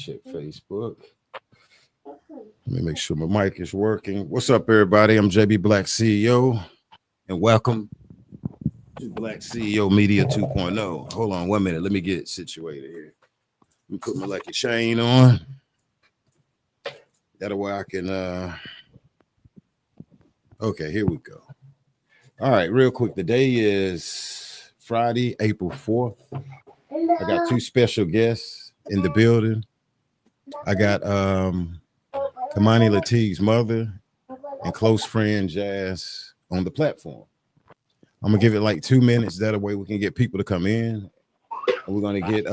check Facebook. Let me make sure my mic is working. What's up, everybody? I'm JB Black CEO, and welcome to Black CEO Media 2.0. Hold on 1 minute. Let me get situated here. Let me put my lucky chain on. That way I can okay, here we go. All right, real quick. Today is Friday, April 4th. I got two special guests in the building. I got Kei'Mani Latigue's mother and close friend Jazz on the platform. I'm gonna give it like 2 minutes. That way we can get people to come in, and we're gonna get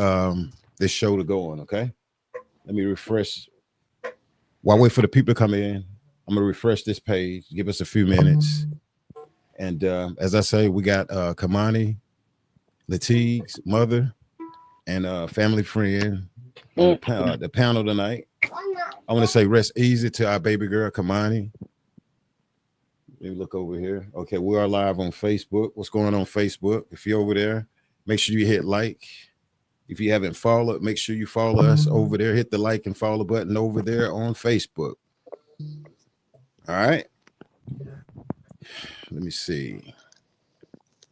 this show to go on. Okay. Let me refresh. While I wait for the people to come in, I'm gonna refresh this page. Give us a few minutes. And as I say, we got Kei'Mani Latigue's mother and family friend on the panel tonight. I want to say rest easy to our baby girl, Kei'Mani. Let me look over here. Okay, we are live on Facebook. What's going on Facebook? If you're over there, make sure you hit like. If you haven't followed, make sure you follow us over there. Hit the like and follow button over there on Facebook. All right. Let me see.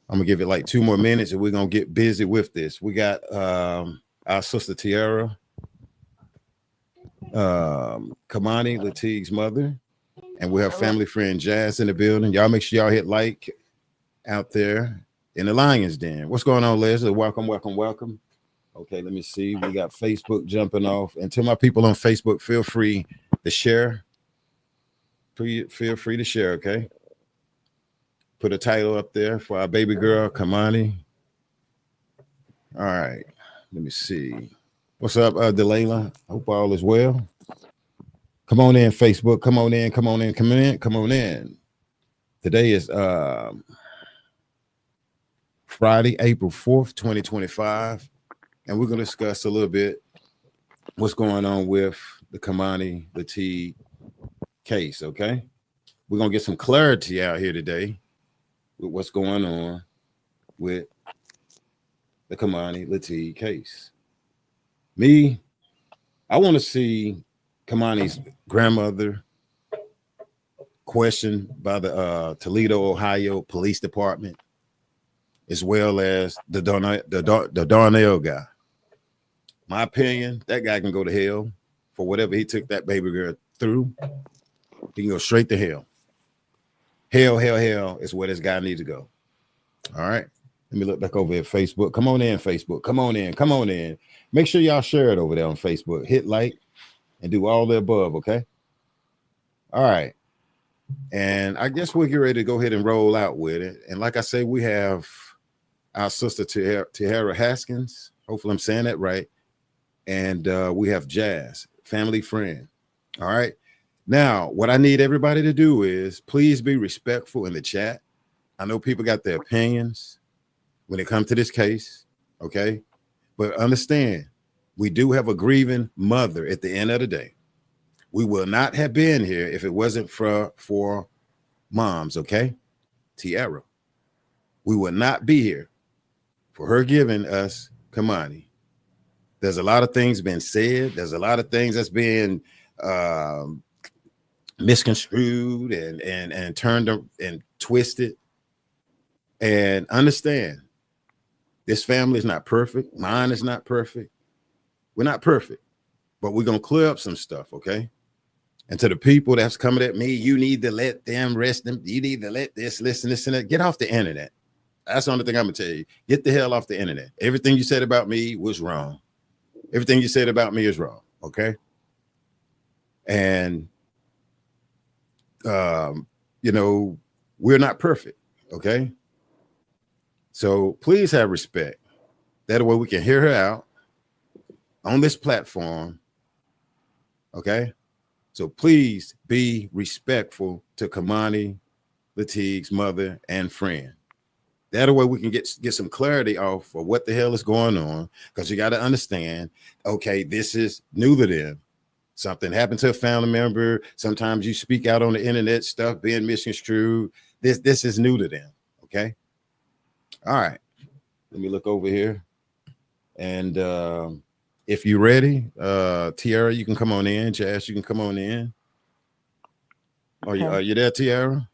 I'm going to give it like 2 more minutes and we're going to get busy with this. We got our sister Tiara, Kei'Mani Latigue's mother, and we have family friend Jazz in the building. Y'all make sure y'all hit like out there in the Lion's Den. What's going on, Leslie? Welcome, welcome, welcome. Okay, let me see. We got Facebook jumping off. And to my people on Facebook, feel free to share. Feel free to share, okay? Put a title up there for our baby girl, Kei'Mani. All right, let me see. What's up, Delayla? Hope all is well. Come on in, Facebook. Come on in, come on in, come in, come on in. Today is Friday, April 4th, 2025. And we're going to discuss a little bit what's going on with the Kei'Mani Latigue case, okay? We're going to get some clarity out here today with what's going on with the Kei'Mani Latigue case. Me, I want to see Kei'Mani's grandmother questioned by the Toledo, Ohio Police Department, as well as the Darnell guy. My opinion, that guy can go to hell for whatever he took that baby girl through. He can go straight to hell. Hell is where this guy needs to go. All right. Let me look back over at Facebook. Come on in, Facebook. Come on in. Come on in. Make sure y'all share it over there on Facebook. Hit like and do all the above, okay? All right. And I guess we'll get ready to go ahead and roll out with it. And like I say, we have our sister Tahara Haskins. Hopefully I'm saying that right. And we have Jazz, family friend. All right. Now, what I need everybody to do is please be respectful in the chat. I know people got their opinions when it comes to this case, okay? But understand, we do have a grieving mother at the end of the day. We will not have been here if it wasn't for moms, okay? Tiara. We would not be here for her giving us Kei'Mani. There's a lot of things been said. There's a lot of things that's been misconstrued and turned and twisted. And understand, this family is not perfect. Mine is not perfect. We're not perfect, but we're going to clear up some stuff, okay? And to the people that's coming at me, you need to let them rest them. You need to let this, listen, and that. Get off the internet. That's the only thing I'm going to tell you. Get the hell off the internet. Everything you said about me was wrong. Everything you said about me is wrong, okay? And, you know, we're not perfect, okay? So please have respect. That way we can hear her out on this platform, okay? So please be respectful to Kei'Mani Latigue's mother and friend. That way we can get some clarity off of what the hell is going on, because you got to understand, okay, this is new to them. Something happened to a family member. Sometimes you speak out on the internet, stuff being misconstrued. This is new to them, okay? All right. Let me look over here. And if you're ready, Tiara, you can come on in. Jazz, you can come on in. Are you there, Tiara?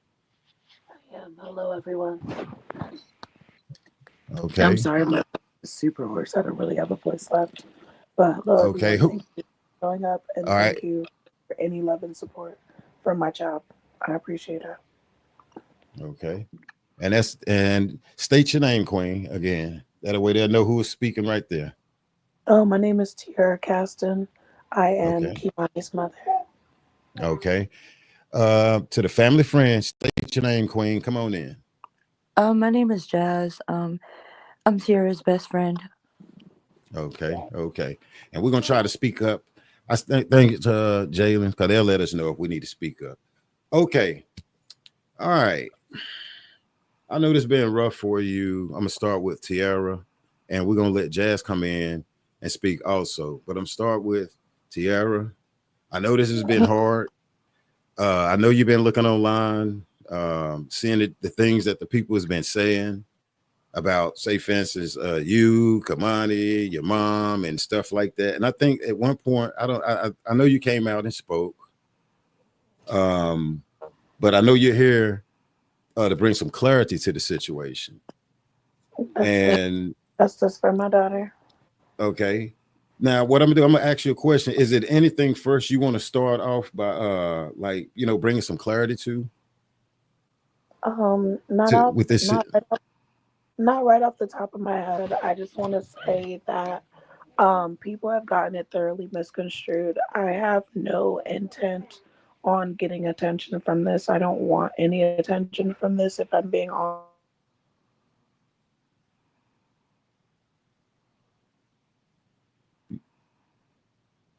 Yeah, hello everyone. I'm Okay. sorry, my super hoarse. I don't really have a voice left. But hello Okay. everyone. Who? Thank you for showing up and All right. thank you for any love and support from my child. I appreciate it. Okay. And state your name, Queen, again. That way they'll know who is speaking right there. Oh, my name is Tiara Caston. I am Okay. Kei'Mani's mother. Okay. To the family friends, state your name, Queen. Come on in. My name is Jazz. I'm Sierra's best friend. Okay. Okay. And we're gonna try to speak up. Thank you to Jalen, because they'll let us know if we need to speak up. Okay. All right. I know this been rough for you. I'm gonna start with Tiara, and we're gonna let Jazz come in and speak also. But I'm start with Tiara. I know this has been hard. I know you've been looking online, seeing the things that the people has been saying about, say, for instance, you, Kei'Mani, your mom, and stuff like that. And I think at one point, I know you came out and spoke, um, but I know you're here to bring some clarity to the situation. That's it. And Justice for my daughter. okay, now what I'm gonna do, I'm gonna ask you a question. Is it anything first you want to start off by, like, bringing some clarity Not to off, with this? not right off the top of my head. I just want to say that people have gotten it thoroughly misconstrued. I have no intent on getting attention from this. I don't want any attention from this, if I'm being honest.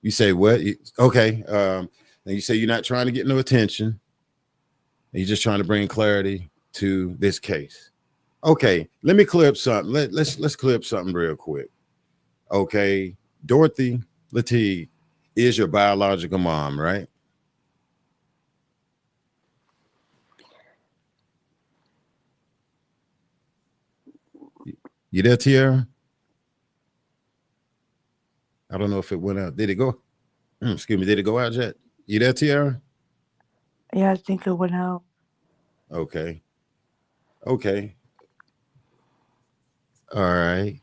You say what? Okay. And you say you're not trying to get no attention. You're just trying to bring clarity to this case. Okay. Let me clear up something. Let's clear up something real quick. Okay. Dorothy Latigue is your biological mom, right? You there, Tiara? I don't know if it went out. Did it go? Excuse me. Did it go out yet? You there, Tiara? Yeah, I think it went out. Okay. Okay. All right.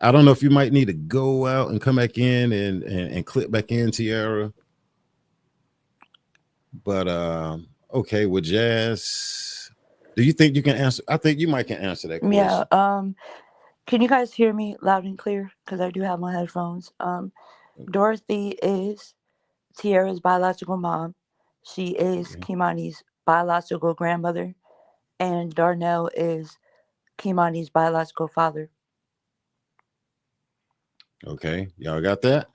I don't know if you might need to go out and come back in and click back in, Tiara. But okay, with Jazz, do you think you can answer? I think you might can answer that Yeah. question. Can you guys hear me loud and clear? Because I do have my headphones. Dorothy is Tiara's biological mom. She is Okay. Kei'Mani's biological grandmother, and Darnell is Kei'Mani's biological father. Okay. Y'all got that?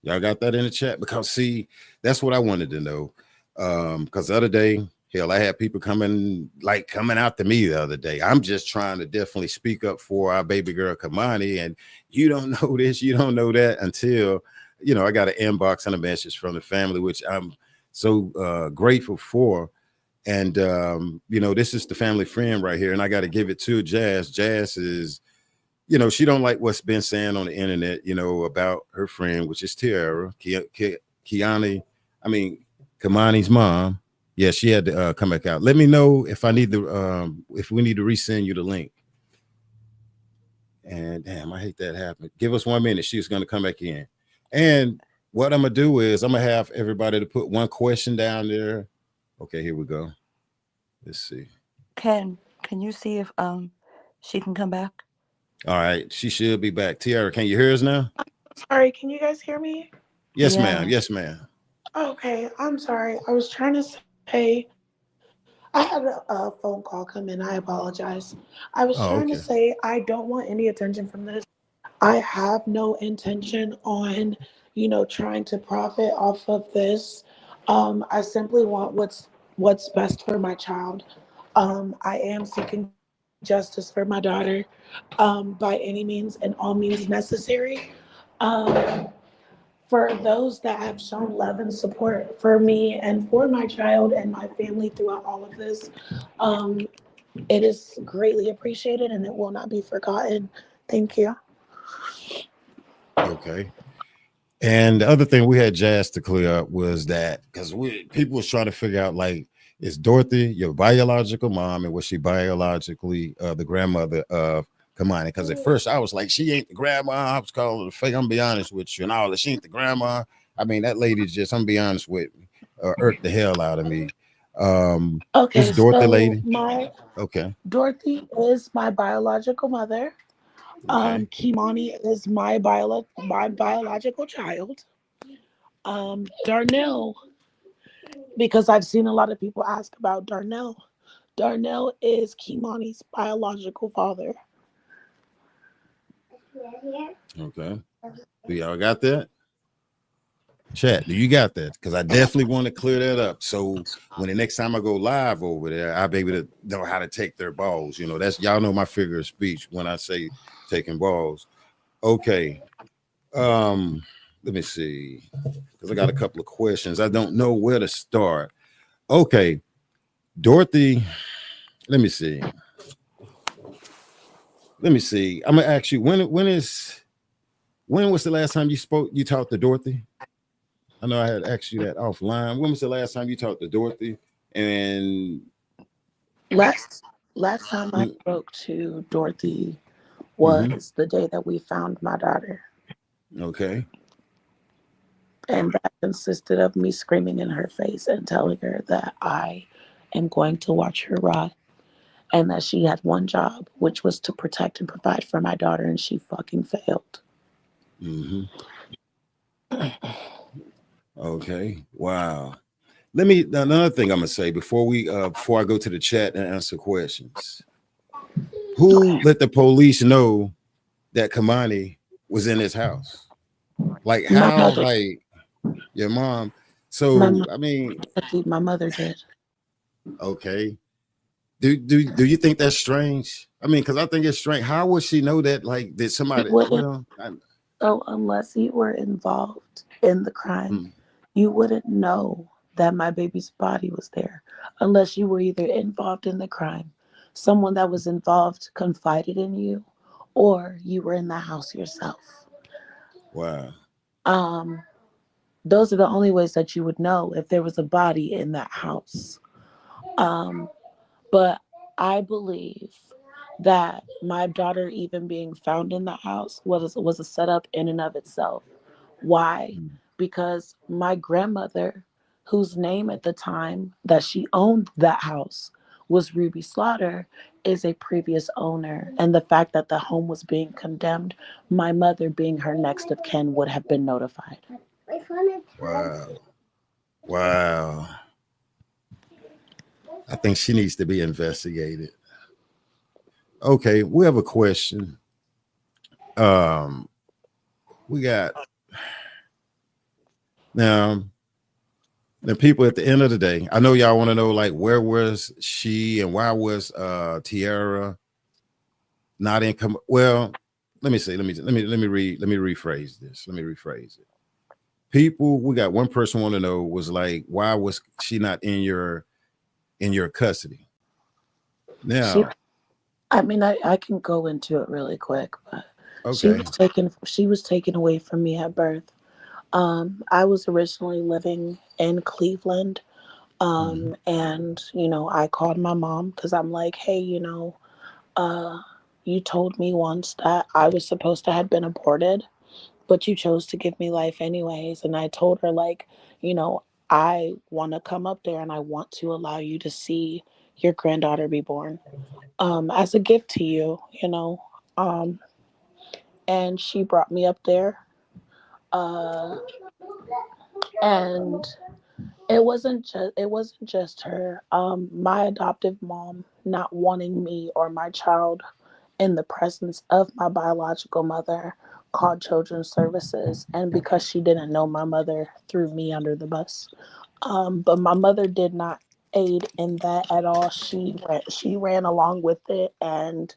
Y'all got that in the chat? Because see, that's what I wanted to know. Because the other day, hell, I had people coming out to me the other day. I'm just trying to definitely speak up for our baby girl Kei'Mani, and you don't know this, you don't know that until I got an inbox and a message from the family, which I'm so grateful for. And this is the family friend right here, and I got to give it to Jazz. Jazz is, she don't like what's been saying on the internet, about her friend, which is Tiara, Kiani, I mean, Kei'Mani's mom. Yeah, she had to come back out. Let me know if if we need to resend you the link. And damn, I hate that happened. Give us 1 minute. She's going to come back in. And what I'm going to do is I'm going to have everybody to put one question down there. Okay, here we go. Let's see. Can you see if she can come back? All right, she should be back. Tiara, can you hear us now? Sorry, can you guys hear me? Yes, ma'am. Yeah. Yes, ma'am. Okay, I'm sorry. I was trying to say, I had a phone call come in. I apologize. I was trying to Oh, okay. say, I don't want any attention from this. I have no intention on, trying to profit off of this. I simply want what's best for my child. I am seeking justice for my daughter, by any means and all means necessary. Um, for those that have shown love and support for me and for my child and my family throughout all of this, um, it is greatly appreciated and it will not be forgotten. Thank you. Okay. And the other thing we had Jazz to clear up was that because people was trying to figure out like, is Dorothy your biological mom, and was she biologically the grandmother of Kei'Mani? Because at first I was like, she ain't the grandma. I was calling her fake. I'm gonna be honest with you, and all that. She ain't the grandma. I mean, that lady just. I'm gonna be honest with me, irked the hell out of me. This Okay, Dorothy so lady. my Okay. Dorothy is my biological mother. Okay. Kei'Mani is my biological child. Darnell, because I've seen a lot of people ask about Darnell. Darnell is Kei'Mani's biological father. Okay. Do y'all got that? Chat, do you got that? Because I definitely want to clear that up. So when the next time I go live over there, I'll be able to know how to take their balls. You know, that's y'all know my figure of speech when I say taking balls. Okay. Um, Let me see. Because I got a couple of questions. I don't know where to start. Okay, Dorothy, let me see. Let me see. I'm gonna ask you when was the last time you talked to Dorothy? I know I had asked you that offline. When was the last time you talked to Dorothy? And Last last time I mm, spoke to Dorothy mhm, was the day that we found my daughter. okay. And that consisted of me screaming in her face and telling her that I am going to watch her rot and that she had one job, which was to protect and provide for my daughter, and she fucking failed. Mhm. Okay. Wow. Let me another thing I'm gonna say before I go to the chat and answer questions. Who let the police know that Kei'Mani was in his house? Like My how? mother, Like your mom. my So mother, I mean, my mother did. okay. Do you think that's strange? I mean, because I think it's strange. How would she know that? Like, did You somebody? wouldn't. Well, So unless you were involved in the crime, mm, you wouldn't know that my baby's body was there unless you were either involved in the crime, someone that was involved confided in you, or you were in the house yourself. wow. Um, those are the only ways that you would know if there was a body in that house. Um, but I believe that my daughter even being found in the house was a setup in and of itself. Why? Mm, Because my grandmother, whose name at the time that she owned that house was Ruby Slaughter, is a previous owner. And the fact that the home was being condemned, my mother, being her next of kin, would have been notified. wow. Wow. I think she needs to be investigated. Okay, we have a question. Um, we got now the people at the end of the day. I know y'all want to know like where was she and why was Tiara not in well, let me see. Let me rephrase this. Let me rephrase it. People, we got one person want to know was like, why was she not in your custody? She, Now, I mean, I can go into it really quick, but okay. she was taken away from me at birth. I was originally living in Cleveland. Mhm. And, I called my mom because I'm like, hey, uh, you told me once that I was supposed to have been aborted, but you chose to give me life anyways. And I told her, like, I want to come up there and I want to allow you to see your granddaughter be born as a gift to you, Um, and she brought me up there. Uh, and it wasn't just her. My adoptive mom not wanting me or my child in the presence of my biological mother called children's services, and because she didn't know my mother, threw me under the bus. But my mother did not aid in that at all. She ran along with it and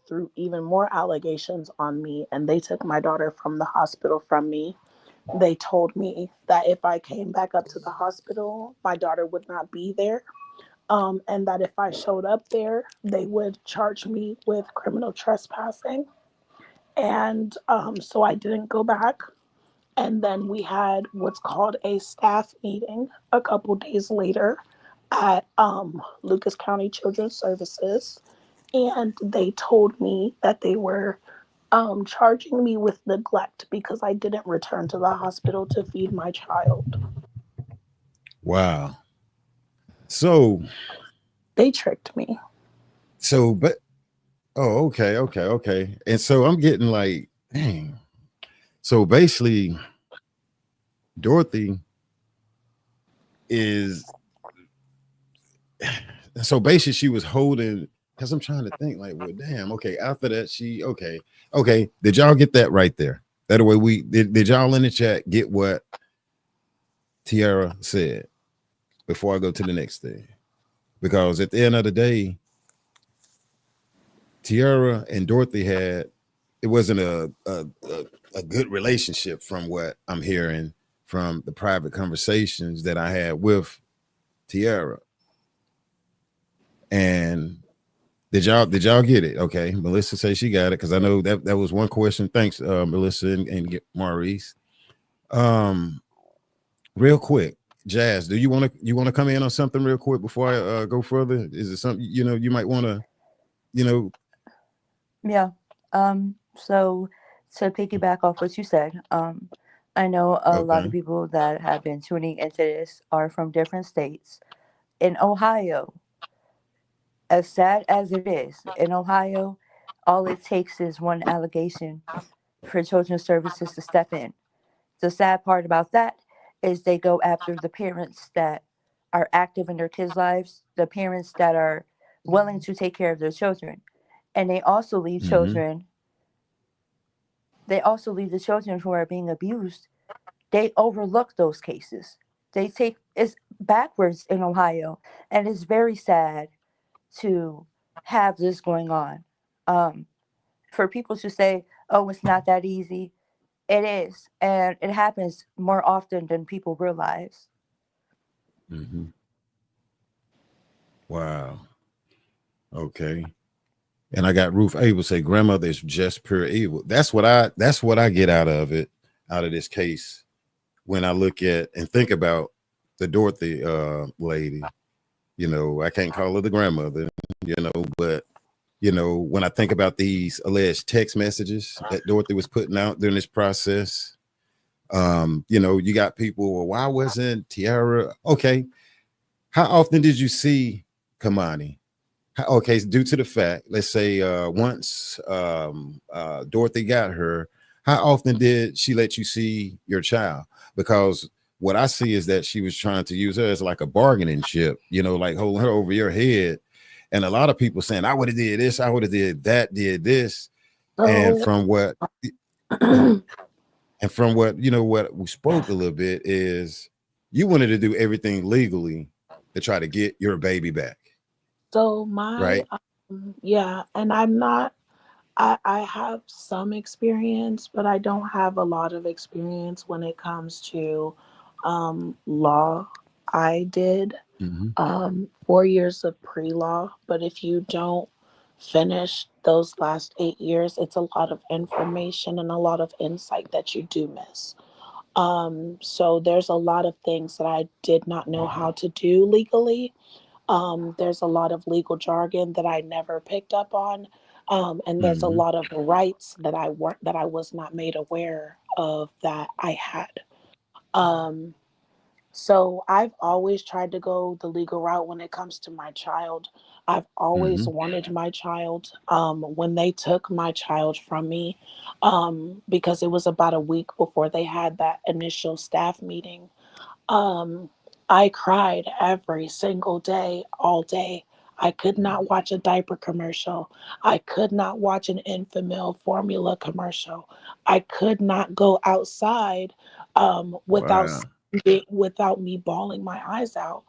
threw even more allegations on me, and they took my daughter from the hospital from me. They told me that if I came back up to the hospital, my daughter would not be there. And that if I showed up there, they would charge me with criminal trespassing. And so I didn't go back. And then we had what's called a staff meeting a couple days later at Lucas County Children's Services. And they told me that they were charging me with neglect because I didn't return to the hospital to feed my child. Wow. So, They tricked me. but oh, okay. And so I'm getting like, dang. So basically, Dorothy is so basically she was holding because I'm trying to think like, well, damn, okay. After that, okay. Did y'all get that right there? That way we did y'all in the chat get what Tiara said before I go to the next thing? Because at the end of the day, Tiara and Dorothy had it wasn't a good relationship from what I'm hearing from the private conversations that I had with Tiara. And did y'all get it? Okay, Melissa says she got it because I know that was one question. Thanks, Melissa and Maurice. Real quick, Jazz, do you want to come in on something real quick before I go further? Is it something you might want to Yeah. So to piggyback off what you said, I know a lot of Okay. people that have been tuning into this are from different states. In Ohio, as sad as it is, in Ohio, all it takes is one allegation for children's services to step in. The sad part about that is they go after the parents that are active in their kids' lives, the parents that are willing to take care of their children. And Mm-hmm. they also leave the children who are being abused. They overlook those cases. They take it's backwards in Ohio, and it's very sad to have this going on. Um, for people to say, "Oh, it's not that easy," it is, and it happens more often than people realize. Mm-hmm. Wow. Okay. And I got Ruth Abel say grandmother is just pure evil. That's what I get out of it, out of this case, when I look at and think about the Dorothy lady. I can't call her the grandmother, but when I think about these alleged text messages that Dorothy was putting out during this process, you got people, well, why wasn't Tiara okay? How often did you see Kei'Mani? Okay, due to the fact, let's say once Dorothy got her, how often did she let you see your child? Because what I see is that she was trying to use her as like a bargaining chip, like holding her over your head. And a lot of people saying, I would have did this, I would have did that, did this. And So, from what and from what we spoke a little bit is you wanted to do everything legally to try to get your baby back, so my right? yeah, and I'm not. I have some experience, but I don't have a lot of experience when it comes to law. I did Mm-hmm. 4 years of pre-law, but if you don't finish those last 8 years, it's a lot of information and a lot of insight that you do miss. So there's a lot of things that I did not know how to do legally. There's a lot of legal jargon that I never picked up on. And there's a Mm-hmm. lot of rights that I was not made aware of that I had. Um, so I've always tried to go the legal route when it comes to my child. I've always Mm-hmm. wanted my child. When they took my child from me, because it was about a week before they had that initial staff meeting, um, I cried every single day, all day. I could not watch a diaper commercial. I could not watch an Enfamil formula commercial. I could not go outside Wow. without me bawling my eyes out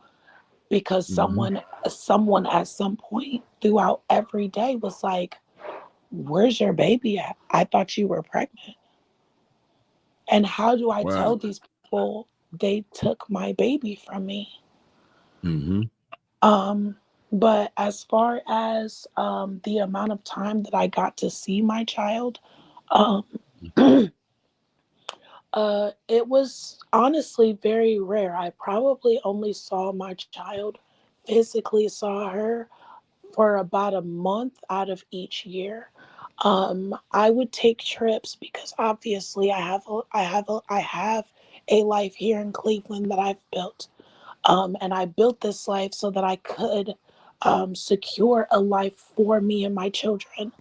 because Mm-hmm. someone at some point throughout every day was like, "Where's your baby at? I thought you were pregnant." And how do I Wow. tell these people they took my baby from me? Mm-hmm. Um, but as far as the amount of time that I got to see my child, Um, it was honestly very rare. I probably only saw my child, physically saw her for about a month out of each year. I would take trips because obviously I have a life here in Cleveland that I've built. And I built this life so that I could secure a life for me and my children.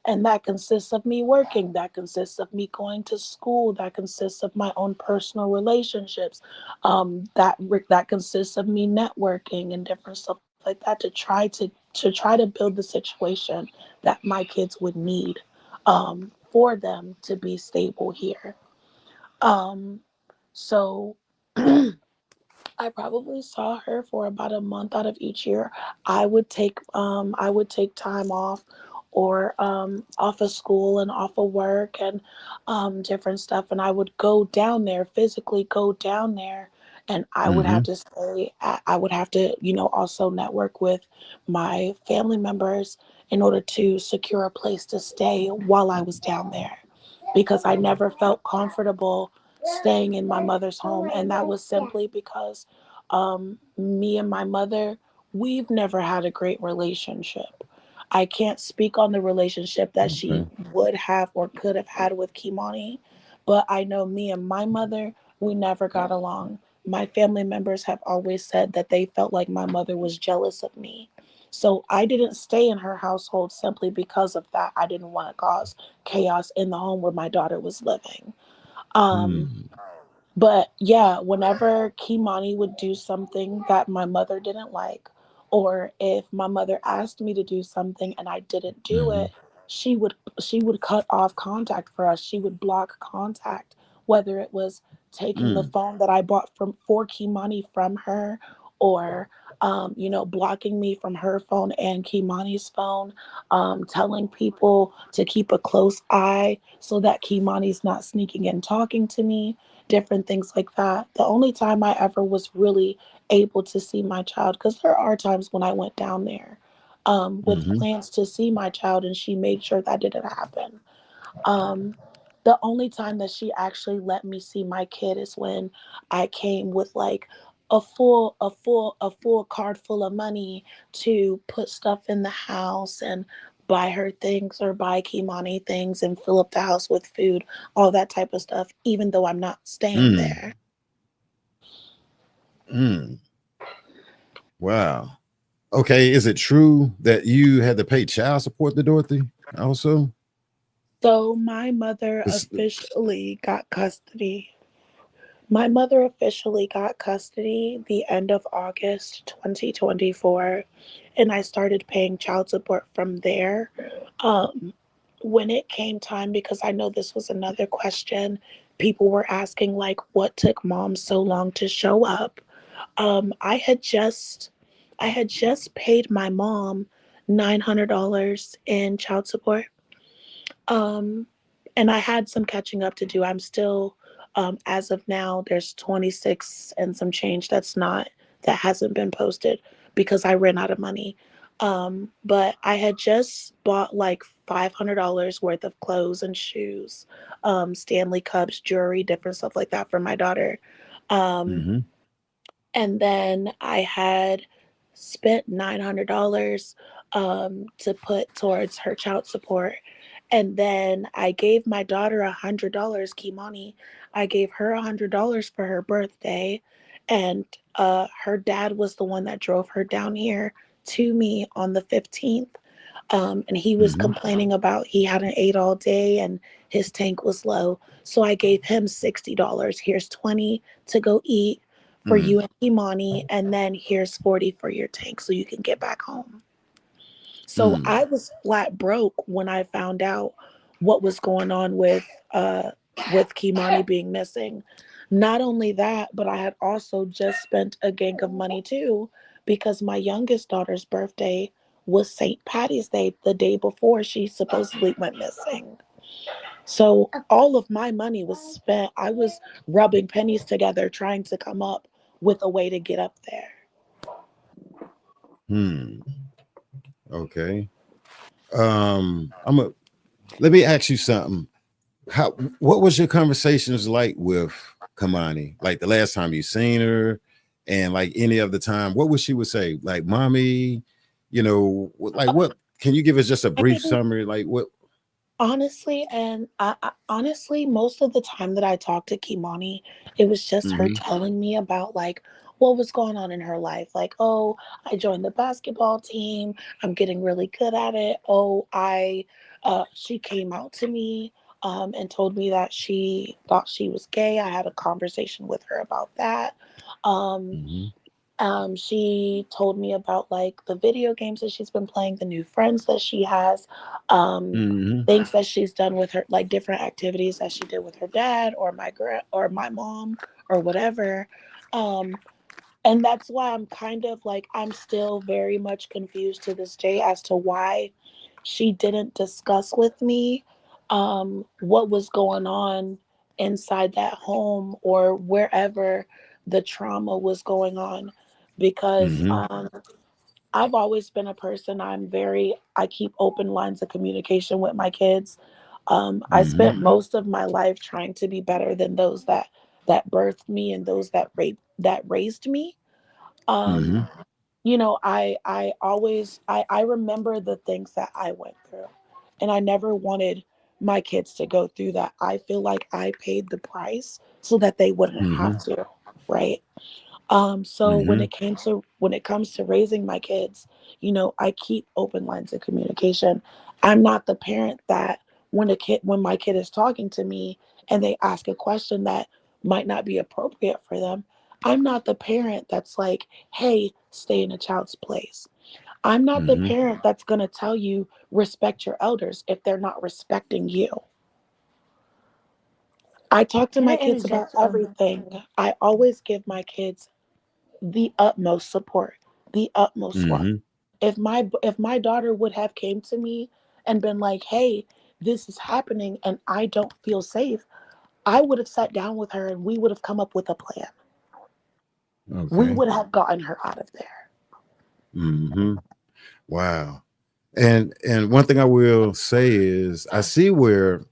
And that consists of me working, that consists of me going to school, that consists of my own personal relationships, that consists of me networking and different stuff like that to try to build the situation that my kids would need for them to be stable here. Um, so I probably saw her for about a month out of each year. I would take time off or off of school and off of work and different stuff, and I would go down there, physically go down there, and I would Mm-hmm. have to stay I would have to, also network with my family members in order to secure a place to stay while I was down there because I never felt comfortable staying in my mother's home. And that was simply because me and my mother, we've never had a great relationship. I can't speak on the relationship that she Okay. would have or could have had with Kei'Mani, but I know me and my mother, we never got along. My family members have always said that they felt like my mother was jealous of me. So I didn't stay in her household simply because of that. I didn't want to cause chaos in the home where my daughter was living. Um, Mm. but yeah, whenever Kei'Mani would do something that my mother didn't like, or if my mother asked me to do something and I didn't do Mm-hmm. it, she would cut off contact for us. She would block contact, whether it was taking the Mm. phone that I bought from for Kei'Mani from her, or blocking me from her phone and Kei'Mani's phone, telling people to keep a close eye so that Kei'Mani's not sneaking in talking to me, different things like that. The only time I ever was really able to see my child, because there are times when I went down there with Mm-hmm. plans to see my child, and she made sure that didn't happen. Um, the only time that she actually let me see my kid is when I came with like a full card full of money to put stuff in the house and buy her things or buy Kei'Mani things and fill up the house with food, all that type of stuff, even though I'm not staying Mm. there. Mm. Wow. Okay. Is it true that you had to pay child support to Dorothy also? So my mother 'Cause- officially got custody. My mother officially got custody the end of August 2024, and I started paying child support from there. Um, when it came time, because I know this was another question people were asking, like, what took mom so long to show up? I had just paid my mom $900 in child support. Um, and I had some catching up to do. I'm still, as of now, there's 26 and some change that hasn't been posted because I ran out of money. But I had just bought like $500 worth of clothes and shoes, Stanley cups, jewelry, different stuff like that for my daughter. Um, Mhm. and then I had spent $900 to put towards her child support. And then I gave my daughter $100, Kei'Mani. I gave her $100 for her birthday. And her dad was the one that drove her down here to me on the 15th. And he was Mhm. complaining about he hadn't ate all day and his tank was low. So I gave him $60. Here's 20 to go eat for Mm. you and Imani, and then here's 40 for your tank so you can get back home. So Mm. I was flat broke when I found out what was going on with Kei'Mani being missing. Not only that, but I had also just spent a gang of money too because my youngest daughter's birthday was St. Patty's Day, the day before she supposedly went missing. So all of my money was spent. I was rubbing pennies together trying to come up with a way to get up there. Hmm. Okay. I'm a let me ask you something. What was your conversations like with Kei'Mani? Like the last time you seen her, and like any other time, what would she would say? Like, mommy, like what? Can you give us just a I brief mean, summary? Like what? honestly, and honestly, most of the time that I talked to Kei'Mani, it was just her Mm-hmm. telling me about like what was going on in her life. Like, oh, I joined the basketball team. I'm getting really good at it. Oh, she came out to me, and told me that she thought she was gay. I had a conversation with her about that. Um, Mm-hmm. she told me about like the video games that she's been playing, the new friends that she has, um, Mm-hmm. things that she's done with her, like different activities that she did with her dad or or my mom or whatever. Um, and that's why I'm kind of like I'm still very much confused to this day as to why she didn't discuss with me what was going on inside that home or wherever the trauma was going on, because Mm-hmm. I've always been a person, I keep open lines of communication with my kids. I Mm-hmm. spent most of my life trying to be better than those that birthed me and those that raised me. um Mm-hmm. I remember the things that I went through, and I never wanted my kids to go through that. I feel like I paid the price so that they wouldn't Mm-hmm. have to, right? So Mm-hmm. when it comes to raising my kids, I keep open lines of communication. I'm not the parent that when my kid is talking to me and they ask a question that might not be appropriate for them, I'm not the parent that's like, "Hey, stay in a child's place." I'm not the Mm-hmm. parent that's going to tell you respect your elders if they're not respecting you. I talk to Can I my kids about interject? everything. I always give my kids the utmost support, the utmost love. Mm-hmm. If my daughter would have came to me and been like, "Hey, this is happening and I don't feel safe," I would have sat down with her and we would have come up with a plan. We Okay. would have gotten her out of there. Mm-hmm. Wow. And one thing I will say is I see where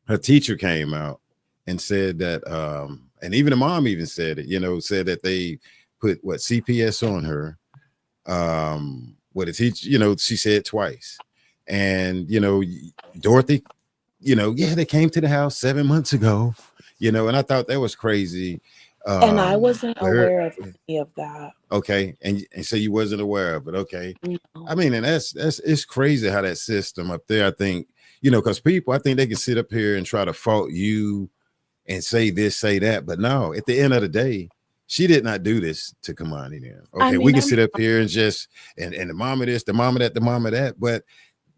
her teacher came out and said that and even the mom even said it, said that they put what CPS on her. What a teacher, she said twice. And Dorothy, yeah, they came to the house 7 months ago, and I thought that was crazy. And I wasn't Where aware of any of that. Okay, and so you wasn't aware of it. Okay, No. I mean, and that's it's crazy how that system up there. I think because people, I think they can sit up here and try to fault you and say this, say that, but no. At the end of the day, she did not do this to Kei'Mani. Then I okay, we mean, can I'm sit up here and just and the mom of this, the mom of that, the mom of that, but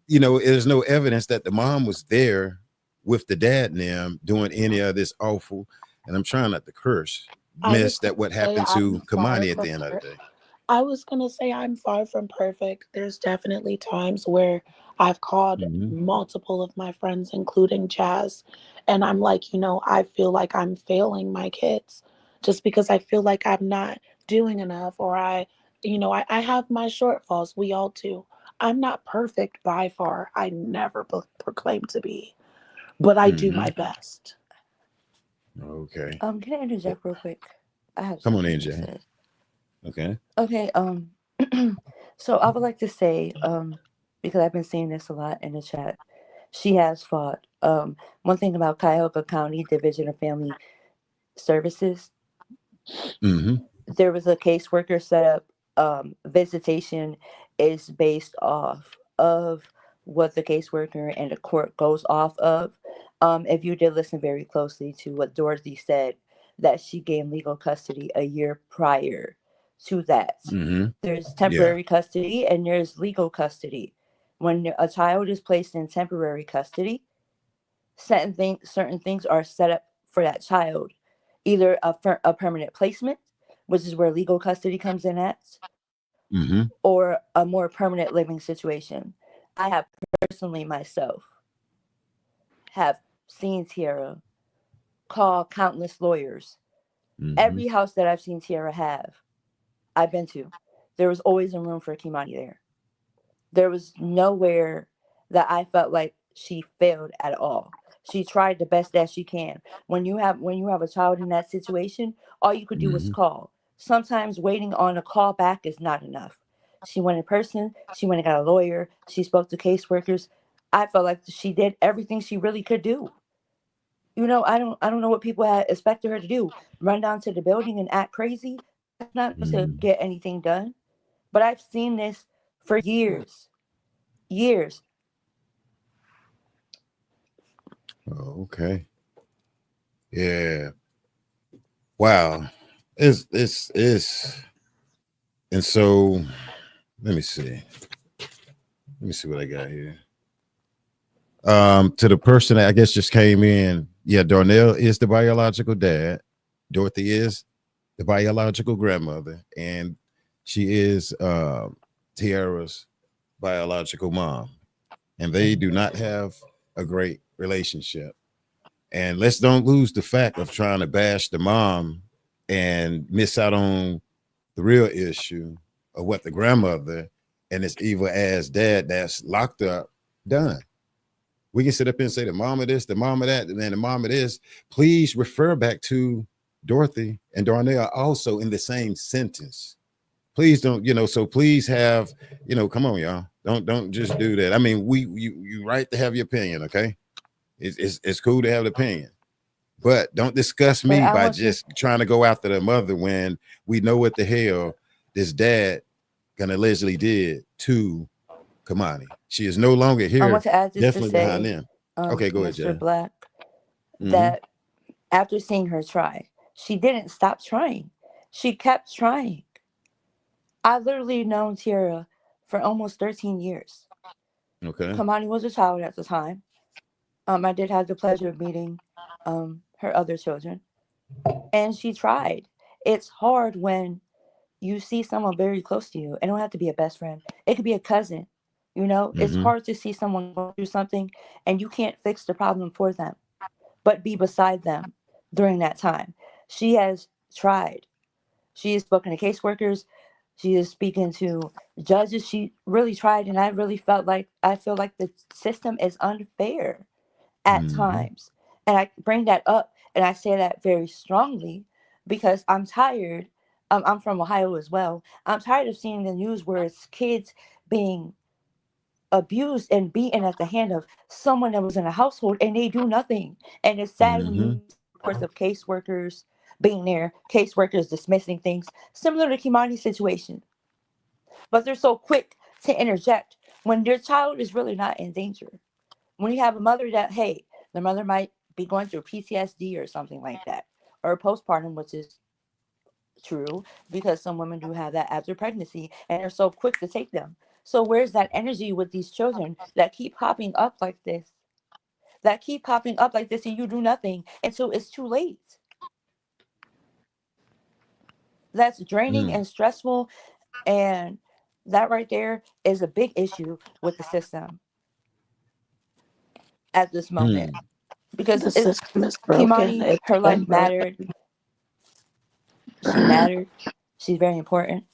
there's no evidence that the mom was there with the dad and them doing any of this awful. And I'm trying not to curse I was mess gonna that what say happened I'm to far Kei'Mani at the from end of the day. I was gonna say I'm far from perfect. There's definitely times where I've called Mm-hmm. multiple of my friends, including Jazz, and I'm like, I feel like I'm failing my kids just because I feel like I'm not doing enough, or I have my shortfalls. We all do. I'm not perfect by far. I never proclaim to be, but I do Mm-hmm. my best. Okay. Can I Well, interject real quick? I have come on something in, to Jay. say. Okay. Okay, so I would like to say, because I've been seeing this a lot in the chat, she has fought. One thing about Cuyahoga County Division of Family Services, Mm-hmm. there was a caseworker set up. Visitation is based off of what the caseworker and the court goes off of. If you did listen very closely to what Dorothy said, that she gained legal custody a year prior to that. Mm-hmm. There's Yeah. temporary custody and there's legal custody. When a child is placed in temporary custody, certain things are set up for that child, either a permanent placement, which is where legal custody comes in at, Mm-hmm. or a more permanent living situation. I have personally myself have seen Tiara call countless lawyers. Mm-hmm. Every house that I've seen Tiara have, I've been to, there was always a room for Kei'Mani there. There was nowhere that I felt like she failed at all. She tried the best that she can. When you have a child in that situation, all you could do is Hmm. call. Sometimes waiting on a call back is not enough. She went in person. She went and got a lawyer. She spoke to caseworkers. I felt like she did everything she really could do. I don't know what people had expected her to do. Run down to the building and act crazy. That's not going to Hmm. get anything done. But I've seen this for years. Years. Oh, okay. Yeah. Wow. It's and so let me see. Let me see what I got here. To the person that I guess just came in, yeah, Darnell is the biological dad. Dorothy is the biological grandmother, and she is Tiara's biological mom. And they do not have a great relationship. And let's don't lose the fact of trying to bash the mom and miss out on the real issue of what the grandmother and this evil ass dad that's locked up done. We can sit up and say the mom of this, the mom of that, and then the mom of this. Please refer back to Dorothy and Darnell also in the same sentence. Please don't, so please have, come on, y'all. Don't just do that. I mean, you right to have your opinion, okay? It's cool to have an opinion. But don't discuss But me I by want to just trying to go after the mother when we know what the hell this dad gonna allegedly did to Kei'Mani. She is no longer I here, want to add this to definitely behind say, them. Okay, go ahead, Mr. Jay. Black, Mm-hmm. that after seeing her try, she didn't stop trying. She kept trying. I literally known Tiara for almost 13 years. Okay. Kamani was a child at the time. I did have the pleasure of meeting her other children, and she tried. It's hard when you see someone very close to you. It don't have to be a best friend. It could be a cousin. It's Mm-hmm. hard to see someone going through something and you can't fix the problem for them, but be beside them during that time. She has tried. She has spoken to caseworkers. She is speaking to judges. She really tried, and I feel like the system is unfair at Mm-hmm. times. And I bring that up and I say that very strongly because I'm tired. I'm from Ohio as well. I'm tired of seeing the news where it's kids being abused and beaten at the hand of someone that was in a household and they do nothing. And it's sad when Mm-hmm. you see reports of caseworkers being there, caseworkers dismissing things, similar to Kimani's situation. But they're so quick to interject when their child is really not in danger. When you have a mother that, hey, the mother might be going through PTSD or something like that, or postpartum, which is true because some women do have that after pregnancy and they're so quick to take them. So, where's that energy with these children that keep popping up like this? That keep popping up like this, and you do nothing until it's too late. That's draining Mm-hmm. and stressful, and that right there is a big issue with the system at this moment because The it's system is broken. Kimani, It's her been life mattered. broken. She mattered. She's very important.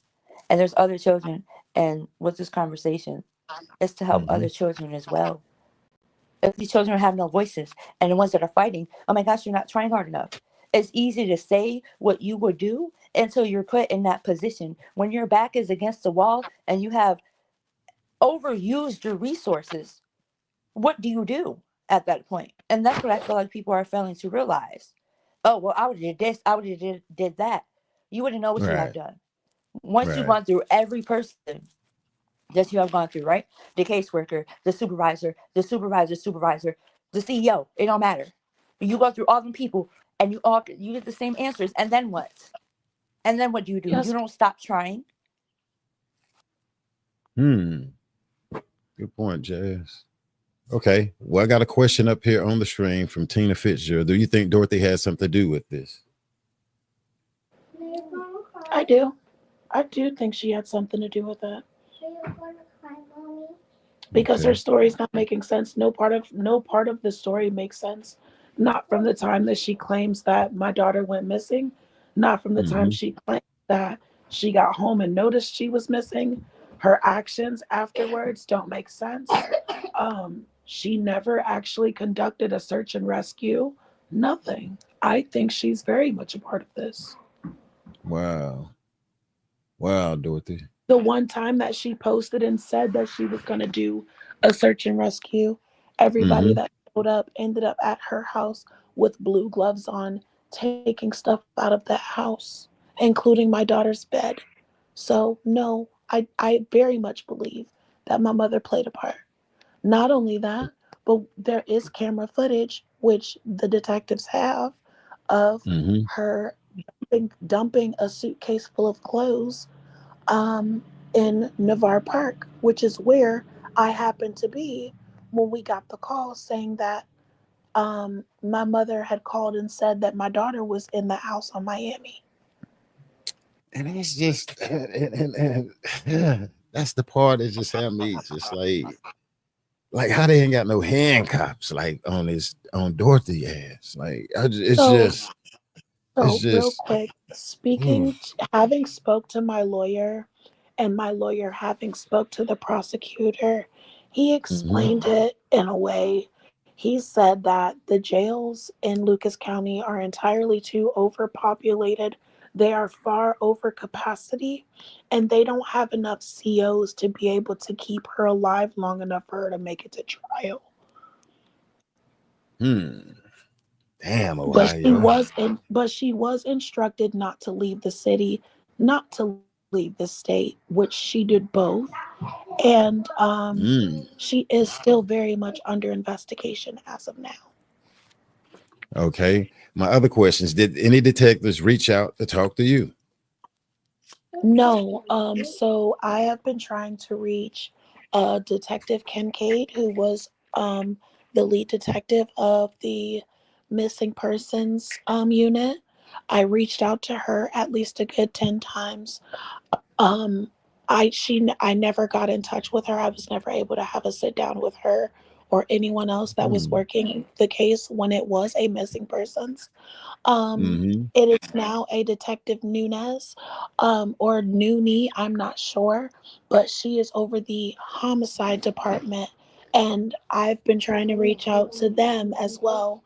And there's other children. And with this conversation, is to help Mm-hmm. other children as well. If these children have no voices and the ones that are fighting, oh my gosh, you're not trying hard enough. It's easy to say what you would do until you're put in that position. When your back is against the wall and you have overused your resources, what do you do at that point? And that's what I feel like people are failing to realize. Oh, well, I would have did this, I would have did that. You wouldn't know what you have Right. done. Once you've Right. gone through every person that you have gone through, right? The caseworker, the supervisor, the CEO, it don't matter. You go through all them people and you get the same answers. And then what? And then what do? You Yes. don't stop trying. Hmm. Good point, Jazz. Okay. Well, I got a question up here on the stream from Tina Fitzgerald. Do you think Dorothy has something to do with this? I do. I do think she had something to do with it because her Okay. story's not making sense. No part of the story makes sense. Not from the time that she claims that my daughter went missing, not from the time Mm-hmm. she claims that she got home and noticed she was missing. Her actions afterwards don't make sense. She never actually conducted a search and rescue. Nothing. I think she's very much a part of this. Wow. Wow, Dorothy. The one time that she posted and said that she was going to do a search and rescue, everybody Mm-hmm. that showed up ended up at her house with blue gloves on, taking stuff out of that house, including my daughter's bed. So, no, I very much believe that my mother played a part. Not only that, but there is camera footage, which the detectives have, of Mm-hmm. her dumping a suitcase full of clothes in Navarre Park, which is where I happened to be when we got the call saying that my mother had called and said that my daughter was in the house on Miami. And it's just that's the part that just had me just like how they ain't got no handcuffs like on Dorothy ass. Like it's So, just it's so real just quick, oof. having spoke to my lawyer, and my lawyer having spoke to the prosecutor, he Mhm. explained it in a way. He said that the jails in Lucas County are entirely too overpopulated. They are far over capacity, and they don't have enough COs to be able to keep her alive long enough for her to make it to trial. Hmm. Damn, But she Ohio. was instructed not to leave the city, not to leave the state, which she did both. And Mm. she is still very much under investigation as of now. Okay. My other questions: did any detectives reach out to talk to you? No, so I have been trying to reach Detective Kincaid, who was the lead detective of the missing persons unit. I reached out to her at least a good 10 times. Um, I never got in touch with her. I was never able to have a sit down with her or anyone else that was Hmm. working the case when it was a missing persons. Mm-hmm. It is now a Detective Nunez, or Noonie, I'm not sure, but she is over the homicide department, and I've been trying to reach out to them as well,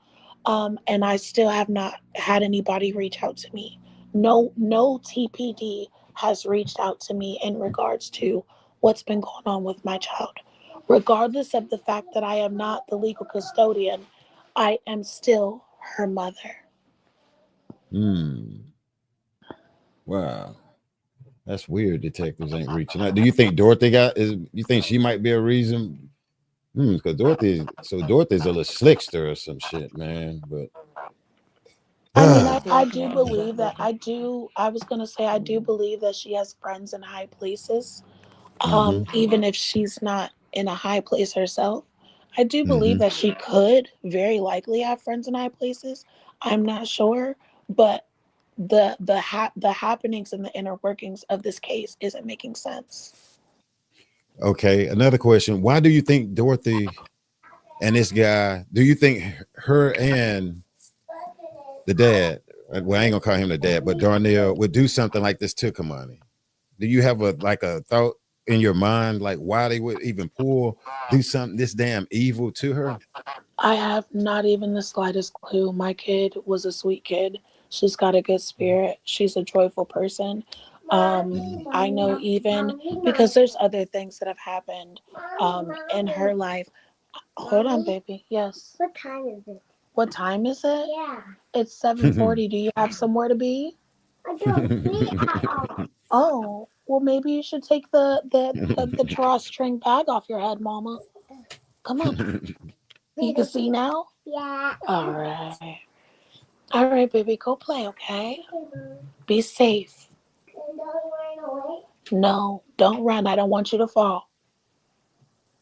and I still have not had anybody reach out to me. No TPD has reached out to me in regards to what's been going on with my child. Regardless of the fact that I am not the legal custodian, I am still her mother. Hmm. Wow. That's weird. Detectives ain't reaching out. Do you think Dorothy got is you think she might be a reason? Because Dorothy's a little slickster or some shit, man. But I mean, I do Definitely. believe that I was gonna say I do believe that she has friends in high places. mm-hmm. Even if she's not in a high place herself, I do believe Mm-hmm. that she could very likely have friends in high places. I'm not sure, but the happenings and the inner workings of this case isn't making sense. Okay. Another question. Why do you think Dorothy and this guy, do you think her and the dad, well, I ain't gonna call him the dad, but Darnell would do something like this to Kei'Mani? Do you have a thought in your mind like why they would even do something this damn evil to her? I have not even the slightest clue. My kid was a sweet kid. She's got a good spirit. She's a joyful person. Mhm. I know even because there's other things that have happened in her life. Hold on, baby. Yes. What time is it? What time is it? Yeah. It's 7:40. Do you have somewhere to be? I don't see at all. Oh, well, maybe you should take the drawstring bag off your head, Mama. Come on. You can see now? Yeah. All right. All right, baby, go play, okay? Okay, Mom. Be safe. And don't run away. No, don't run. I don't want you to fall.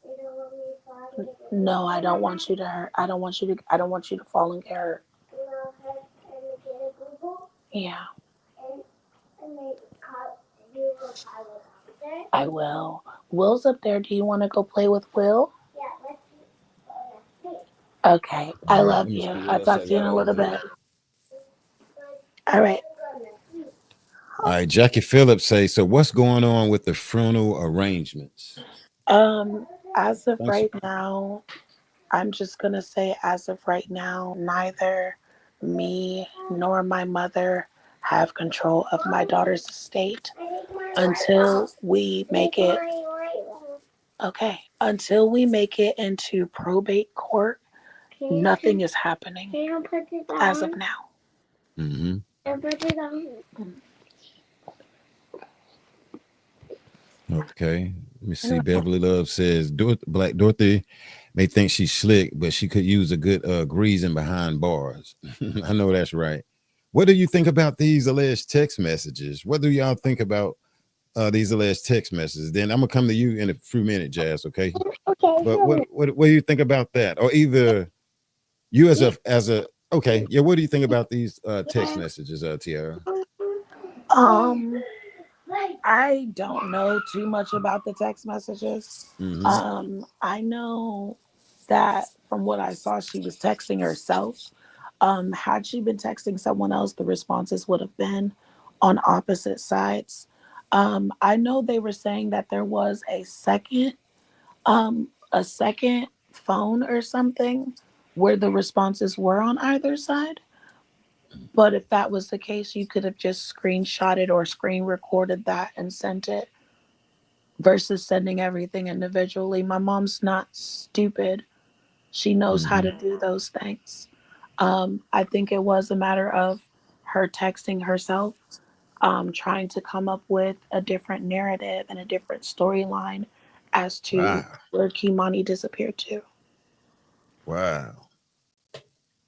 You don't want me to fall and get hurt. No, I don't want you to hurt. I don't want you to fall and get hurt. You know, hurt and get a boo-boo. Yeah, And, and they call, you will call the doctor. I will. Will's up there. Do you want to go play with Will? Yeah, let's see. Okay. All I right, love let me you. see what I'll else talk I to you in got a on little here. bit. All right. All right, Jackie Phillips say, so what's going on with the funeral arrangements? Um, as of Thanks. right now, I'm just going to say, as of right now, neither me nor my mother have control of my daughter's estate until we make it. Okay, until we make it into probate court, nothing is happening as of now. Mm-hmm. Okay. Let me see. Beverly Love says Black Dorothy may think she's slick, but she could use a good greasing behind bars. I know that's right. What do you think about these alleged text messages? What do y'all think about these alleged text messages? Then I'm gonna come to you in a few minutes, Jazz. Okay. Okay, But what do you think about that? Or either you as a okay, yeah. What do you think about these text messages, Tiara? um, I don't know too much about the text messages. Mm-hmm. I know that from what I saw, she was texting herself. Had she been texting someone else, the responses would have been on opposite sides. I know they were saying that there was a second phone or something where the responses were on either side. But if that was the case, you could have just screenshotted or screen recorded that and sent it versus sending everything individually. My mom's not stupid. She knows how Mm-hmm. to do those things. I think it was a matter of her texting herself, trying to come up with a different narrative and a different storyline as to Wow. where Kei'Mani disappeared to. Wow.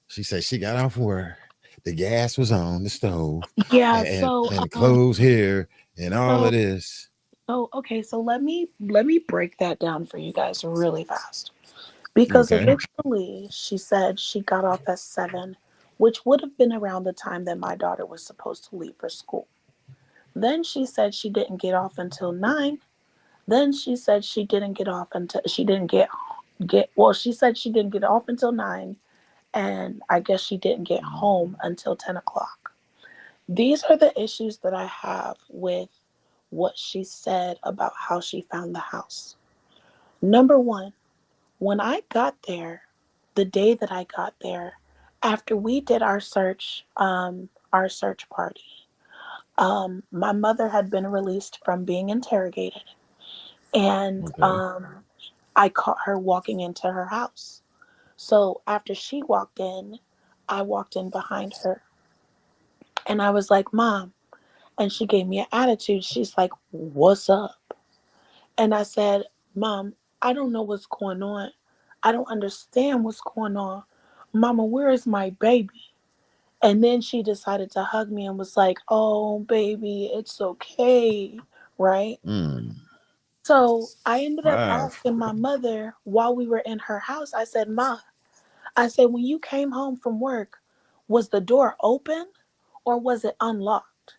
She said she got off work. The gas was on the stove, Yeah, and the clothes here, and all so of this. okay, so let me break that down for you guys really fast. Because Okay. originally she said she got off at 7, which would have been around the time that my daughter was supposed to leave for school. Then she said she didn't get off until 9. Then she said she didn't get off until she didn't get well, she said she didn't get off until 9, and I guess she didn't get home until 10 o'clock. These are the issues that I have with what she said about how she found the house. Number one, when I got there, the day that I got there, after we did our search party, my mother had been released from being interrogated, and Okay. I caught her walking into her house. So after she walked in, I walked in behind her, and I was like, "Mom," and she gave me an attitude. She's like, "What's up?" And I said, "Mom, I don't know what's going on. I don't understand what's going on. Mama, where is my baby?" And then she decided to hug me and was like, "Oh, baby, it's okay." Right? Mm. So I ended up Wow. asking my mother while we were in her house, I said, "Ma," I said, "when you came home from work, was the door open or was it unlocked?"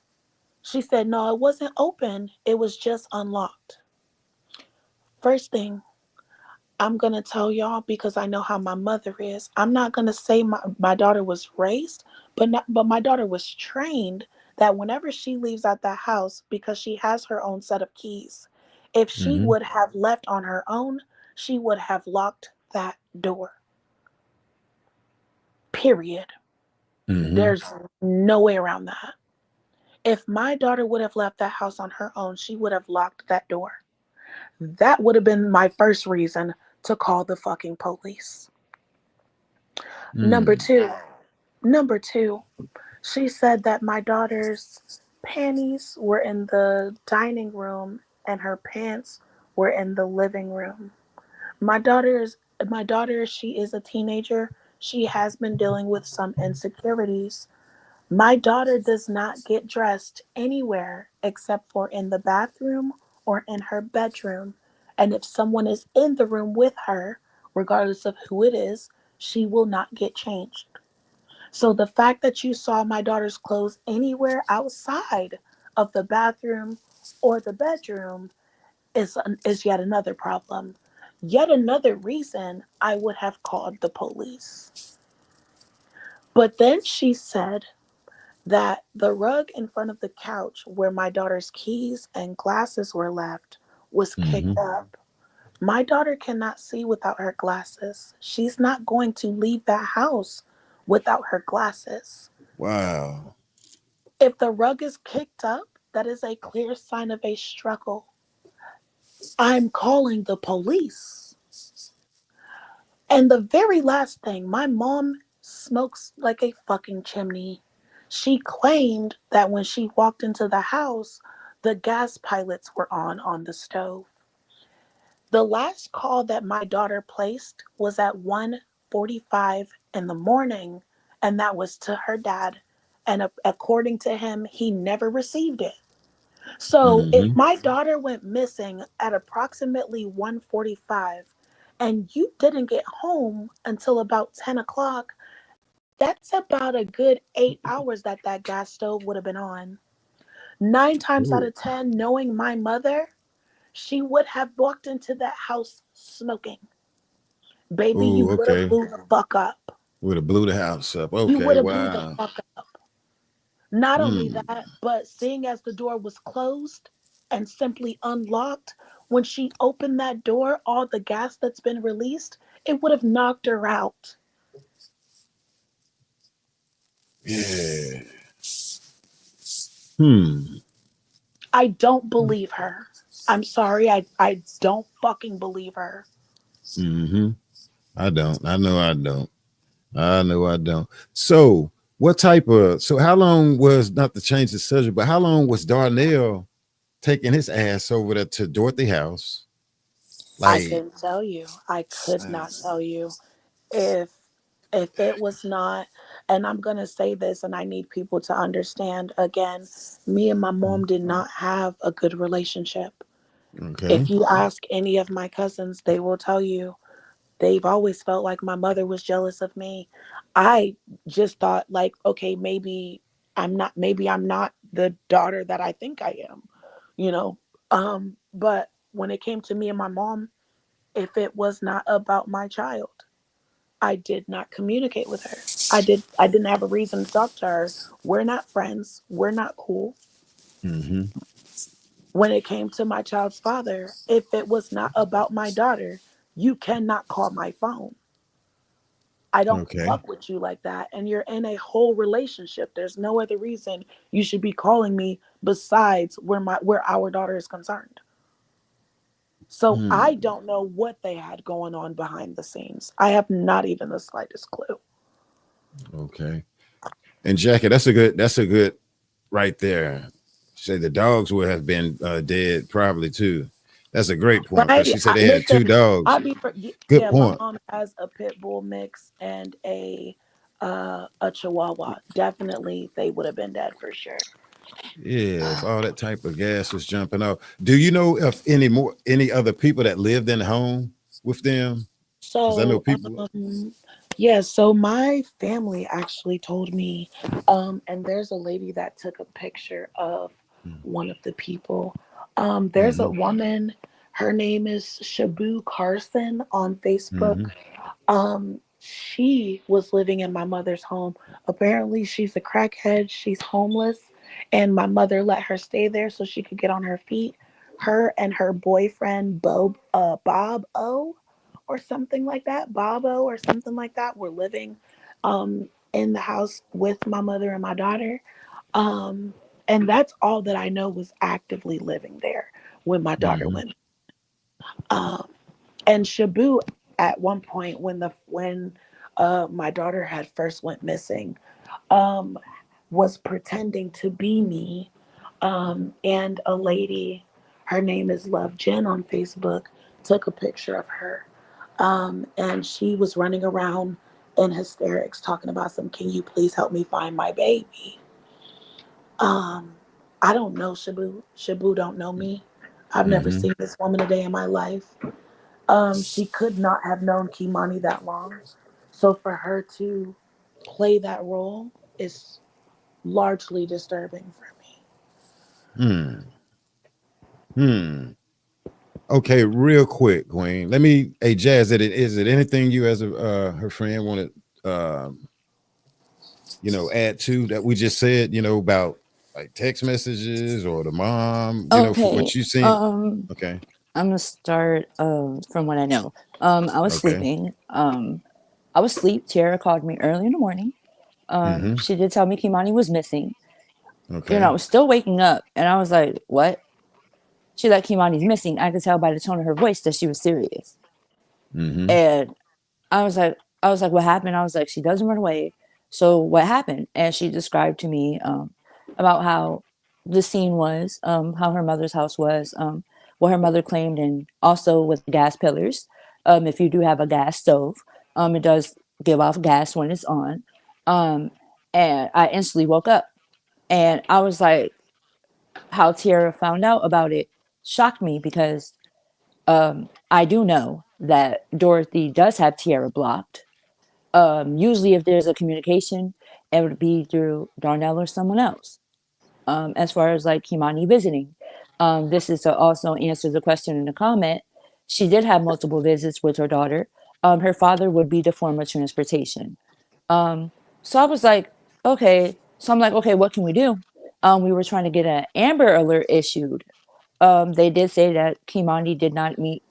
She said, "No, it wasn't open. It was just unlocked." First thing, I'm going to tell y'all because I know how my mother is. I'm not going to say my daughter was raised, but my daughter was trained that whenever she leaves out that house, because she has her own set of keys, if she Mm-hmm. would have left on her own, she would have locked that door. Period. Mm-hmm. There's no way around that. If my daughter would have left that house on her own, she would have locked that door. That would have been my first reason to call the fucking police. Number Mm. two, number two, she said that my daughter's panties were in the dining room and her pants were in the living room. My daughter, she is a teenager. She has been dealing with some insecurities. My daughter does not get dressed anywhere except for in the bathroom or in her bedroom. And if someone is in the room with her, regardless of who it is, she will not get changed. So the fact that you saw my daughter's clothes anywhere outside of the bathroom or the bedroom is yet another problem. Yet another reason I would have called the police. But then she said that the rug in front of the couch where my daughter's keys and glasses were left was Mm-hmm. kicked up. My daughter cannot see without her glasses. She's not going to leave that house without her glasses. Wow. If the rug is kicked up, that is a clear sign of a struggle. I'm calling the police. And the very last thing, my mom smokes like a fucking chimney. She claimed that when she walked into the house, the gas pilots were on the stove. The last call that my daughter placed was at 1:45 in the morning, and that was to her dad. And according to him, he never received it. So if Mm-hmm. my daughter went missing at approximately 1:45 and you didn't get home until about 10 o'clock, that's about a good 8 hours that that gas stove would have been on. 9 times out Oh, of 10, knowing my mother, she would have walked into that house smoking. Baby, you oh, would have okay. blew the fuck up. Would have blew the house up. You would Okay, have blew the wow. fuck up. Not only Hmm. that, but seeing as the door was closed and simply unlocked, when she opened that door, all the gas that's been released, it would have knocked her out. Yeah. Hmm. I don't believe her. I'm sorry, I don't fucking believe her. Mm-hmm. I don't. I know I don't. I know I don't. So what type of so how long was not to change the subject, but how long was Darnell taking his ass over there to Dorothy house? I Like couldn't tell you. I could not tell you. if if it was not, and I'm going to say this and I need people to understand again, me and my mom did not have a good relationship. okay. If you ask any of my cousins, they will tell you they've always felt like my mother was jealous of me. I just thought like, okay, maybe I'm not the daughter that I think I am, you know. But when it came to me and my mom, if it was not about my child, I did not communicate with her. I didn't have a reason to talk to her. We're not friends. We're not cool. Mm-hmm. When it came to my child's father, if it was not about my daughter, you cannot call my phone. I don't Okay. fuck with you like that. And you're in a whole relationship. There's no other reason you should be calling me besides where our daughter is concerned. So I Hmm. don't know what they had going on behind the scenes. I have not even the slightest clue. Okay. And Jackie, that's a good right there. Say the dogs would have been dead probably too. That's a great point because Right? she said they had Listen, two dogs. I'll be Good yeah. My point. mom has a pit bull mix and a chihuahua. Definitely, they would have been dead for sure. Yeah, if all that type of gas was jumping off. Do you know if any other people that lived in the home with them? Because I know So, people. yeah. So my family actually told me, and there's a lady that took a picture of one of the people. There's a Mm-hmm. woman. Her name is Shabu Carson on Facebook. Mm-hmm. She was living in my mother's home. Apparently, she's a crackhead. She's homeless, and my mother let her stay there so she could get on her feet. Her and her boyfriend, Bob O, or something like that, Bobo or something like that, were living in the house with my mother and my daughter. Um, and that's all that I know was actively living there when my daughter Mm-hmm. went. Um, and Shabu, at one point when my daughter had first went missing, um, was pretending to be me, and a lady, her name is Love Jen on Facebook, took a picture of her, and she was running around in hysterics talking about some, can you please help me find my baby? um, I don't know Shabu. Shabu don't know me. I've never Mm-hmm. seen this woman a day in my life. She could not have known Kei'Mani that long. So for her to play that role is largely disturbing for me. Hmm. Hmm. Okay, real quick, Queen. Let me. Hey, Jazz. Is it anything you as a her friend want to add to that we just said? About like text messages or the mom. For Okay. what you seen. Okay. I'm gonna start from what I know. I was Okay. sleeping. I was asleep. Tiara called me early in the morning. Mm-hmm. She did tell me Kei'Mani was missing. I Okay. was still waking up, and I was like, "What?" She like Kei'Mani's missing. I could tell by the tone of her voice that she was serious. Mm-hmm. And I was like, what happened? I was like, she doesn't run away. So what happened? And she described to me about how the scene was, how her mother's house was, what her mother claimed, and also with gas pillars. If you do have a gas stove, it does give off gas when it's on. Um, and I instantly woke up, and I was like, how Tiara found out about it shocked me because I do know that Dorothy does have Tiara blocked. Usually, if there's a communication, it would be through Darnell or someone else. As far as like Kei'Mani visiting, this is to also answer the question in the comment. She did have multiple visits with her daughter. Her father would be the form of transportation. Um, so I was like, okay. So I'm like, okay, what can we do? We were trying to get an Amber Alert issued. They did say that Kei'Mani did not meet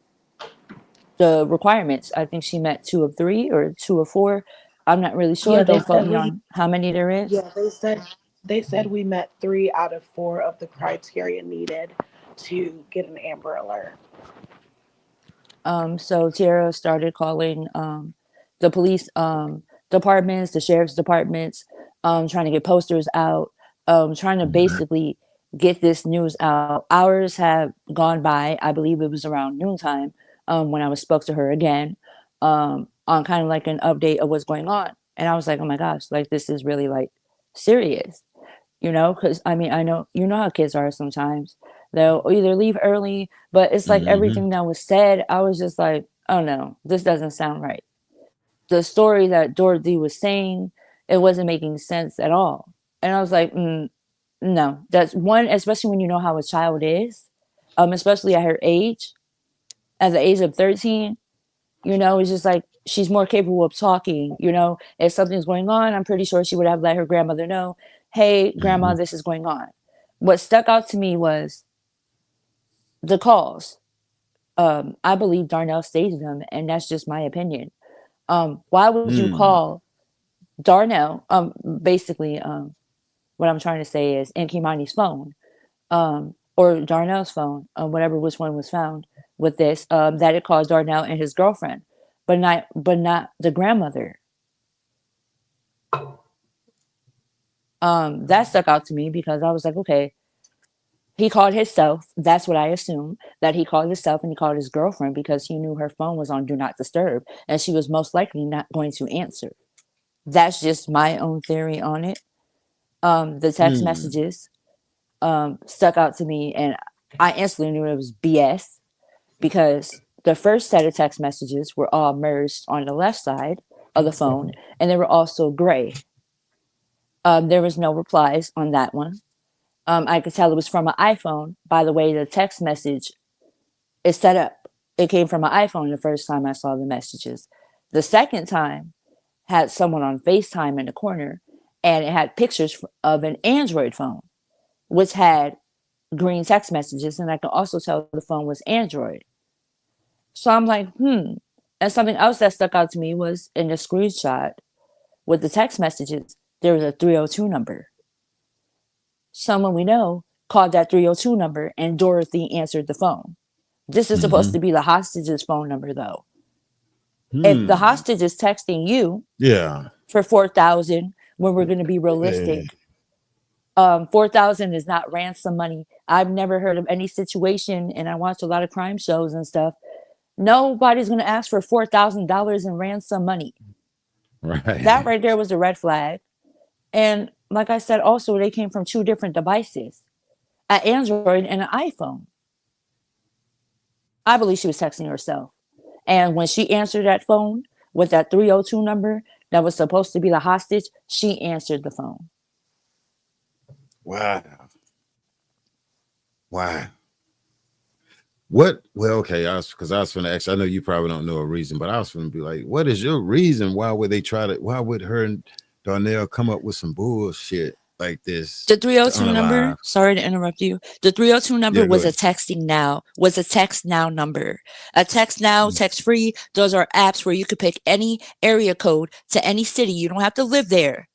the requirements. I think she met 2 of 3 or 2 of 4. I'm not really sure. Yeah, they Don't quote said me we. on how many there is. Yeah, they said we met 3 out of 4 of the criteria needed to get an Amber Alert. So Tara started calling the police departments, the sheriff's departments, trying to get posters out, trying to basically get this news out. Hours have gone by. I believe it was around noontime when I was spoke to her again on kind of like an update of what's going on. And I was like, oh my gosh, like this is really like serious, because I mean, I know, how kids are sometimes. They'll either leave early, but it's like Mm-hmm. everything that was said, I was just like, oh no, this doesn't sound right. The story that Dorothy was saying, it wasn't making sense at all. And I was like, no, that's one, especially when you know how a child is, especially at her age, at the age of 13, it's just like she's more capable of talking. If something's going on, I'm pretty sure she would have let her grandmother know, hey, Mm-hmm. grandma, this is going on. What stuck out to me was the calls. I believe Darnell staged them, and that's just my opinion. Why would you Mm. call Darnell? Basically, what I'm trying to say is in Kei'Mani's phone, or Darnell's phone, whatever which one was found with this, that it called Darnell and his girlfriend, but not the grandmother. That stuck out to me because I was like, okay, he called himself. That's what I assumed, that he called himself and he called his girlfriend because he knew her phone was on Do Not Disturb and she was most likely not going to answer. That's just my own theory on it. The text Mm. messages stuck out to me, and I instantly knew it was BS because the first set of text messages were all merged on the left side of the phone, and they were also gray. There was no replies on that one. I could tell it was from an iPhone by the way the text message is set up. It came from an iPhone the first time I saw the messages. The second time had someone on FaceTime in the corner, and it had pictures of an Android phone, which had green text messages, and I could also tell the phone was Android. So I'm like, And something else that stuck out to me was in the screenshot with the text messages, there was a 302 number. Someone we know called that 302 number, and Dorothy answered the phone. This is supposed Mm-hmm. to be the hostage's phone number, though. If the Hmm. hostage is texting you Yeah. for 4,000, when we're going to be Yeah. realistic, 4,000 is not ransom money. I've never heard of any situation, and I watch a lot of crime shows and stuff. Nobody's going to ask for $4,000 in ransom money. That Right. right there was a red flag. And like I said, also, they came from 2 different devices, an Android and an iPhone. I believe she was texting herself. And when she answered that phone with that 302 number that was supposed to be the hostage, she answered the phone. Wow. Wow. What? Well, okay. Because I was going to ask. I know you probably don't know a reason, but I was going to be like, what is your reason? Why would they try to? Why would her and Darnell come up with some bullshit like this The to 302 number, unalive. sorry to interrupt you. The 302 number Yeah, go was a ahead. texting now, was a text now number. A text now, Mm. text free, those are apps where you could pick any area code to any city. You don't have to live there.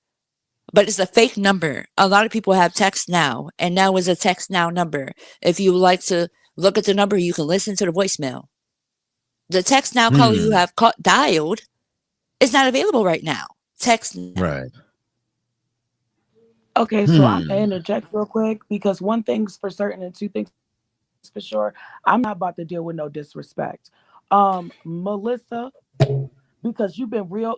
But it's a fake number. A lot of people have text now, and now is a text now number. If you would like to look at the number, you can listen to the voicemail. The text now caller you Hmm. have dialed is not available right now. Text now. Right. Okay, so I'm gonna Hmm. interject real quick because one thing's for certain and two things for sure. I'm not about to deal with no disrespect. Melissa, because you've been real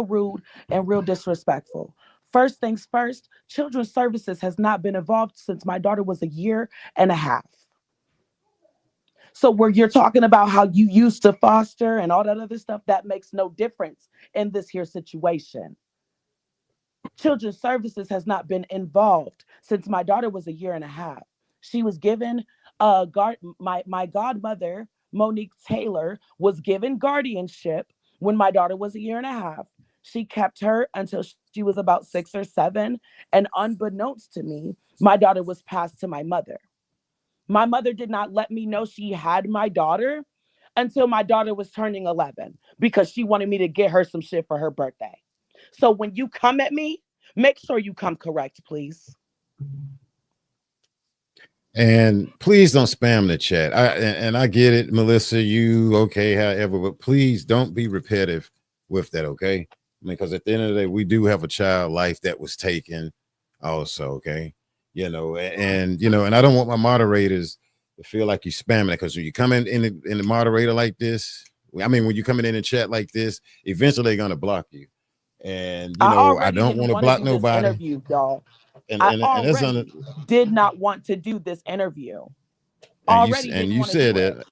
rude and real disrespectful. First things first, children's services has not been involved since my daughter was a year and a half. So where you're talking about how you used to foster and all that other stuff, that makes no difference in this here situation. Children's services has not been involved since my daughter was a year and a half. She was given my godmother, Monique Taylor, was given guardianship when my daughter was a year and a half. She kept her until she was about 6 or 7. And unbeknownst to me, my daughter was passed to my mother. My mother did not let me know she had my daughter until my daughter was turning 11 because she wanted me to get her some shit for her birthday. So when you come at me, make sure you come correct, please. And please don't spam the chat. And I get it, Melissa. You okay? However, but please don't be repetitive with that. Okay, I mean, because at the end of the day, we do have a child life that was taken, also. Okay, and I don't want my moderators to feel like you spamming it because when you come in the moderator like this, I mean, when you coming in and chat like this, eventually they're gonna block you. And I I already don't didn't want to want to block do this nobody. interview, y'all. And I and and it's on. already did not want to do this interview. And Already didn't you want to said do it.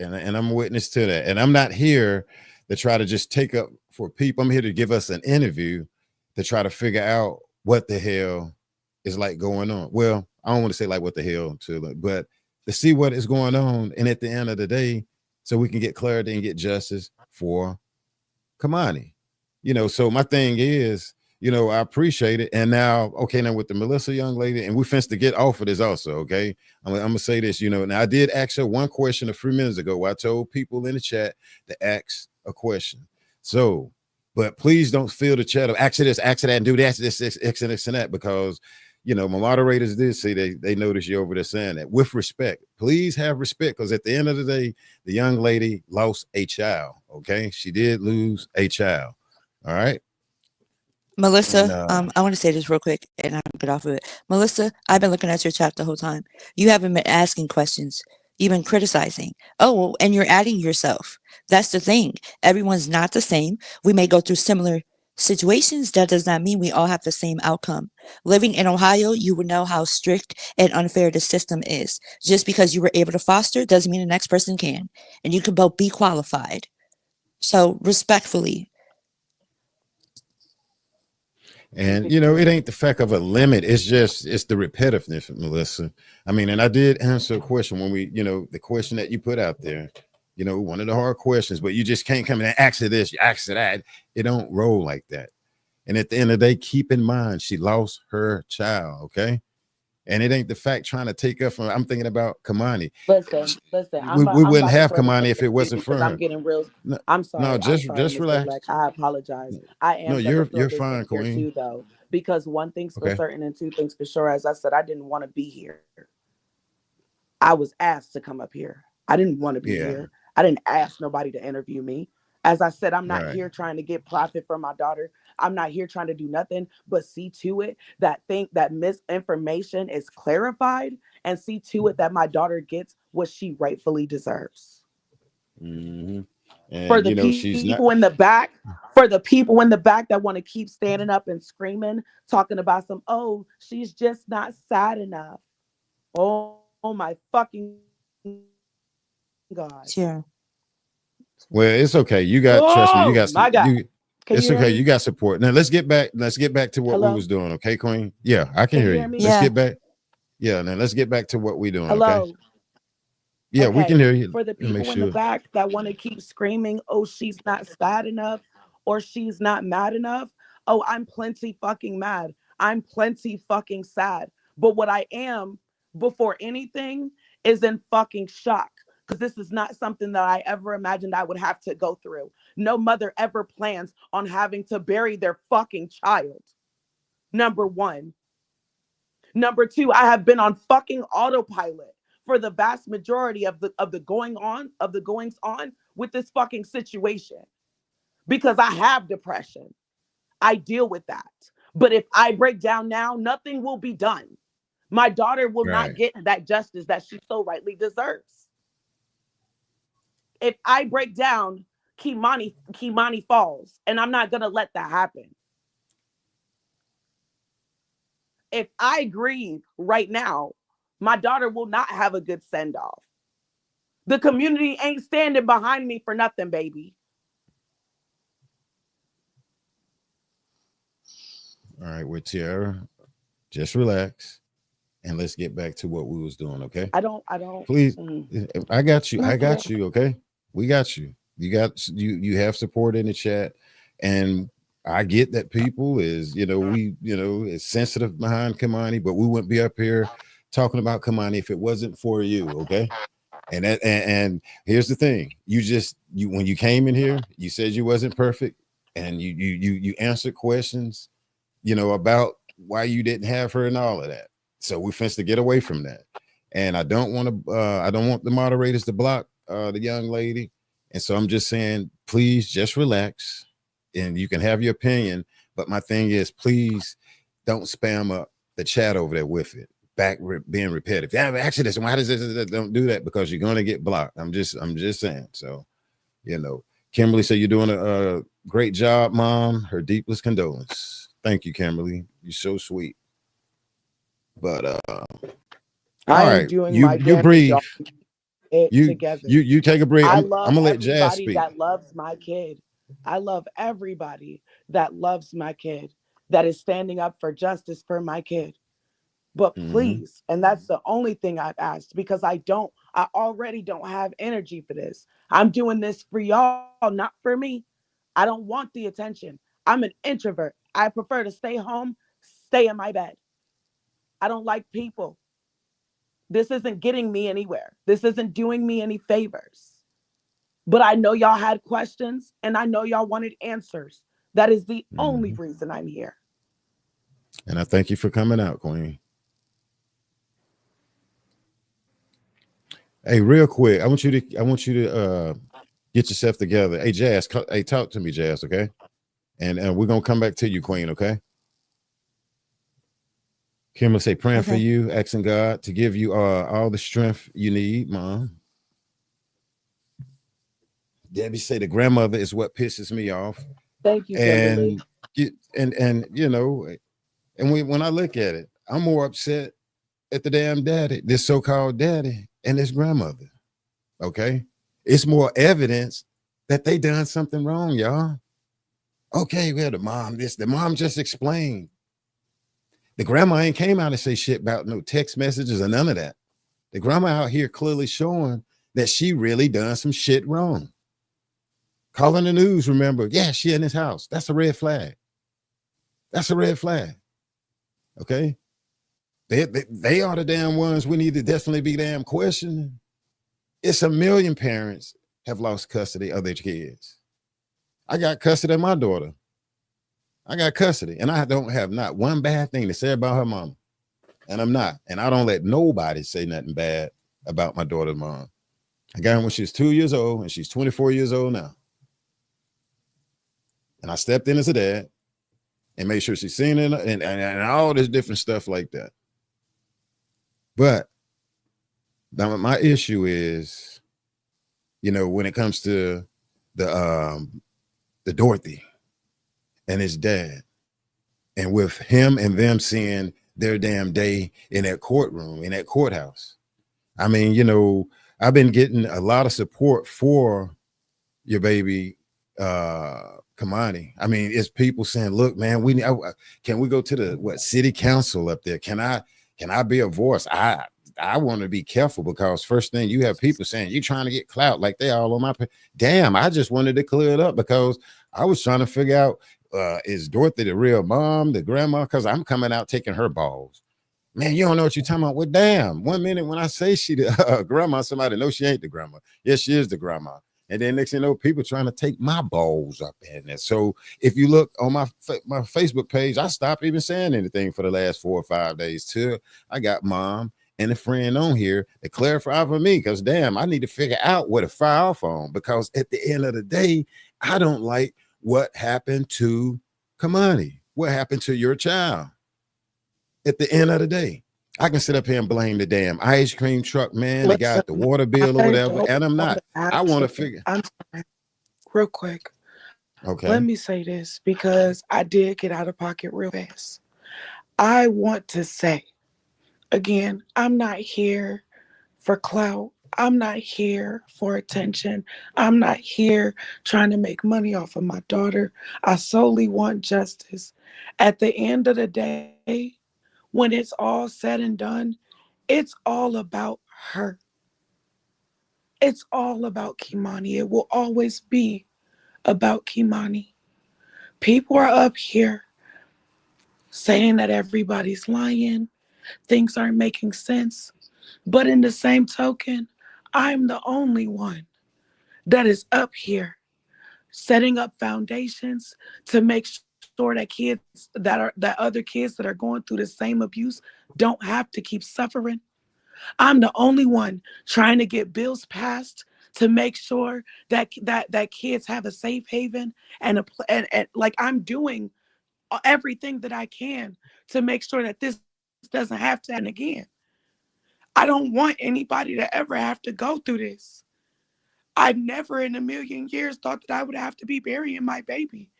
that, and I'm a witness to that. And I'm not here to try to just take up for people. I'm here to give us an interview to try to figure out what the hell is like going on. Well, I don't want to say like what the hell but to see what is going on. And at the end of the day, so we can get clarity and get justice for Kei'Mani. So my thing is, I appreciate it. And now, okay, now with the Melissa young lady, and we finna to get off of this also, okay? I'm gonna say this, now I did ask her one question a few minutes ago where I told people in the chat to ask a question. So, but please don't feel the chat of ask this, ask that, and do that, this, and that, because my moderators did say they noticed you over there saying that with respect. Please have respect, because at the end of the day, the young lady lost a child. Okay, she did lose a child. All right, and Melissa, I want to say this real quick and I'll get off of it. Melissa, I've been looking at your chat the whole time. You haven't been asking questions, you've been criticizing. Oh, and you're adding yourself. That's the thing. Everyone's not the same. We may go through similar situations. That does not mean we all have the same outcome. Living in Ohio, you would know how strict and unfair the system is. Just because you were able to foster doesn't mean the next person can. And you can both be qualified. So, respectfully, And it ain't the fact of a limit. It's the repetitiveness, Melissa. I mean, and I did answer a question when we, the question that you put out there, one of the hard questions, but you just can't come in and ask her this, you ask her that. It don't roll like that. And at the end of the day, keep in mind she lost her child. Okay. And it ain't the fact trying to take up from. I'm thinking about Kei'Mani. Listen. We I'm wouldn't about to have throw this Kei'Mani away if it wasn't because for I'm her. getting real. No, I'm no, sorry. I'm sorry, just Mr. relax. Black. I apologize. I No, am gonna throw you're this in fine, here Queen. too, though, because one thing's for Okay. certain and two things for sure. As I said, I didn't want to be here. I was asked to come up here. I didn't want to be Yeah. here. I didn't ask nobody to interview me. As I said, I'm not Right. here trying to get profit from my daughter. I'm not here trying to do nothing but see to it that misinformation is clarified and see to it that my daughter gets what she rightfully deserves. Mm-hmm. For And the she's people not. in the back, for the people in the back that want to keep standing up and screaming, talking about oh, she's just not sad enough. Oh my fucking God. sure. Well, it's okay. You got, trust me, you Oh got my God. you. Can you It's hear okay. me? You got support. Now let's get back. Let's get back to what we Hello? was doing. Okay, Queen. Yeah, I can Can you hear hear you. me? Let's Yeah. get back. Yeah. Now let's get back to what we doing. Okay. Hello? Yeah, we can Okay. hear you. For the Let me make people in the sure. back that want to keep screaming, oh, she's not sad enough or she's not mad enough. Oh, I'm plenty fucking mad. I'm plenty fucking sad. But what I am before anything is in fucking shock, because this is not something that I ever imagined I would have to go through. No mother ever plans on having to bury their fucking child. Number one. Number two, I have been on fucking autopilot for the vast majority of the goings on with this fucking situation, because I have depression. I deal with that. But if I break down now, nothing will be done. My daughter will not get that justice that she so rightly deserves. If I break down, Kei'Mani falls, and I'm not gonna let that happen. If I grieve right now, my daughter will not have a good send off. The community ain't standing behind me for nothing, baby. All right, with Tiara, just relax and let's get back to what we was doing, okay? I don't. Please, I got you. I got you, okay? We got you. You have support in the chat, and I get that people is, is sensitive behind Kei'Mani, but we wouldn't be up here talking about Kei'Mani if it wasn't for you, okay? And here's the thing: you when you came in here, you said you wasn't perfect, and you answered questions, about why you didn't have her and all of that. So we finna to get away from that, and I don't want the moderators to block the young lady, and so I'm just saying, please just relax. And you can have your opinion, but my thing is, please don't spam up the chat over there with it, being repetitive. Yeah, actually, why does this? Don't do that, because you're gonna get blocked. I'm just saying. So, Kimberly said you're doing a great job, Mom. Her deepest condolence. Thank you, Kimberly. You're so sweet. But I am doing my you breathe. Together. You take a break. I'm love gonna let Jazz speak. That loves my kid. I love everybody that loves my kid, that is standing up for justice for my kid. But please, and that's the only thing I've asked, because I already don't have energy for this. I'm doing this for y'all, not for me. I don't want the attention. I'm an introvert. I prefer to stay home, stay in my bed. I don't like people. This isn't getting me anywhere. This isn't doing me any favors. But I know y'all had questions, and I know y'all wanted answers. That is the only reason I'm here. And I thank you for coming out, Queen. Hey, real quick, I want you to get yourself together. Hey, Jazz, talk to me, Jazz, okay? And we're gonna come back to you, Queen, okay? Kim will say, praying for you, asking God to give you all the strength you need, Mom. Debbie say the grandmother is what pisses me off. Thank you, Kimberly. And when I look at it, I'm more upset at the damn daddy, this so-called daddy, and his grandmother. Okay, it's more evidence that they done something wrong, y'all. Okay, well, the mom just explained. The grandma ain't came out and say shit about no text messages or none of that. The grandma out here clearly showing that she really done some shit wrong. Calling the news, remember, yeah, she in his house. That's a red flag. That's a red flag. Okay. They are the damn ones we need to definitely be damn questioning. It's a million parents have lost custody of their kids. I got custody of my daughter. I got custody, and I don't have not one bad thing to say about her mama. And I'm not. And I don't let nobody say nothing bad about my daughter's mom. I got her when she was 2 years old, and she's 24 years old now. And I stepped in as a dad and made sure she's seen it and all this different stuff like that. But now my issue is, when it comes to the Dorothy and his dad, and with him and them seeing their damn day in that courtroom, in that courthouse. I mean, I've been getting a lot of support for your baby, Kei'Mani. I mean, it's people saying, look, man, can we go to the city council up there? Can I be a voice? I want to be careful, because first thing, you have people saying you trying to get clout, like they all on my damn. I just wanted to clear it up, because I was trying to figure out is Dorothy the real mom, the grandma? Because I'm coming out taking her balls. Man, you don't know what you're talking about. Well, damn. 1 minute when I say she the grandma, somebody knows she ain't the grandma. Yes, she is the grandma. And then next thing you know, people trying to take my balls up in there. So if you look on my Facebook page, I stopped even saying anything for the last 4 or 5 days till I got mom and a friend on here to clarify for me. Because damn, I need to figure out where to fire off on. Because at the end of the day, I don't like what happened to Kei'Mani. What happened to your child? At the end of the day, I can sit up here and blame the damn ice cream truck man, the guy at the water bill or whatever, and I'm not. I want to figure. I'm sorry, real quick. Okay. Let me say this because I did get out of pocket real fast. I want to say, again, I'm not here for clout. I'm not here for attention. I'm not here trying to make money off of my daughter. I solely want justice. At the end of the day, when it's all said and done, it's all about her. It's all about Kei'Mani. It will always be about Kei'Mani. People are up here saying that everybody's lying, things aren't making sense. But in the same token, I'm the only one that is up here setting up foundations to make sure that that other kids that are going through the same abuse don't have to keep suffering. I'm the only one trying to get bills passed to make sure that kids have a safe haven and like I'm doing everything that I can to make sure that this doesn't have to happen again. I don't want anybody to ever have to go through this. I never in a million years thought that I would have to be burying my baby.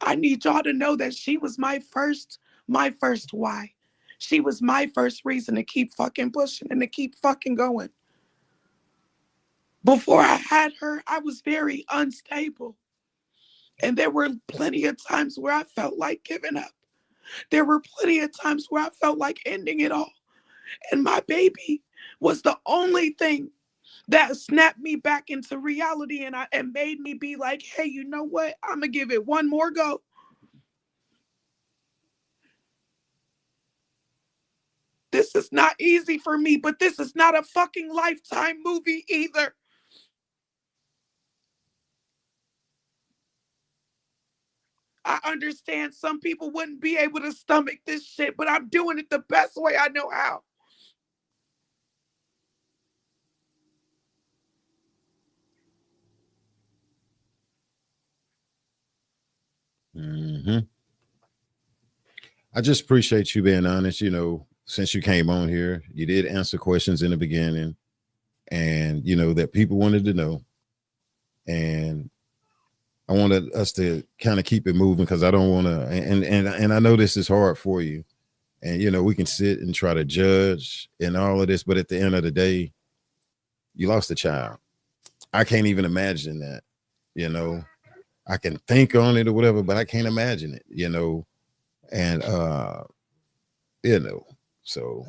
I need y'all to know that she was my first why. She was my first reason to keep fucking pushing and to keep fucking going. Before I had her, I was very unstable. And there were plenty of times where I felt like giving up. There were plenty of times where I felt like ending it all. And my baby was the only thing that snapped me back into reality and made me be like, hey, you know what? I'm going to give it one more go. This is not easy for me, but this is not a fucking Lifetime movie either. I understand some people wouldn't be able to stomach this shit, but I'm doing it the best way I know how. Mm-hmm. I just appreciate you being honest. You know, since you came on here, you did answer questions in the beginning, and you know that people wanted to know, and I wanted us to kind of keep it moving because I don't want to, and I know this is hard for you, and you know we can sit and try to judge and all of this, but at the end of the day, you lost a child. I can't even imagine that. You know, I can think on it or whatever, but I can't imagine it. You know, and you know, so.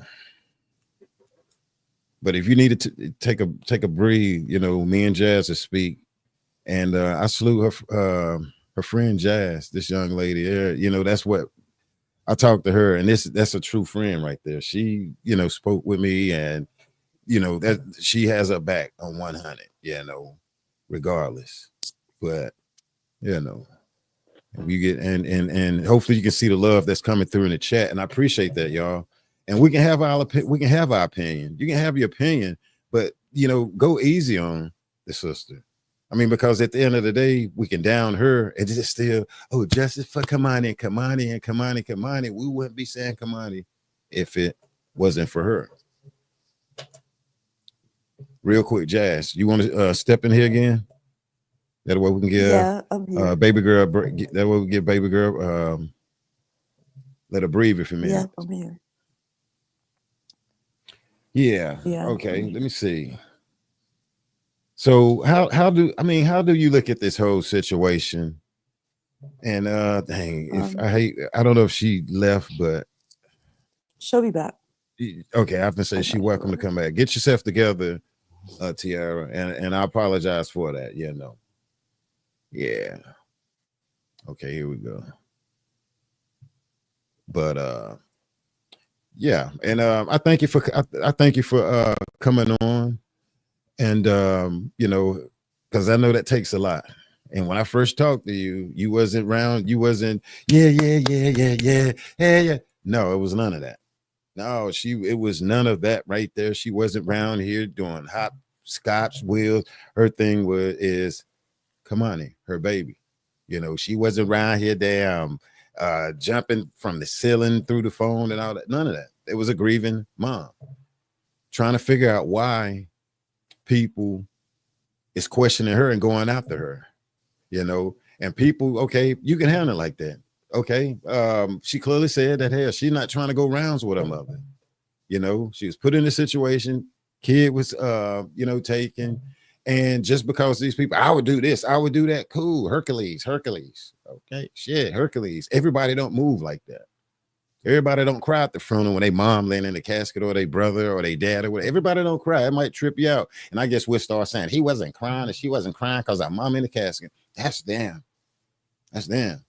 But if you needed to take a breathe, you know, me and Jazz will speak. And I salute her friend Jazz, this young lady. You know, that's what I talked to her, and that's a true friend right there. She, you know, spoke with me, and you know that she has her back on 100. You know, regardless. But you know, we get and hopefully you can see the love that's coming through in the chat, and I appreciate that, y'all. And we can have our opinion. You can have your opinion, but you know, go easy on the sister. I mean, because at the end of the day, we can down her and just still, oh, justice for Kei'Mani. We wouldn't be saying Kei'Mani if it wasn't for her. Real quick, Jazz, you want to step in here again? That way we can give baby girl. That way we give baby girl. Let her breathe for a minute. Yeah, I'm here. Yeah. Okay. Let me see. So how do you look at this whole situation? And dang, I don't know if she left, but she'll be back. Okay, I have to say she welcome to come back. Get yourself together, Tiara, and I apologize for that. Yeah, no. Yeah. Okay, here we go. But yeah, and I thank you for I thank you for coming on, and you know, because I know that takes a lot. And when I first talked to you, you wasn't around. You wasn't yeah. No, it was none of that. No, it was none of that right there. She wasn't around here doing hopscotch wheels. Her thing is Kei'Mani, her baby. You know, she wasn't around here damn jumping from the ceiling through the phone and all that. None of that. It was a grieving mom trying to figure out why people is questioning her and going after her, you know, and people, okay, you can handle it like that. Okay. She clearly said that, hell, she's not trying to go rounds with her mother. You know, she was put in a situation, kid was, you know, taken. And just because these people, I would do this, I would do that. Cool. Hercules. Okay. Shit. Hercules. Everybody don't move like that. Everybody don't cry at the funeral when they mom laying in the casket or their brother or their dad or whatever. Everybody don't cry. It might trip you out. And I guess we'll start saying he wasn't crying and she wasn't crying because our mom in the casket. That's them. That's them.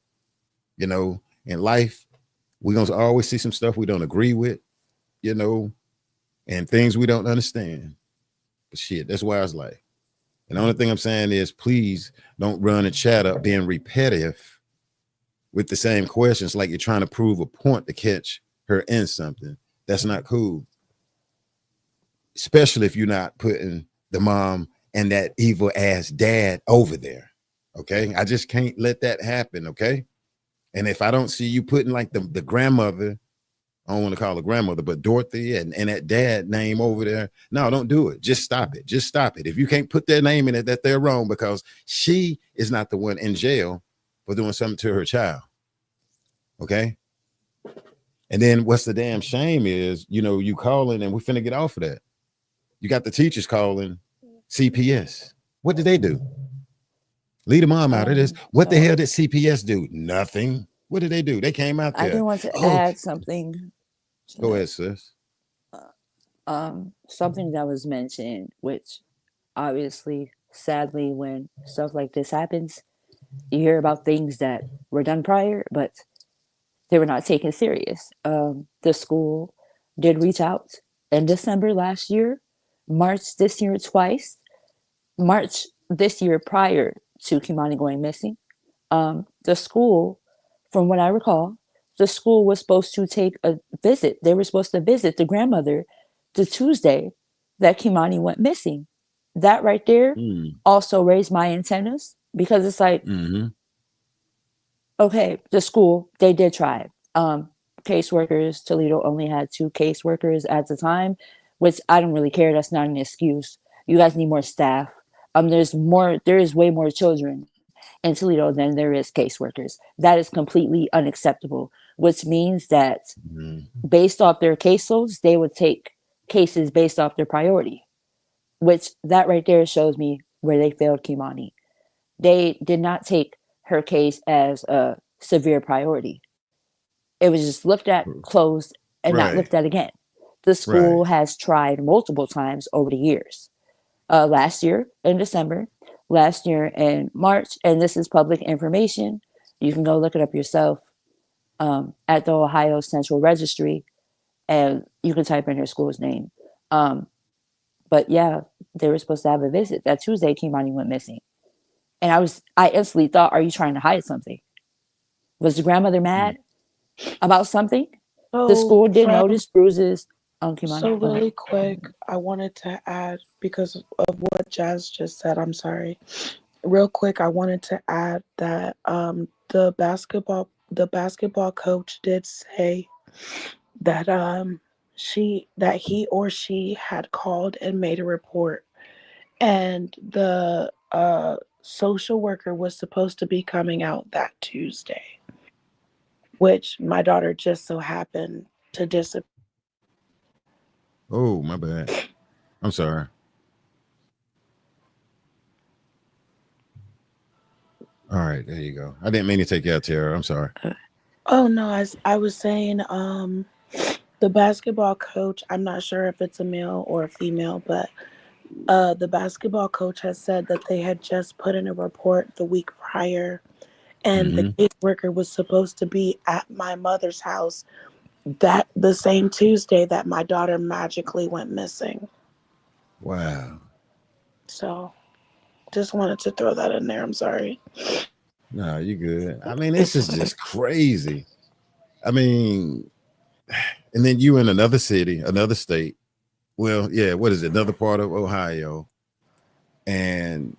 You know, in life, we're going to always see some stuff we don't agree with, you know, and things we don't understand. But shit, that's why it's like. And the only thing I'm saying is please don't run and chat up being repetitive with the same questions like you're trying to prove a point to catch her in something. That's not cool. Especially if you're not putting the mom and that evil ass dad over there. Okay. I just can't let that happen. Okay. And if I don't see you putting like the grandmother, I don't want to call her grandmother, but Dorothy and that dad name over there. No, don't do it. Just stop it. Just stop it. If you can't put their name in it, that they're wrong because she is not the one in jail for doing something to her child. Okay. And then what's the damn shame is, you know, you calling and we're finna get off of that. You got the teachers calling CPS. What did they do? Leave the mom out of this. What the hell did CPS do? Nothing. What did they do? They came out there. I do want to add something. Go ahead, sis. Something that was mentioned, which obviously, sadly, when stuff like this happens, you hear about things that were done prior, but they were not taken serious. The school did reach out in December last year, March this year twice, March this year prior to Kei'Mani going missing. The school, from what I recall, the school was supposed to take a visit. They were supposed to visit the grandmother the Tuesday that Kei'Mani went missing. That right there also raised my antennas because it's like, okay, the school, they did try. Caseworkers, Toledo only had 2 caseworkers at the time, which I don't really care. That's not an excuse. You guys need more staff. There is way more children in Toledo than there is caseworkers. That is completely unacceptable, which means that based off their caseloads, they would take cases based off their priority, which that right there shows me where they failed Kei'Mani. They did not take her case as a severe priority. It was just looked at, closed, and not looked at again. The school has tried multiple times over the years. Last year in December, last year in March, and this is public information. You can go look it up yourself at the Ohio Central Registry, and you can type in her school's name. But yeah, they were supposed to have a visit. That Tuesday, Kei'Mani went missing. And I instantly thought, are you trying to hide something? Was the grandmother mad about something? So The school did notice bruises on Kei'Mani. So really quick, I wanted to add, because of what Jazz just said, I'm sorry. Real quick, I wanted to add that the basketball coach did say that he or she had called and made a report, and the social worker was supposed to be coming out that Tuesday, which my daughter just so happened to disappear. Oh, my bad. I'm sorry. All right, there you go. I didn't mean to take you out, Tara. I'm sorry. Oh no, I was saying the basketball coach, I'm not sure if it's a male or a female, but the basketball coach has said that they had just put in a report the week prior, and the Mm-hmm. caseworker was supposed to be at my mother's house that the same Tuesday that my daughter magically went missing. Wow. So just wanted to throw that in there. I'm sorry. No, you good. I mean, this It's is okay. just crazy. I mean, and then you in another city, another state. Well, yeah, what is it? Another part of Ohio. And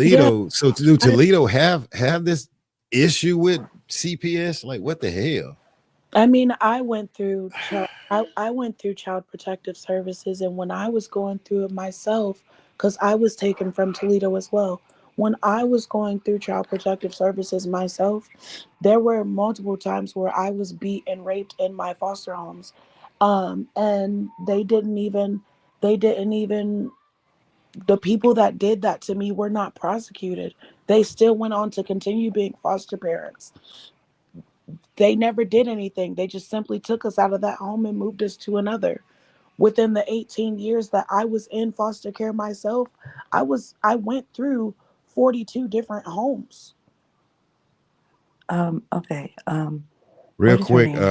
Yeah, Toledo. So do I, Toledo have this issue with CPS? Like, what the hell? I mean, I went through Child Protective Services, and when I was going through it myself, because I was taken from Toledo as well. When I was going through Child Protective Services myself, there were multiple times where I was beat and raped in my foster homes, and they didn't even, the people that did that to me were not prosecuted. They still went on to continue being foster parents. They never did anything. They just simply took us out of that home and moved us to another. Within the 18 years that I was in foster care myself, I went through 42 different homes. Okay. Real What is her quick, name?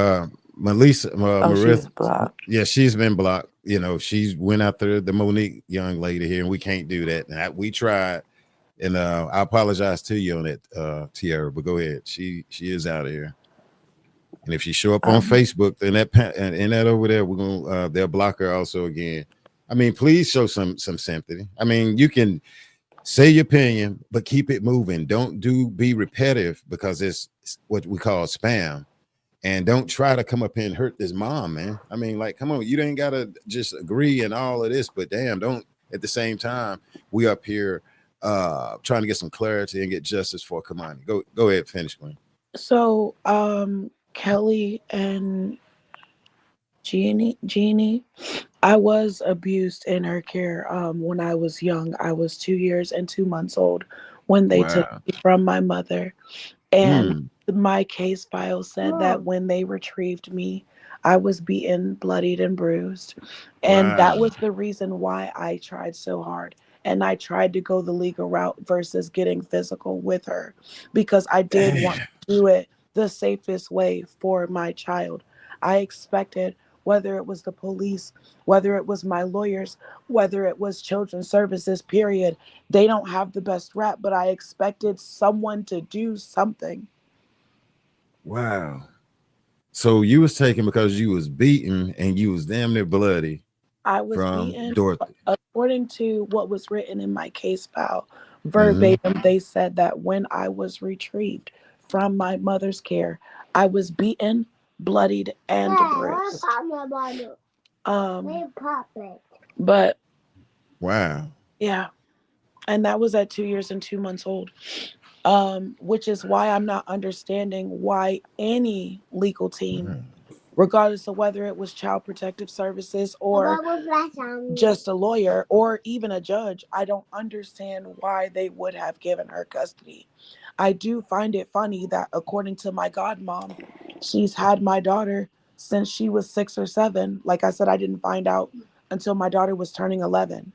Melissa, Oh, she was Marissa, blocked. yeah, she's been blocked. You know, she's went after the Monique young lady here, and we can't do that. We tried, and I apologize to you on that, Tiara. But go ahead, she is out of here. And if she show up on Um, Facebook, then and that over there, we're gonna they'll block her also again. I mean, please show some sympathy. I mean, you can say your opinion, but keep it moving. Don't be repetitive because it's what we call spam. And don't try to come up here and hurt this mom, man. I mean, like, come on, you ain't gotta just agree and all of this, but damn, don't at the same time we up here trying to get some clarity and get justice for Kei'Mani. Go ahead, finish, Queen. So, Kelly and Jeannie, I was abused in her care. When I was young, I was 2 years and 2 months old when they took Wow. me from my mother. And Hmm. my case file said that when they retrieved me, I was beaten, bloodied, and bruised. And that Wow. was the reason why I tried so hard. And I tried to go the legal route versus getting physical with her because I did want Damn. to do it the safest way for my child. I expected, whether it was the police, whether it was my lawyers, whether it was children's services, period, they don't have the best rap, but I expected someone to do something. Wow. So you was taken because you was beaten and you was damn near bloody I was from beaten. Dorothy. According to what was written in my case file, Mm-hmm. verbatim, they said that when I was retrieved from my mother's care, I was beaten, bloodied, and bruised. Um, but Wow. yeah, and that was at 2 years and 2 months old. Which is why I'm not understanding why any legal team, Wow. regardless of whether it was Child Protective Services or just a lawyer or even a judge, I don't understand why they would have given her custody. I do find it funny that, according to my godmom, she's had my daughter since she was 6 or 7. Like I said, I didn't find out until my daughter was turning 11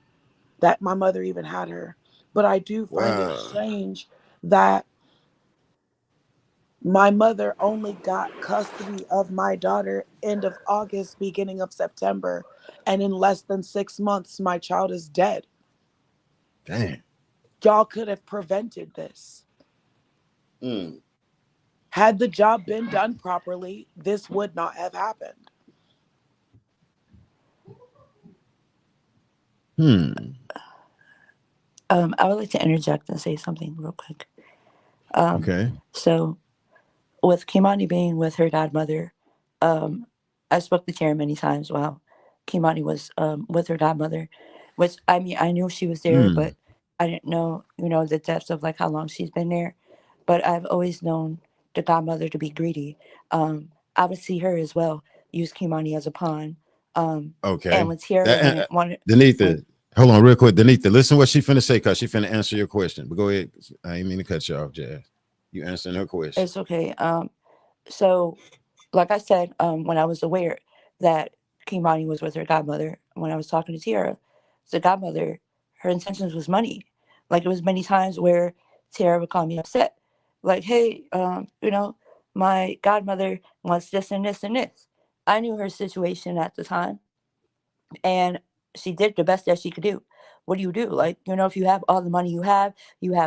that my mother even had her. But I do find it Wow. strange that my mother only got custody of my daughter end of August, beginning of September, and in less than 6 months, my child is dead. Damn. Y'all could have prevented this. Mm. Had the job been done properly, this would not have happened. Hmm. I would like to interject and say something real quick. Um, Okay. so with Kei'Mani being with her godmother, um, I spoke to Tara many times while Kei'Mani was with her godmother, which I mean I knew she was there, but Hmm. I didn't know the depths of like how long she's been there. But I've always known the godmother to be greedy. I would see her as well use Kei'Mani as a pawn. And Okay. when Tara That wanted when Denitha, hold on real quick. Denitha, listen what she finna say because she finna answer your question. But go ahead. I ain't mean to cut you off, Jazz. You answering her question. it's okay. So like I said, when I was aware that Kei'Mani was with her godmother, when I was talking to Tiara, the godmother, her intentions was money. Like it was many times where Tiara would call me upset, like, hey, my godmother wants this and this and this. I knew her situation at the time, and she did the best that she could do. What do you do? Like, if you have all the money you have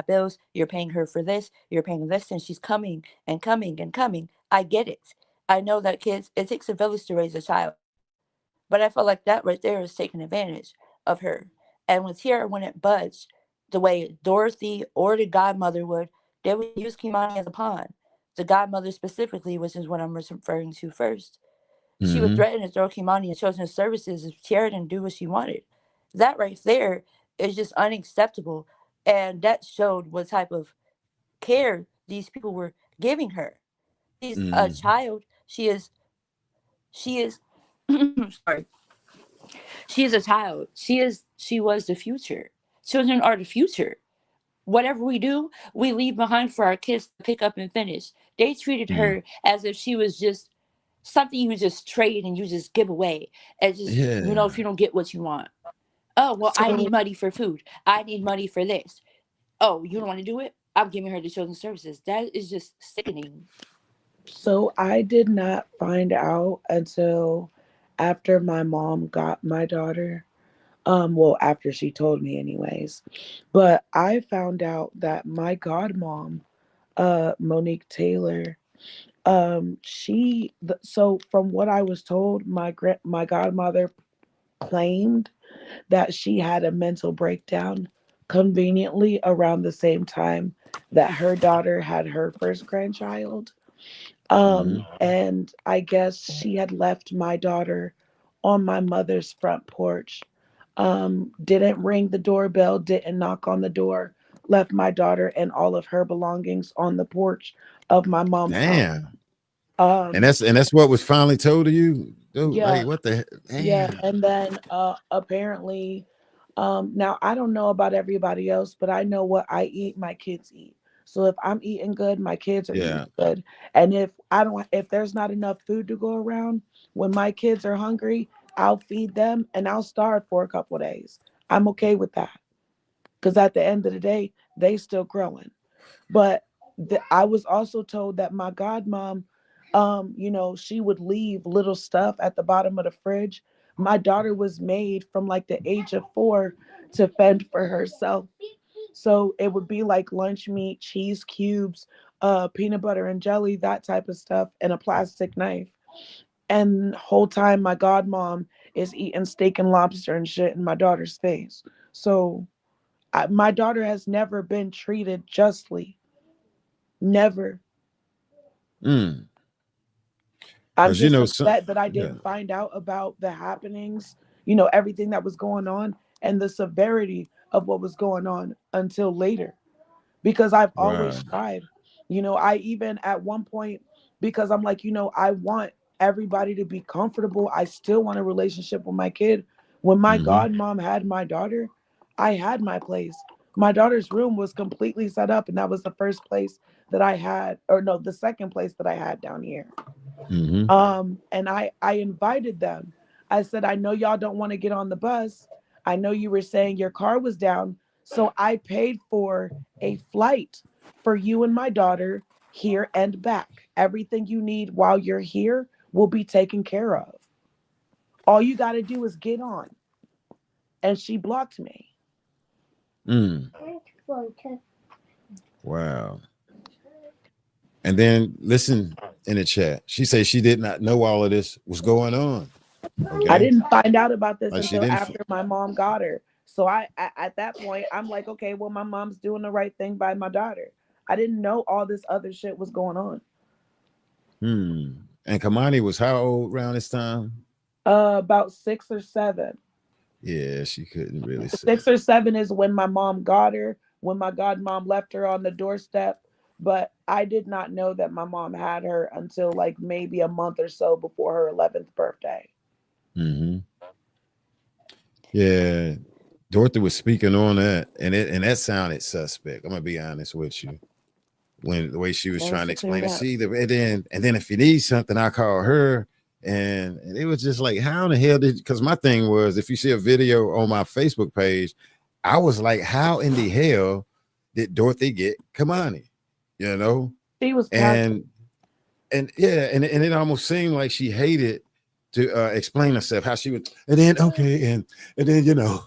bills, you're paying her for this, you're paying this, and she's coming and coming and coming. I get it. I know that kids, it takes a village to raise a child. But I felt like that right there is taking advantage of her. And with Tiara, when it budged, the way Dorothy or the godmother would, they would use Kei'Mani as a pawn. The godmother specifically, which is what I'm referring to first, she would Mm-hmm. threaten to throw Kei'Mani in children's services if Tiara didn't do what she wanted. That right there is just unacceptable. And that showed what type of care these people were giving her. She's a Mm-hmm. child. She is sorry. She is a child. She was the future. Children are the future. Whatever we do, we leave behind for our kids to pick up and finish. They treated Mm. her as if she was just something you just trade and you just give away. And just, Yeah. if you don't get what you want. Oh, well, I So need money for food. I need money for this. Oh, you don't want to do it? I'm giving her the children's services. That is just sickening. so I did not find out until after my mom got my daughter. Well, after she told me anyways. But I found out that my godmom, Monique Taylor, so from what I was told, my godmother claimed that she had a mental breakdown conveniently around the same time that her daughter had her first grandchild. Mm-hmm. And I guess she had left my daughter on my mother's front porch. Didn't ring the doorbell, didn't knock on the door, left my daughter and all of her belongings on the porch of my mom's house. Damn. And Um, that's what was finally told to you, dude. yeah, Like what the yeah, damn. and then apparently, now I don't know about everybody else, but I know what I eat, my kids eat. So if I'm eating good, my kids are eating Yeah. good. And if there's not enough food to go around, when my kids are hungry, I'll feed them and I'll starve for a couple of days. I'm okay with that because at the end of the day, they still growing. But I was also told that my godmom, she would leave little stuff at the bottom of the fridge. My daughter was made from like the age of 4 to fend for herself. So it would be like lunch meat, cheese cubes, peanut butter and jelly, that type of stuff, and a plastic knife. And whole time my godmom is eating steak and lobster and shit in my daughter's face. So my daughter has never been treated justly. Never. Mm. I'm Because you just know some upset that I yeah. didn't find out about the happenings, everything that was going on and the severity of what was going on until later. Because I've always Right. tried. I even at one point, because I'm like, I want everybody to be comfortable. I still want a relationship with my kid. When my Mm-hmm. godmom had my daughter, I had my place. My daughter's room was completely set up, and that was the first place that I had, or no, the second place that I had down here. Mm-hmm. And I invited them. I said, I know y'all don't want to get on the bus. I know you were saying your car was down, so I paid for a flight for you and my daughter here and back. Everything you need while you're here will be taken care of. All you got to do is get on. And she blocked me. Mm. Wow. And then listen in the chat. She said she did not know all of this was going on. I Okay. didn't find out about this Like she until didn't. after my mom got her. So at that point, I'm like, okay, well, my mom's doing the right thing by my daughter. I didn't know all this other shit was going on. Hmm. And Kei'Mani was how old around this time? About 6 or 7. Yeah, she couldn't really say. 6 or 7 is when my mom got her, when my godmom left her on the doorstep. But I did not know that my mom had her until like maybe a month or so before her 11th birthday. Mm-hmm. Yeah. Dorothy was speaking on that, and that sounded suspect. I'm gonna be honest with you. When the way she was Wants trying to to clear explain it it, up. see the and then if you need something, I call her. And it was just like, how in the hell did, because my thing was, if you see a video on my Facebook page, I was like, how in the hell did Dorothy get Kei'Mani? you know, She was and yeah, and it almost seemed like she hated to explain herself, how she would, and then okay, and then you know,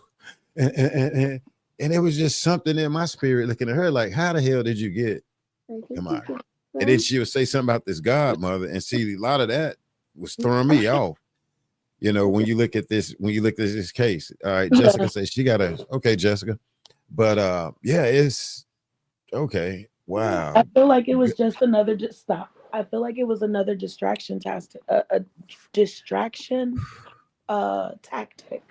and it was just something in my spirit looking at her like, how the hell did you get? Come on. And then she would say something about this godmother, and see, a lot of that was throwing me off. You know, when you look at this case. All right, Jessica says she got a okay, Jessica. But yeah, it's okay. Wow. I feel like it was just another stop. I feel like it was another distraction task, a distraction tactic.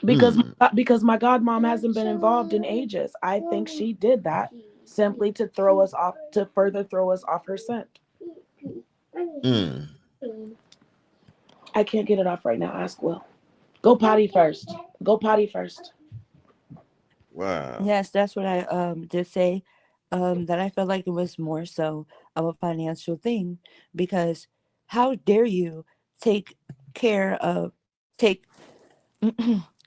Because my godmom hasn't been involved in ages. I think she did that simply to throw us off, to further throw us off her scent. Mm. I can't get it off right now. Ask Will. Go potty first. Go potty first. Wow. Yes, that's what I did say. That I felt like it was more so of a financial thing, because how dare you take care of take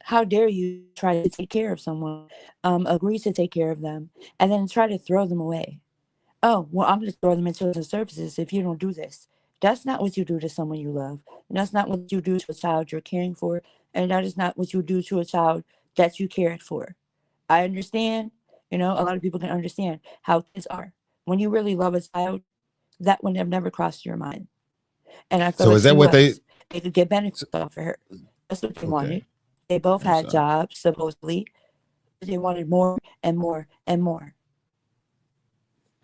how dare you try to take care of someone, agree to take care of them, and then try to throw them away. Oh, well, I'm going to throw them into the services if you don't do this. That's not what you do to someone you love. And that's not what you do to a child you're caring for. And that is not what you do to a child that you cared for. I understand, a lot of people can understand how kids are. When you really love a child, that would have never crossed your mind. And I feel So like is that she what was. They could get benefits off of her. That's what they okay. wanted. They both I'm had sorry. jobs, supposedly. But they wanted more and more and more.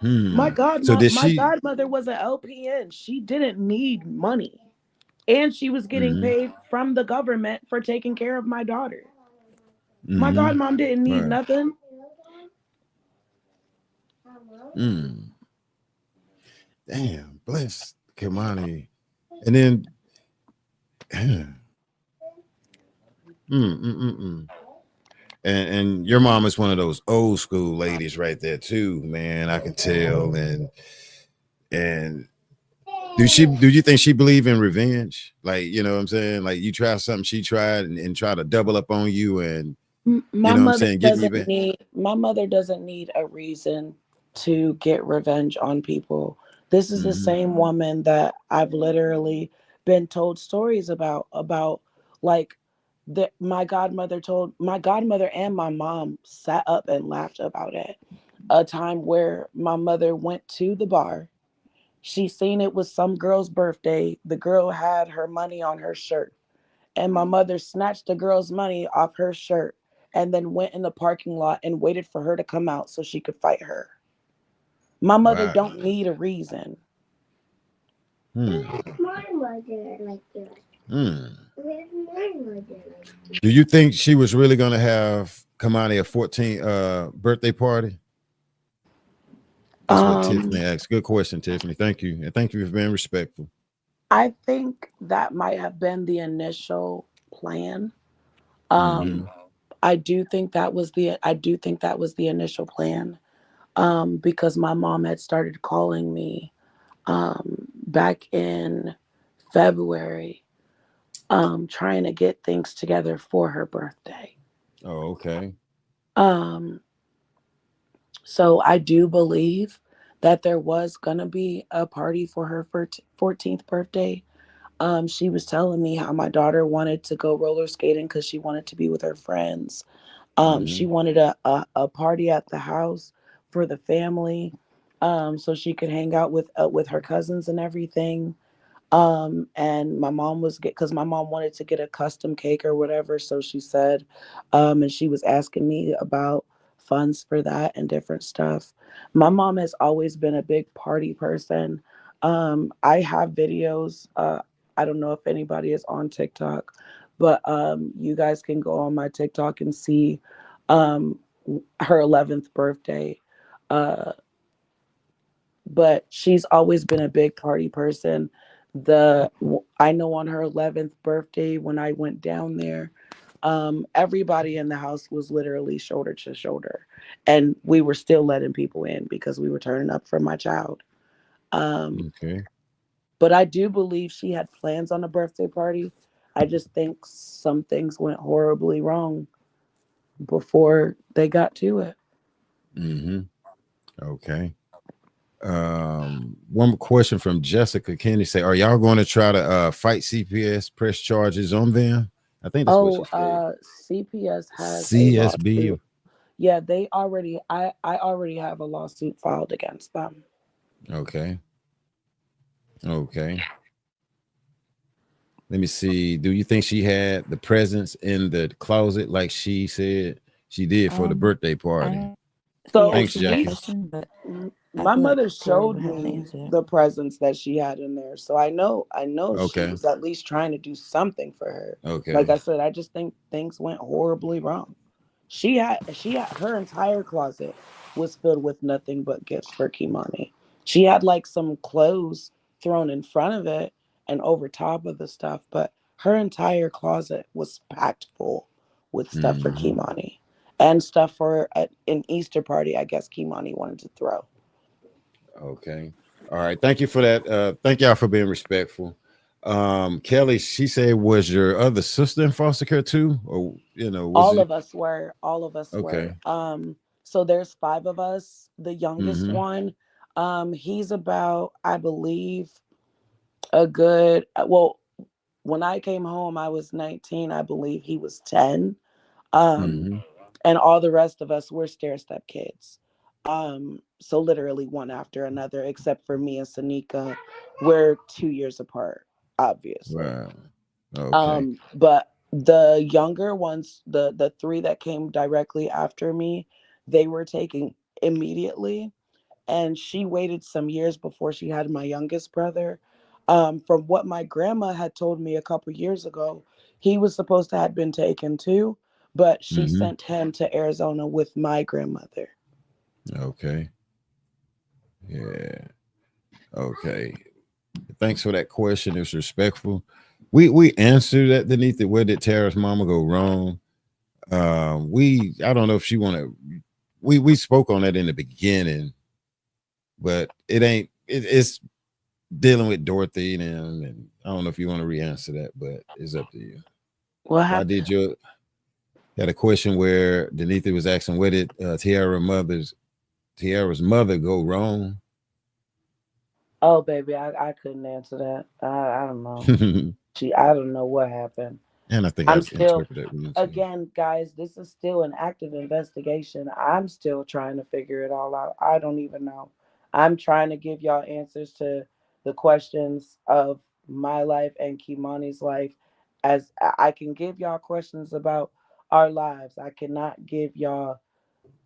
My So did my she godmother was an LPN. She didn't need money. And she was getting mm-hmm. paid from the government for taking care of my daughter. My Mm-hmm. godmom didn't need Right. nothing. Mm. Damn, bless Kei'Mani. And then mm. And your mom is one of those old school ladies right there too, man. I can tell. And do you think she believe in revenge? Like, you know what I'm saying? Like you try something she tried and try to double up on you, and you My know what I'm mother saying, getting you doesn't back. need my mother doesn't need a reason to get revenge on people. This is the Mm-hmm. same woman that I've literally been told stories about like that my godmother and my mom sat up and laughed about it. A time where my mother went to the bar. She seen it was some girl's birthday. The girl had her money on her shirt, and my mother snatched the girl's money off her shirt and then went in the parking lot and waited for her to come out so she could fight her. My mother Wow. don't need a reason. My mother like this. Where's my mother like this? Do you think she was really gonna have Kei'Mani a 14th birthday party? That's what Tiffany Um, asked. Good question, Tiffany. Thank you. And thank you for being respectful. I think that might have been the initial plan. Mm-hmm. Um, I do think that was the initial plan. Because my mom had started calling me back in February, trying to get things together for her birthday. Oh, okay. Um, so I do believe that there was gonna be a party for her 14th birthday. She was telling me how my daughter wanted to go roller skating because she wanted to be with her friends. Mm-hmm. She wanted a party at the house for the family, so she could hang out with her cousins and everything. And my mom was because my mom wanted to get a custom cake or whatever, so she said, and she was asking me about funds for that and different stuff. My mom has always been a big party person. I have videos. I don't know if anybody is on TikTok, but you guys can go on my TikTok and see um, her 11th birthday. Uh, but she's always been a big party person. I know on her 11th birthday when I went down there, everybody in the house was literally shoulder to shoulder, and we were still letting people in because we were turning up for my child. Um, Okay. but I do believe she had plans on a birthday party. I just think some things went horribly wrong before they got to it. Mm-hmm. Okay. One question from Jessica Kenny say, "Are y'all going to try to fight CPS, press charges on them?" I think that's what she Oh, said. CPS has a CSB. lawsuit. Yeah, I already have a lawsuit filed against them. Okay. Okay. Let me see. Do you think she had the presents in the closet like she said she did for the birthday I party? don't see So Thanks, asking that Jackie. question, but I my feel like mother Tori showed would have to me answer that. the presents that she had in there. So I know she Okay. was at least trying to do something for her. Like Okay. I said, I just think things went horribly wrong. She had her entire closet was filled with nothing but gifts for Kei'Mani. She had like some clothes thrown in front of it and over top of the stuff, but her entire closet was packed full with stuff for Hmm. Kei'Mani and stuff for an Easter party. I guess Kei'Mani wanted to throw. Okay. All right. Thank you for that. Thank y'all for being respectful. Kelly, she said, was your other sister in foster care too? Or was All it of us were. All of us were. okay? So there's five of us. The youngest Mm-hmm. one, he's about, I believe, a good. Well, when I came home, I was 19. I believe he was 10. Um, Mm-hmm. and all the rest of us were stair step kids. So literally one after another, except for me and Sanika, we're 2 years apart, obviously. Wow. Okay. But the younger ones, the three that came directly after me, they were taken immediately, and she waited some years before she had my youngest brother. From what my grandma had told me a couple years ago, he was supposed to have been taken too, but she Mm-hmm. sent him to Arizona with my grandmother. Okay. Yeah. Okay. Thanks for that question. It's respectful. We answered that, Denise. Where did Tara's mama go wrong? I don't know if she want to. We spoke on that in the beginning, but it's dealing with Dorothy and them, and I don't know if you want to re-answer that, but it's up to you. What Why happened? did you had a question where Denise was asking where did Tiara's mother go wrong? Oh, baby, I couldn't answer that. I don't know. And I don't know what happened. I think I'm I still, interpreted that wrong too. again, guys, this is still an active investigation. I'm still trying to figure it all out. I don't even know. I'm trying to give y'all answers to the questions of my life and Kimani's life. As I can give y'all questions about our lives, I cannot give y'all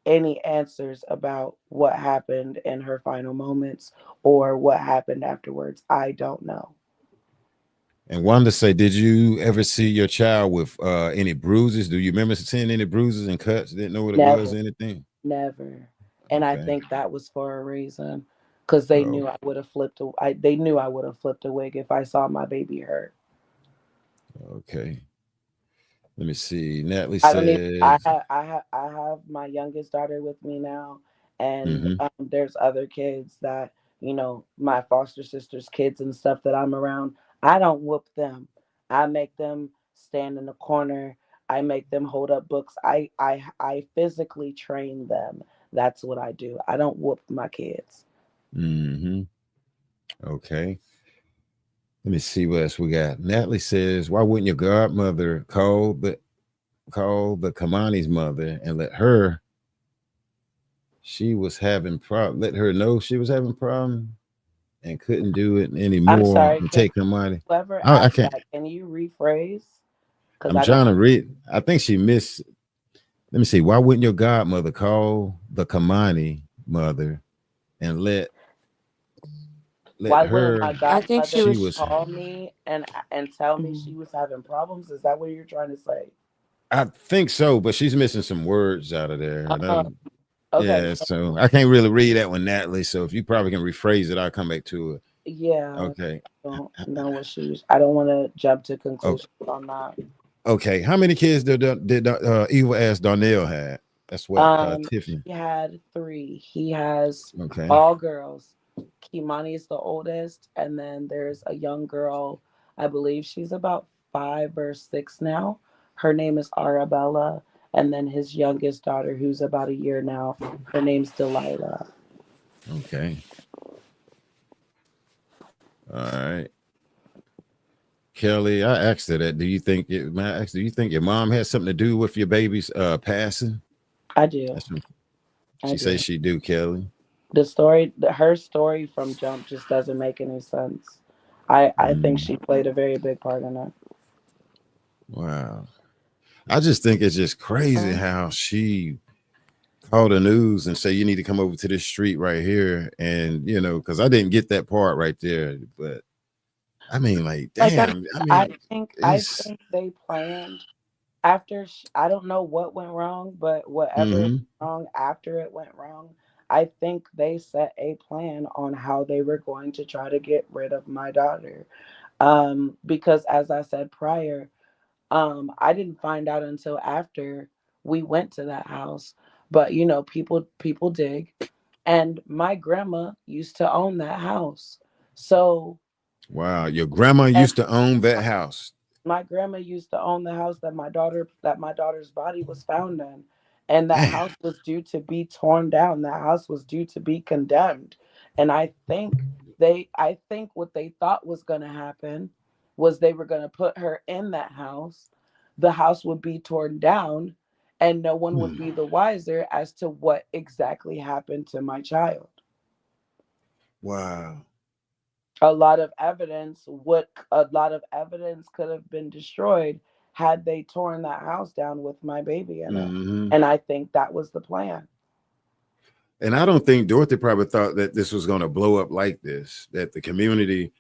any answers about what happened in her final moments or what happened afterwards. I don't know. And wanted to say, did you ever see your child with any bruises? Do you remember seeing any bruises and cuts? Didn't know what it was Never. or anything? Never. And I Okay. think that was for a reason because they Oh, knew I would have flipped they knew I would have flipped a wig if I saw my baby hurt. okay. Let me see. Natalie I don't even says, I have my youngest daughter with me now, and mm-hmm, there's other kids that, my foster sister's kids and stuff that I'm around. I don't whoop them. I make them stand in the corner. I make them hold up books. I physically train them. That's what I do. I don't whoop my kids. mm-hmm. Okay. Let me see what else we got. Natalie says, why wouldn't your godmother call the Kamani's mother and let her know she was having problem and couldn't do it I'm anymore sorry. and Can take her money. whoever I asked can't. that, can you rephrase? Because I'm I don't. trying to read. I think she missed. Let me see. Why wouldn't your godmother call the Kamani mother and let Why wouldn't her? my I think she godmother She was. was. call me and tell me she Mm. was having problems? Is that what you're trying to say? I think so, but she's missing some words out of there, and Uh, okay, yeah, so I can't really read that one, Natalie. So if you probably can rephrase it, I'll come back to it. yeah, Okay. I don't know what she was. I don't want to jump to Okay. conclusions on that. Okay. How many kids did evil ass Darnell had? That's what Tiffany. He had three. He has Okay. all girls. Kimani is the oldest, and then there's a young girl. I believe she's about 5 or 6 now. Her name is Arabella, and then his youngest daughter, who's about a year now. Her name's Delilah. Okay. All right. Kelly, I asked her that. Do you think your mom had something to do with your baby's passing? I do. That's what I she do. says she do, Kelly. Her story from jump just doesn't make any sense. I think Mm, she played a very big part in it. wow. I just think it's just crazy how she call the news and say you need to come over to this street right here, and because I didn't get that part right there, but I mean, like, Like damn, I I mean, it's think they planned after I don't know what went wrong, but whatever went mm-hmm, wrong after it went wrong, I think they set a plan on how they were going to try to get rid of my daughter. Because as I said prior, I didn't find out until after we went to that house. But people dig, and my grandma used to own that house. So, wow, your grandma and used to own that house. my grandma used to own the house that my daughter's body was found in, and that Damn. house was due to be torn down. That house was due to be condemned. And I think what they thought was going to happen was they were going to put her in that house. The house would be torn down, and no one would Hmm. be the wiser as to what exactly happened to my child. Wow. A lot of evidence could have been destroyed had they torn that house down with my baby in it. Hmm. And I think that was the plan. And I don't think Dorothy probably thought that this was going to blow up like this. That the community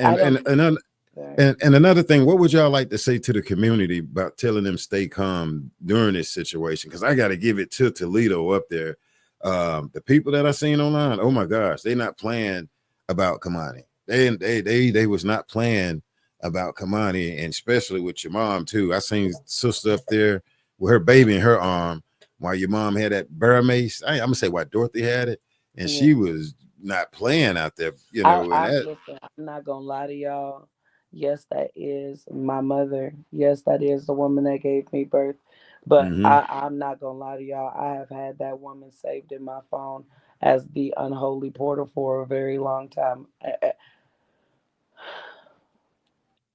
I and don't and and, and think And another thing, what would y'all like to say to the community about telling them stay calm during this situation? Because I got to give it to Toledo up there. The people that I seen online, oh my gosh, they not playing about Kei'Mani. They was not playing about Kei'Mani, and especially with your mom too. I seen sister up there with her baby in her arm while your mom had that bear mace. I'm gonna say why Dorothy had it, and yeah. she was not playing out there, and I that. listen, I'm not gonna lie to y'all. Yes, that is my mother. Yes, that is the woman that gave me birth. But Mhm. I'm not gonna lie to y'all. I have had that woman saved in my phone as the unholy portal for a very long time.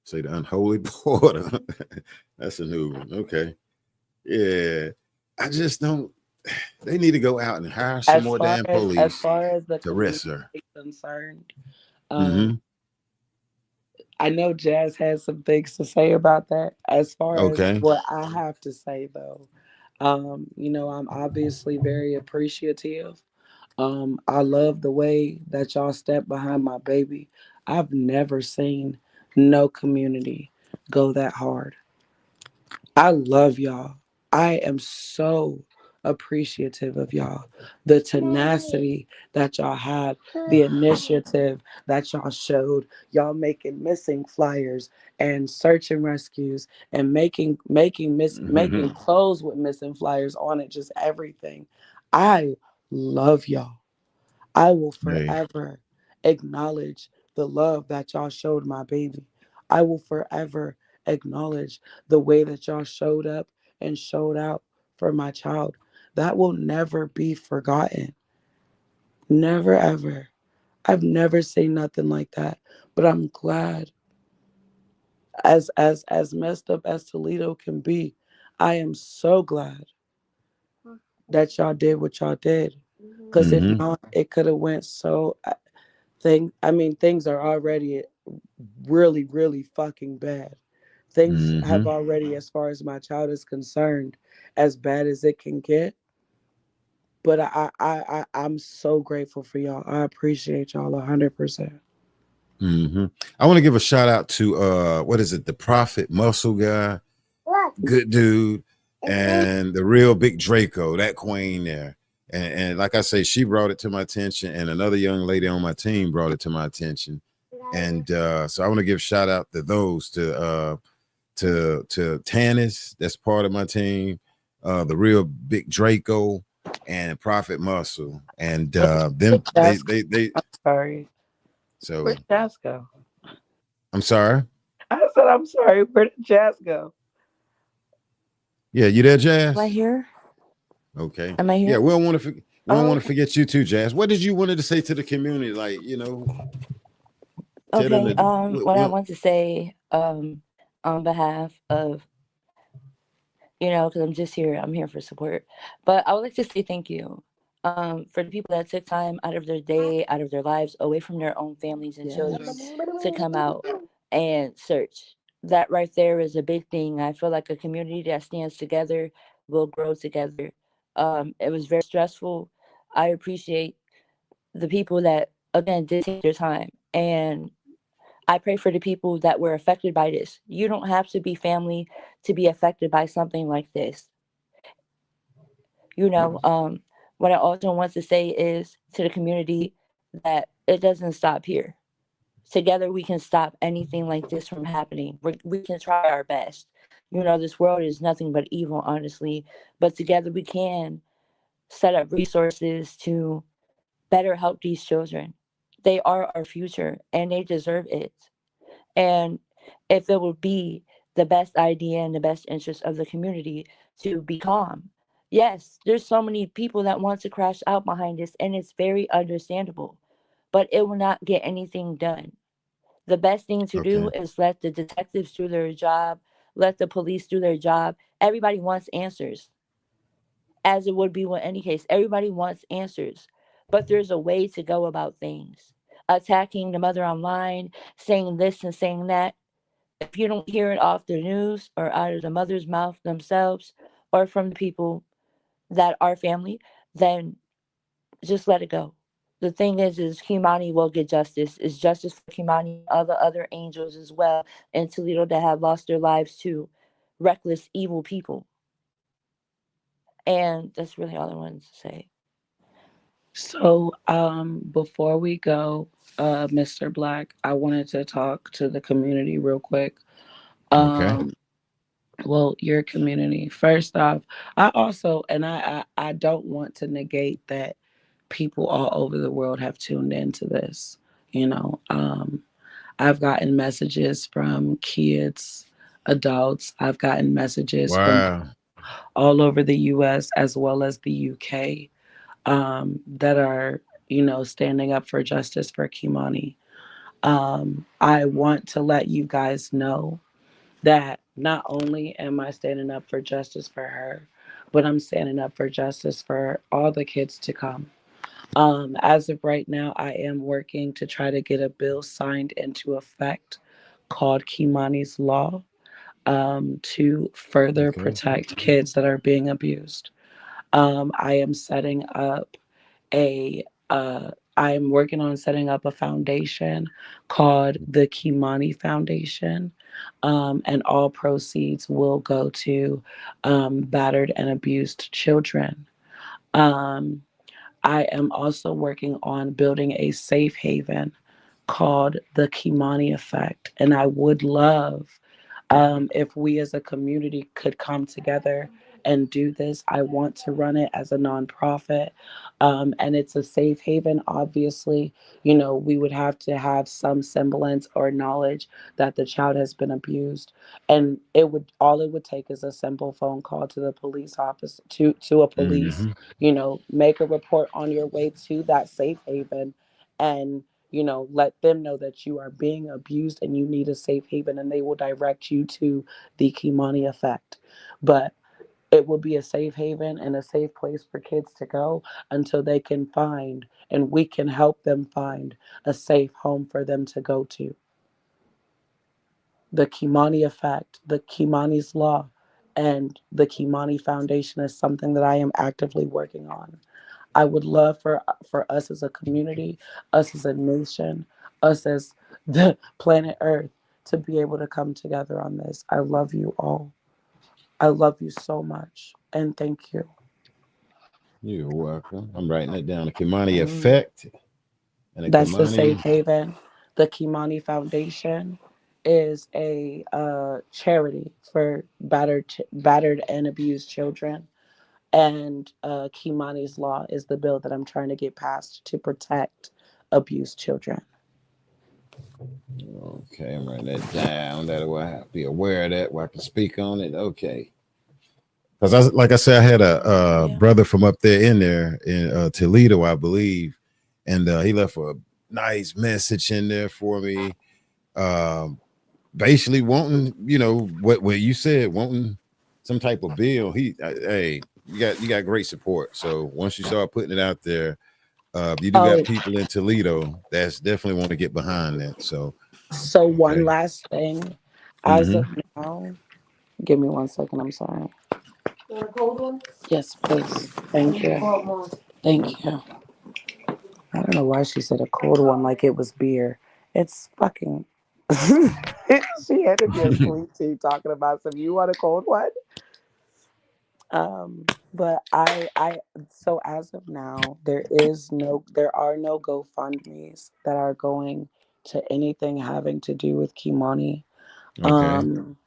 Say the unholy porter. That's a new one. Okay. Yeah. I just don't. They need to go out and hire some more damn As police far as the to community arrest her. is concerned, um, Mm-hmm. I know Jazz has some things to say about that. As far as Okay. what I have to say, though, I'm obviously very appreciative. I love the way that y'all step behind my baby. I've never seen no community go that hard. I love y'all. I am so appreciative of y'all. The tenacity that y'all had, the initiative that y'all showed, y'all making missing flyers and search and rescues and making Mm-hmm. clothes with missing flyers on it, just everything. I love y'all. I will Hey. forever acknowledge the love that y'all showed my baby. I will forever acknowledge the way that y'all showed up and showed out for my child. That will never be forgotten. Never ever. I've never seen nothing like that. But I'm glad, as messed up as Toledo can be, I am so glad that y'all did what y'all did. Because if Mm-hmm. not, it could have went so things are already really, really fucking bad. Things have Mm-hmm. already, as far as my child is concerned, as bad as it can get. But I'm so grateful for y'all. I appreciate y'all 100%. Mm-hmm. I want to give a shout out to what is it, the Prophet Muscle guy, good dude, and the real big Draco, that queen there. And like I say, she brought it to my attention, and another young lady on my team brought it to my attention. And so I want to give shout out to those to Tanis, that's part of my team, the real big Draco and Prophet Muscle. And them Jazz, they I'm sorry. so Where'd Jazz go? I'm sorry. I said, I'm sorry. Where did Jazz go? Yeah, you there, Am I Jazz? here? Okay. Am I Yeah, here? I don't want to forget you too, Jazz. What did you wanted to say to the community? Like, tell them Okay. that. What I want to say, on behalf of, because I'm just here. I'm here for support. But I would like to say thank you, for the people that took time out of their day, out of their lives, away from their own families and children, Yes. to come out and search. That right there is a big thing. I feel like a community that stands together will grow together. It was very stressful. I appreciate the people that, again, did take their time. And I pray for the people that were affected by this. You don't have to be family to be affected by something like this. What I also want to say is to the community that it doesn't stop here. Together, we can stop anything like this from happening. We can try our best. This world is nothing but evil, honestly. But together, we can set up resources to better help these children. They are our future and they deserve it. And if it would be the best idea and the best interest of the community to be calm. Yes, there's so many people that want to crash out behind this, and it's very understandable, but it will not get anything done. The best thing to do Okay. is let the detectives do their job, let the police do their job. Everybody wants answers, as it would be with any case. Everybody wants answers, but there's a way to go about things. Attacking the mother online, saying this and saying that, if you don't hear it off the news or out of the mother's mouth themselves or from the people that are family, then just let it go. The thing is Kei'Mani will get justice. It's justice for Kei'Mani and all the other angels as well in Toledo that have lost their lives to reckless, evil people. And that's really all I wanted to say. So, before we go, Mr. Black, I wanted to talk to the community real quick. Okay. Um, well, your community. First off, I also, and I don't want to negate that people all over the world have tuned into this. You know, I've gotten messages from kids, adults. I've gotten messages from Wow. all over the US as well as the UK, that are, standing up for justice for Kei'Mani. I want to let you guys know that not only am I standing up for justice for her, but I'm standing up for justice for all the kids to come. As of right now, I am working to try to get a bill signed into effect called Kei'Mani's Law, to further Okay. protect kids that are being abused. I am setting up a I'm working on setting up a foundation called the Kei'Mani Foundation, and all proceeds will go to battered and abused children. Um, I am also working on building a safe haven called the Kei'Mani Effect, and I would love, if we as a community could come together and do this. I want to run it as a nonprofit, and it's a safe haven. Obviously, we would have to have some semblance or knowledge that the child has been abused, and it would take is a simple phone call to the police office, to a police. Hmm. Make a report on your way to that safe haven, and let them know that you are being abused and you need a safe haven, and they will direct you to the Kei'Mani Effect. But it will be a safe haven and a safe place for kids to go until they can find, and we can help them find a safe home for them to go to. The Kei'Mani Effect, the Kei'Mani's Law, and the Kei'Mani Foundation is something that I am actively working on. I would love for us as a community, us as a nation, us as the planet Earth to be able to come together on this. I love you all. I love you so much. And thank you. You're welcome. I'm writing it down. The Kei'Mani Mm. effect and the That's the Kei'Mani. safe haven. The Kei'Mani Foundation is a charity for battered and abused children. And Kei'Mani's Law is the bill that I'm trying to get passed to protect abused children. Okay, I'm writing that down. That way I have to be aware of that where I can speak on it. Okay. Because like I said, I had a Yeah. brother from up there in Toledo, I believe, and he left a nice message in there for me. Um, Basically wanting, what you said, wanting some type of bill. Hey, you got great support. So once you start putting it out there, you do got Oh, people in Toledo that's definitely want to get behind that. So so one hey, last thing. As mm-hmm. of now, give me 1 second. I'm sorry. You want a cold one? Yes, please. Thank you. Thank you. I don't know why she said a cold one like it was beer. It's fucking. She handed me a sweet tea talking about some. You want a cold one? But so as of now, there are no GoFundmes that are going to anything having to do with Kei'Mani. Okay, Um,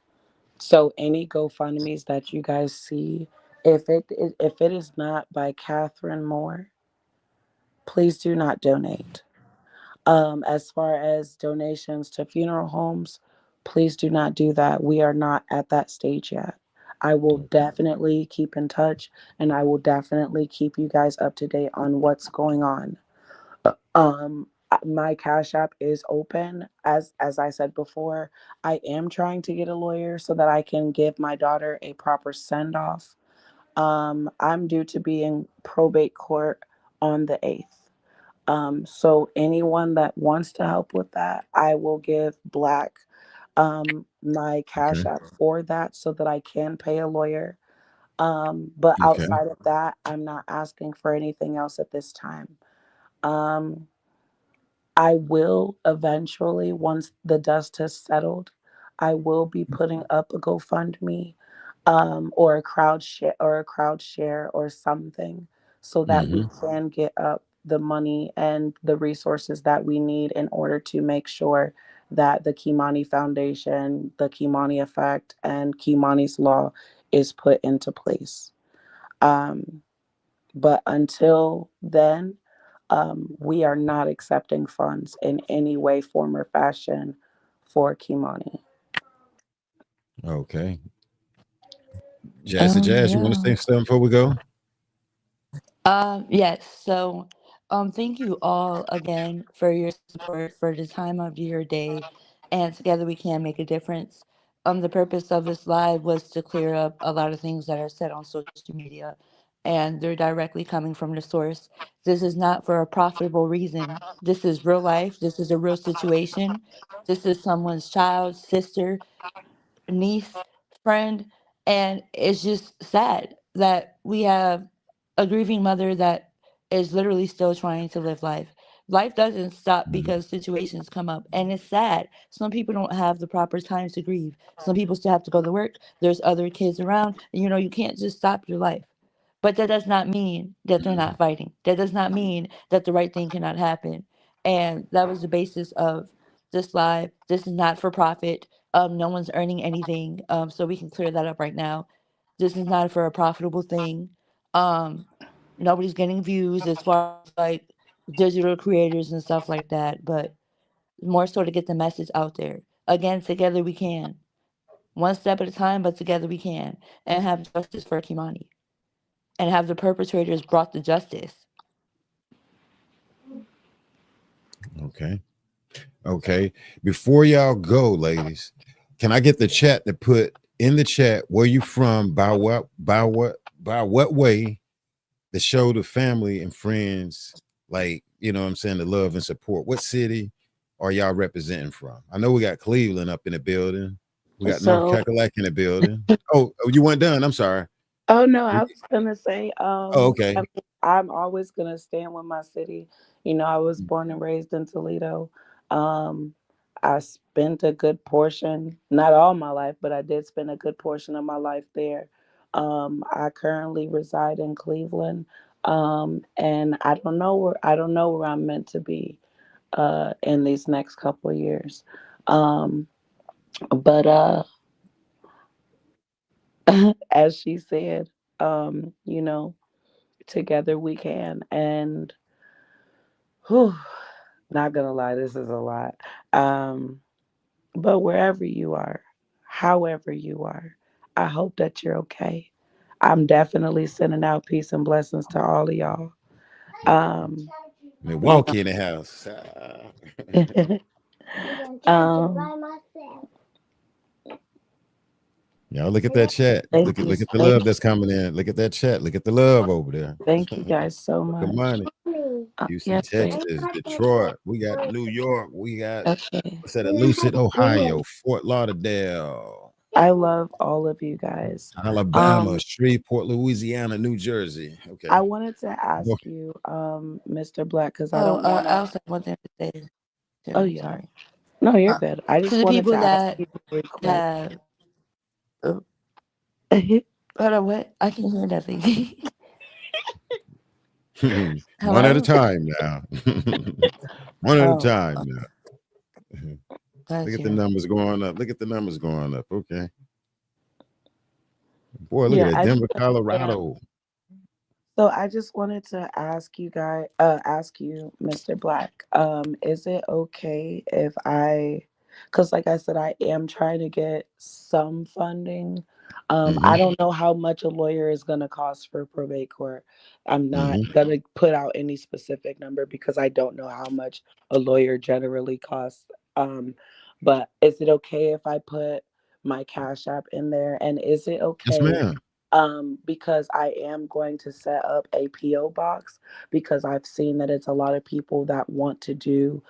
so any GoFundmes that you guys see, if it is not by Catherine Moore, please do not donate. As far as donations to funeral homes, please do not do that. We are not at that stage yet. I will definitely keep in touch and I will definitely keep you guys up to date on what's going on. My Cash App is open. As I said before, I am trying to get a lawyer so that I can give my daughter a proper send off. I'm due to be in probate court on the 8th. So anyone that wants to help with that, I will give Black my Cash okay, App for that so that I can pay a lawyer. But okay. outside of that, I'm not asking for anything else at this time. Um, I will eventually, once the dust has settled, I will be putting up a GoFundMe, or a crowd share or something, so that we Mm-hmm. can get up the money and the resources that we need in order to make sure that the Kei'Mani Foundation, the Kei'Mani Effect, and Kei'Mani's Law is put into place. Um, but until then, we are not accepting funds in any way, form, or fashion for Kei'Mani. Okay. Jazz, you want to Yeah. say something before we go? Yes. So, thank you all again for your support, for the time of your day, and together we can make a difference. The purpose of this live was to clear up a lot of things that are said on social media, and they're directly coming from the source. This is not for a profitable reason. This is real life. This is a real situation. This is someone's child, sister, niece, friend, and it's just sad that we have a grieving mother that is literally still trying to live life. Life doesn't stop because situations come up, and it's sad. Some people don't have the proper time to grieve. Some people still have to go to work. There's other kids around, and you can't just stop your life. But that does not mean that they're not fighting. That does not mean that the right thing cannot happen. And that was the basis of this live. This is not for profit. No one's earning anything. So we can clear that up right now. This is not for a profitable thing. Um, Nobody's getting views as far as like digital creators and stuff like that, but more so to get the message out there. Again, together we can. One step at a time, but together we can. And have justice for Kimani. And have the perpetrators brought to justice. Okay. Okay. Before y'all go, ladies, can I get the chat to put in the chat where you from, by what way, to show the family and friends, like, what I'm saying, the love and support. What city are y'all representing from? I know we got Cleveland up in the building. We got North So, Cackalack in the building. Oh, you weren't done. I'm sorry. oh no, I was gonna say, Oh, okay. I mean, I'm always gonna stand with my city. I was born and raised in Toledo. Um, I spent a good portion, not all my life, but I did spend a good portion of my life there. I currently reside in Cleveland, and I don't know where I'm meant to be in these next couple of years. Um, but as she said, you know, together we can. And whew, not gonna lie, this is a lot. Um, but wherever you are, however you are, I hope that you're okay. I'm definitely sending out peace and blessings to all of y'all. Um, you Milwaukee in the house. know, By myself. Y'all look at that chat. thank you, Look at the thank, love that's coming in. Look at that chat. Look at the love over there. thank you guys so Come much. on. Me. Houston, Yes, babe. Texas, Detroit. We got New York. We got Okay. what's that? Lucid, Ohio, Fort Lauderdale, I love all of you guys. Alabama, Um, Shreveport, Louisiana, New Jersey. I Okay. wanted to Well, ask you, Mr. Black, because I Oh, don't want I to. also have one thing to say Oh too. yeah, Sorry. no, you're Uh, good. I to just the wanted to people ask that you really quick. have, oh, hold on, what? I can hear nothing. one at a Hello? time now. One at a Oh, time now. Look Got at the you. numbers going up. Look at the numbers going up. Okay. Boy, look at yeah. that. I just Denver, Colorado. So I just wanted to ask you guys, ask you, Mr. Black, is it okay if because like I said, I am trying to get some funding. I Hmm. don't know how much a lawyer is going to cost for probate court. I'm not Hmm. going to put out any specific number because I don't know how much a lawyer generally costs. Um, but is it okay if I put my Cash App in there? And is it Yes, okay ma'am. because I am going to set up a PO box because I've seen that it's a lot of people that want to do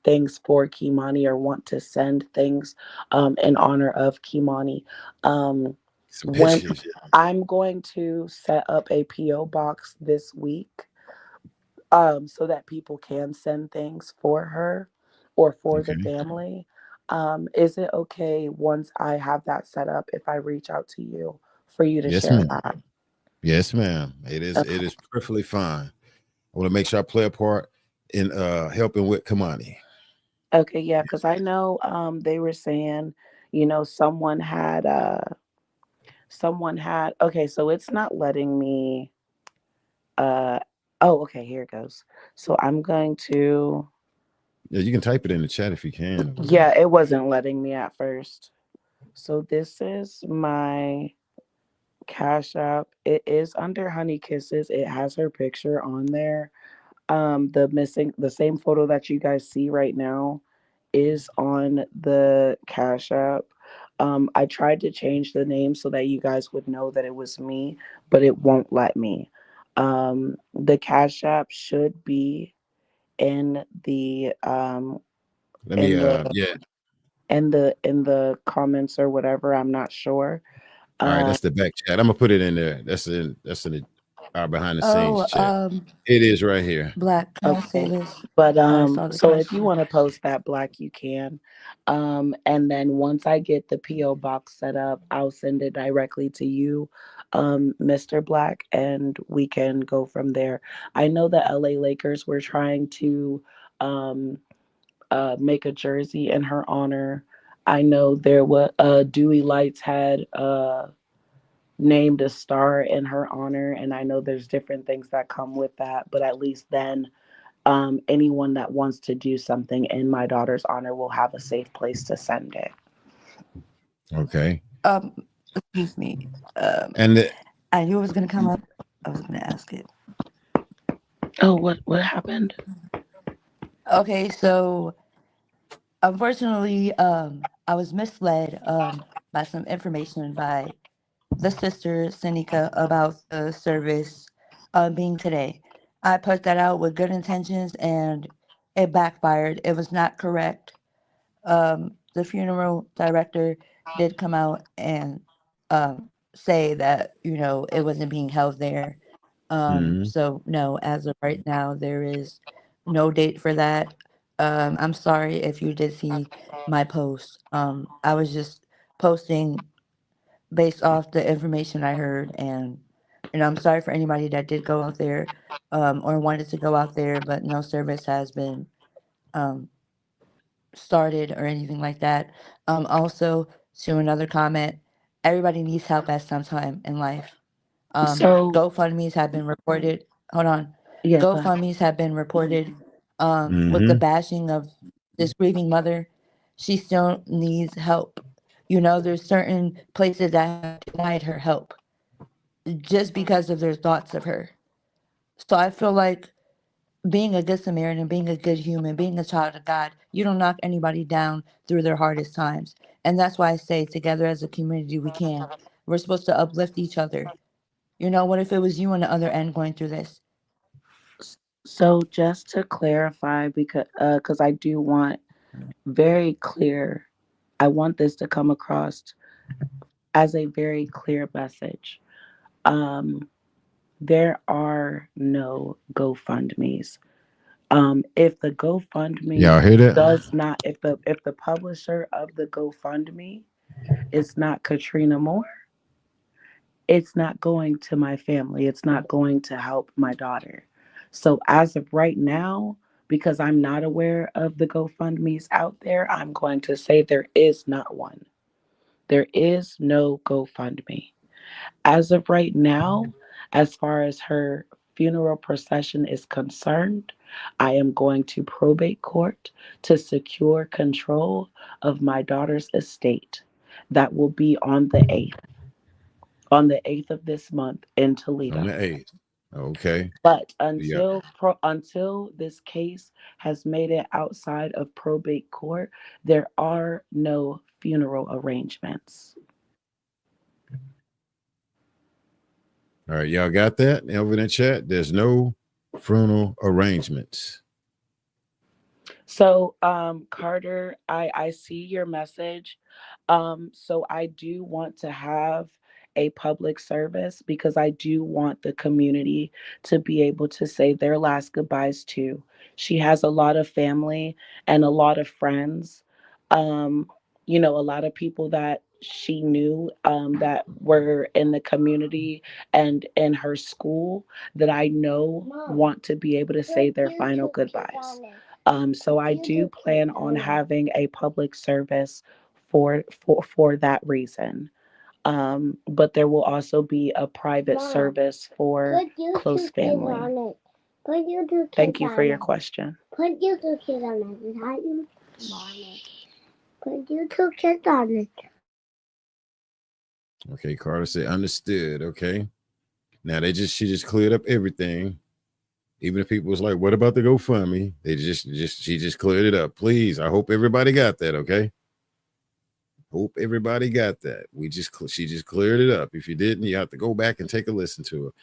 things for Kei'Mani or want to send things in honor of Kei'Mani. Um, Some when pictures. I'm going to set up a PO box this week so that people can send things for her or for the Okay. family. Is it okay once I have that set up if I reach out to you for you to Yes, share ma'am. that? Yes, ma'am. It is. It Okay. is perfectly fine. I want to make sure I play a part in helping with Kamani. Okay, yeah, Yes. because I know they were saying, you know, someone had okay, so it's not letting me uh oh, okay, here it goes. So I'm going to Yeah, you can type it in the chat if you can. yeah, it wasn't letting me at first. So this is my Cash App. It is under Honey Kisses. It has her picture on there. The same photo that you guys see right now is on the Cash App. I tried to change the name so that you guys would know that it was me, but it won't let me. The Cash App should be in the Let me in the yeah. in the comments or whatever. I'm not sure. All right, Um, that's the back chat. I'm gonna put it in there. That's in the our behind the scenes Oh, chat. It is right here. Black, can I say Okay. this? But I saw the so if you question. want to post that Black, you can. And then once I get the PO box set up, I'll send it directly to you, Mr. Black, and we can go from there. I know the LA Lakers were trying to um make a jersey in her honor. I know there was Dewey Lights had named a star in her honor, and I know there's different things that come with that, but at least then anyone that wants to do something in my daughter's honor will have a safe place to send it. Okay. Um, Excuse me. And the, I knew it was gonna come up. I was gonna ask it. Oh, what happened? Okay, so unfortunately, I was misled by some information by the sister Senika about the service being today. I put that out with good intentions and it backfired. It was not correct. The funeral director did come out and say that it wasn't being held there. Mhm. So no, as of right now, there is no date for that. I'm sorry if you did see my post. I was just posting based off the information I heard, and I'm sorry for anybody that did go out there or wanted to go out there, but no service has been um, started or anything like that. Also, to another comment, everybody needs help at some time in life. So GoFundMe's have been reported. Hold on, yeah, go ahead. GoFundMe's have been reported with the Mhm. bashing of this grieving mother. She still needs help. There's certain places that have denied her help. just because of their thoughts of her. So I feel like being a good Samaritan, being a good human, being a child of God, you don't knock anybody down through their hardest times. And that's why I say together as a community, we can. We're supposed to uplift each other. You know, what if it was you on the other end going through this? So just to clarify, because I do want very clear, I want this to come across as a very clear message. Um, there are no GoFundMe's. If the GoFundMe Y'all hear that? does not, if the publisher of the GoFundMe is not Katrina Moore, it's not going to my family. It's not going to help my daughter. So as of right now, because I'm not aware of the GoFundMe's out there, I'm going to say there is not one. There is no GoFundMe. As of right now, as far as her funeral procession is concerned, I am going to probate court to secure control of my daughter's estate. That will be on the 8th of this month in On Toledo. the 8th. Okay. But Yeah. until this case has made it outside of probate court, there are no funeral arrangements. All right. Y'all got that over in the chat? There's no funeral arrangements. So, Carter, I see your message. So I do want to have a public service because I do want the community to be able to say their last goodbyes too. She has a lot of family and a lot of friends. Um, a lot of people that she knew that were in the community and in her school that I know want to be able to say their final goodbyes. So I do plan on having a public service for that reason. But there will also be a private service for close family. Thank you for your question. Put your two kids on it. Put your two kids on it. Okay. Carter said, understood. Okay. Now she just cleared up everything. Even if people was like, what about the GoFundMe? She just cleared it up. Please. I hope everybody got that. Okay. Hope everybody got that. She just cleared it up. If you didn't, you have to go back and take a listen to it.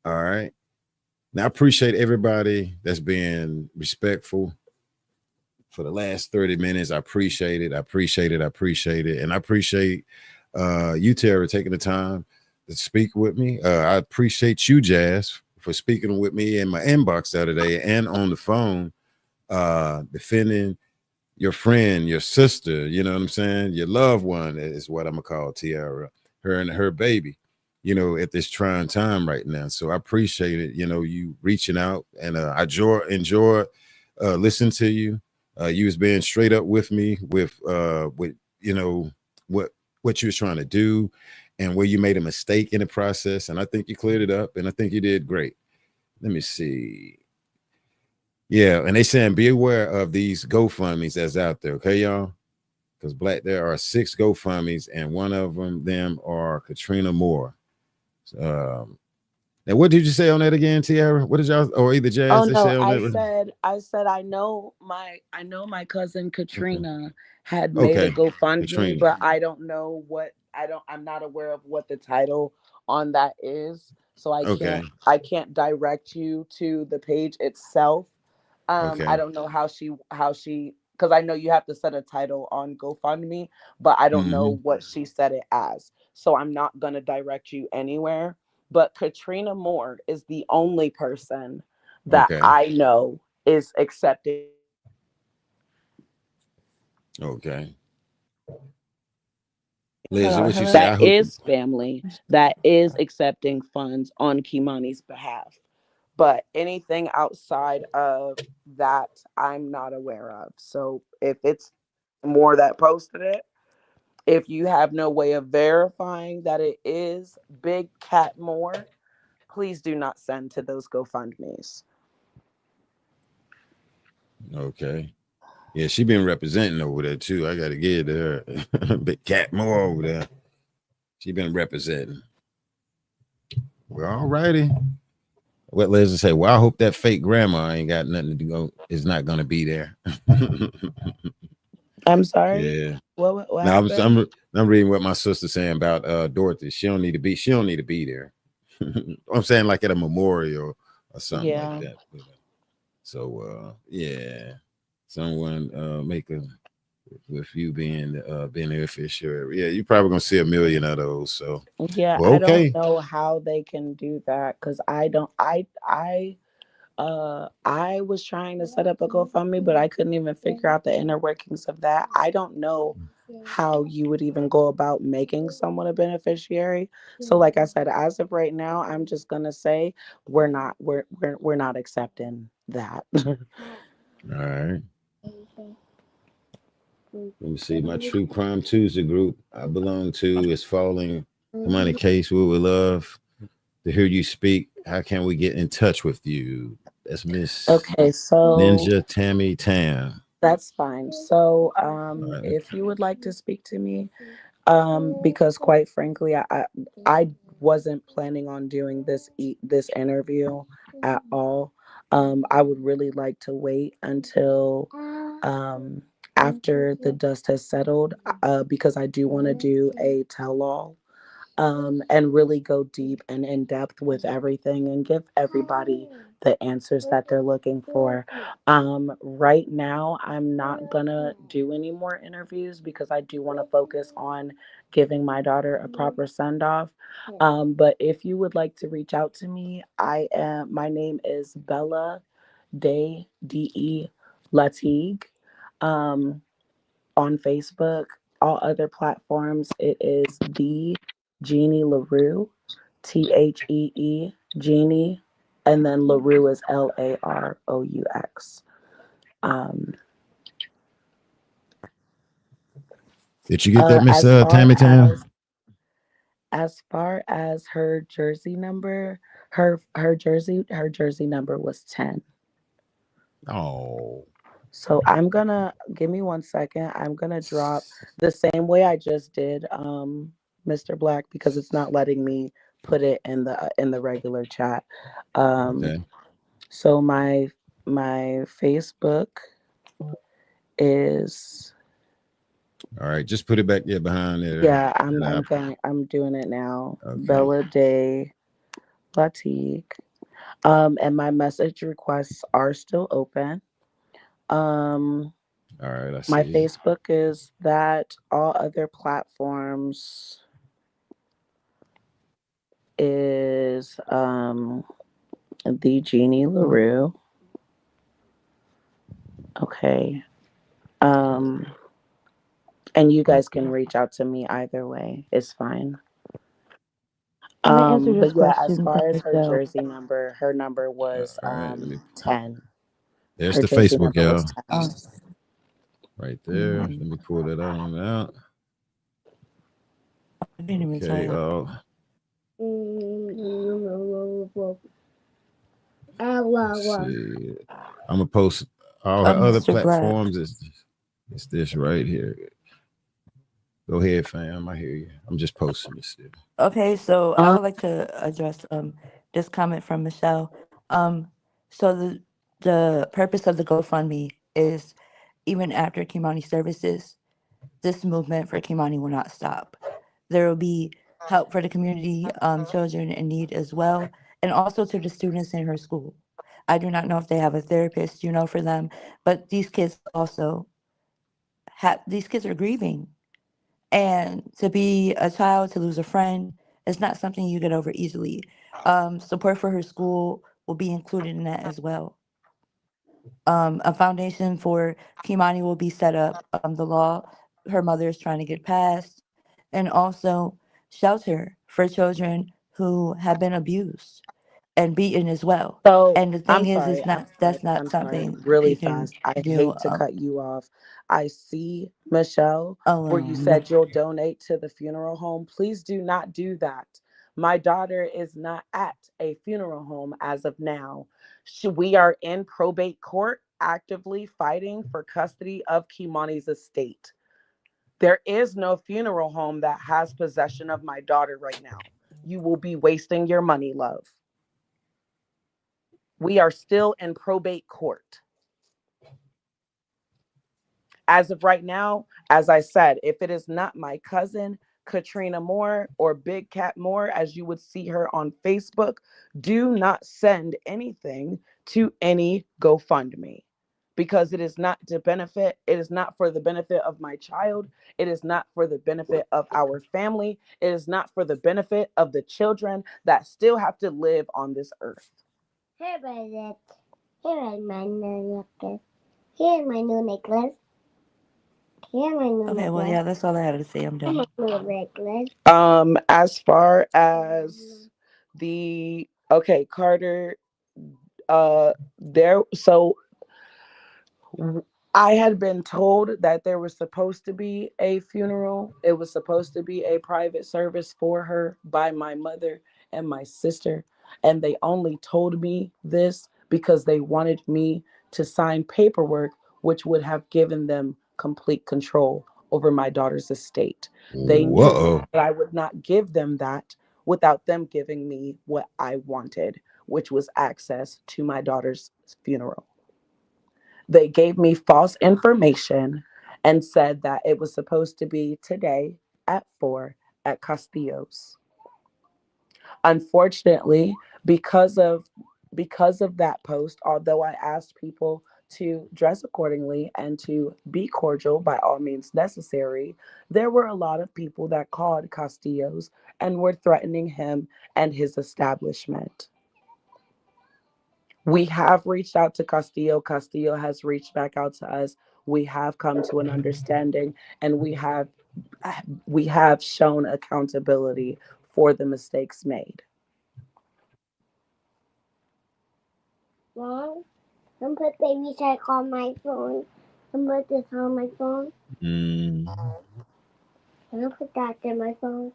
All right. Now I appreciate everybody that's being respectful for the last 30 minutes. I appreciate it. I appreciate it. I appreciate it. And I appreciate you, Tara, taking the time to speak with me. I appreciate you, Jazz, for speaking with me in my inbox the other day and on the phone, defending your friend, your sister, you know what I'm saying? Your loved one is what I'm gonna call Tiara, her and her baby, at this trying time right now. So I appreciate it, you reaching out, and I enjoy listening to you. You was being straight up with me with what you was trying to do and where you made a mistake in the process. And I think you cleared it up, and I think you did great. Let me see. Yeah, and they saying be aware of these GoFundMe's that's out there, okay, y'all? Because there are 6 GoFundMe's, and one of them are Katrina Moore. Now, what did you say on that again, Tiara? What did y'all, or either Jazz? Oh no, say on I said I know my cousin Katrina had made a Okay, GoFundMe, Katrina. but I don't know I'm not aware of what the title on that is. So I can't direct you to the page itself. Okay. I don't know how she because I know you have to set a title on GoFundMe, but I don't know what she set it as. So I'm not gonna direct you anywhere. But Katrina Moore is the only person that I know is accepting. Okay. Liz, what you say? That is family that is accepting funds on Kei'Mani's behalf. But anything outside of that, I'm not aware of. So if it's more that posted it, if you have no way of verifying that it is Big Cat Moore, please do not send to those GoFundMe's. Okay. Yeah, she been representing over there too. I gotta give it to her. Big Cat Moore over there. She been representing. Well, all righty. What Leslie say? Well, I hope that fake grandma ain't got nothing to go. Is not gonna be there. I'm sorry. Yeah. What Now happened? I'm reading what my sister's saying about Dorothy. She don't need to be. She don't need to be there. I'm saying like at a memorial or something like Yeah. that. So yeah, someone make a with you being the beneficiary. Yeah, you're probably gonna see a million of those. So Yeah, well, I don't okay. know how they can do that because I don't. I was trying to set up a GoFundMe, but I couldn't even figure out the inner workings of that. I don't know how you would even go about making someone a beneficiary. So, like I said, as of right now, I'm just gonna say we're not accepting that. All right. Let me see. My True Crime Tuesday group I belong to is falling. Come on, case we would love to hear you speak. How can we get in touch with you? That's Miss Okay, so Ninja Tammy Tam. that's fine. So, All right. if you would like to speak to me, because quite frankly, I wasn't planning on doing this interview at all. I would really like to wait until um after the dust has settled, because I do want to do a tell all, and really go deep and in depth with everything and give everybody the answers that they're looking for. Right now, I'm not gonna do any more interviews because I do want to focus on giving my daughter a proper send off. But if you would like to reach out to me, my name is Bella De Latigue. Um, on Facebook. All other platforms, it is the Jeannie LaRue, Jeannie, and then LaRue is LAROUX. Um, Did you get that, Miss as far Tammy Tam? as her jersey number, her jersey number was 10. Oh, So I'm gonna give me 1 second. I'm gonna drop the same way I just did, Mr. Black, because it's not letting me put it in the regular chat. Um, okay. so my Facebook is, All right. Just put it back there behind there. yeah, And I'm doing it now. okay. Bella Day Latigue. And my message requests are still open. Um, All right. I my see. Facebook is that. All other platforms is the Jeannie LaRue. Okay. Um and you guys can reach out to me either way. It's fine. Let me answer this But yeah, as question from far as her Michelle. jersey number, her number was All right. Let me. 10. There's Her the jersey Facebook, number was y'all. 10. Right there. Let Mm, me pull that on out. I didn't even tell Okay. you. Let's see. I'm gonna post all her other Mr. Black. platforms. It's this right here. Go ahead, fam. I hear you. I'm just posting this. Shit. Okay, so I would like to address this comment from Michelle. Um, so the purpose of the GoFundMe is even after Kei'Mani services, this movement for Kei'Mani will not stop. There will be help for the community, children in need as well, and also to the students in her school. I do not know if they have a therapist, for them, but these kids also these kids are grieving, and to be a child, to lose a friend, is not something you get over easily. Support for her school will be included in that as well. A foundation for Kimani will be set up. The law her mother is trying to get passed, and also shelter for children who have been abused and beaten as well. So And the I'm thing is, sorry. it's not that's not I'm sorry. something Really you can fast. I do hate to cut you off. I see, Michelle, where you alone. said you'll donate to the funeral home. Please do not do that. My daughter is not at a funeral home as of now. We are in probate court actively fighting for custody of Kimani's estate. There is no funeral home that has possession of my daughter right now. you will be wasting your money, love. We are still in probate court. As of right now, as I said, if it is not my cousin, Katrina Moore, or Big Cat Moore, as you would see her on Facebook, do not send anything to any GoFundMe, because it is not to benefit, it is not for the benefit of my child, it is not for the benefit of our family, it is not for the benefit of the children that still have to live on this earth. Here is it. Here is my new necklace. Here's my new necklace. Here's my new Okay, well, necklace. yeah, that's all I had to say. I'm done. Here's my new necklace. As far as the okay, Carter, there, so I had been told that there was supposed to be a funeral. It was supposed to be a private service for her by my mother and my sister. And they only told me this because they wanted me to sign paperwork, which would have given them complete control over my daughter's estate. They knew Whoa. that I would not give them that without them giving me what I wanted, which was access to my daughter's funeral. They gave me false information and said that it was supposed to be today at 4 at Castillo's. Unfortunately, because of that post, although I asked people to dress accordingly and to be cordial by all means necessary, there were a lot of people that called Castillo's and were threatening him and his establishment. We have reached out to Castillo. Castillo has reached back out to us. We have come to an understanding, and we have shown accountability for the mistakes made. Mom, don't put baby shark on my phone. Don't put this on my phone. Mm. Don't put that in my phone.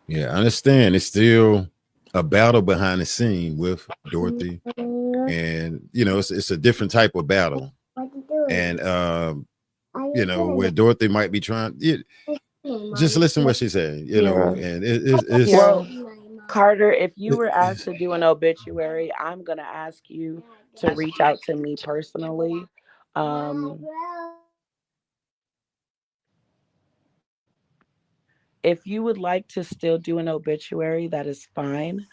Yeah, I understand. It's still a battle behind the scene with Dorothy, and it's a different type of battle. What you doing? And Are you doing where Dorothy might be trying, just listen what she said. Yeah. And it's Well, Carter, if you were asked to do an obituary, I'm going to ask you to reach out to me personally. If you would like to still do an obituary, that is fine.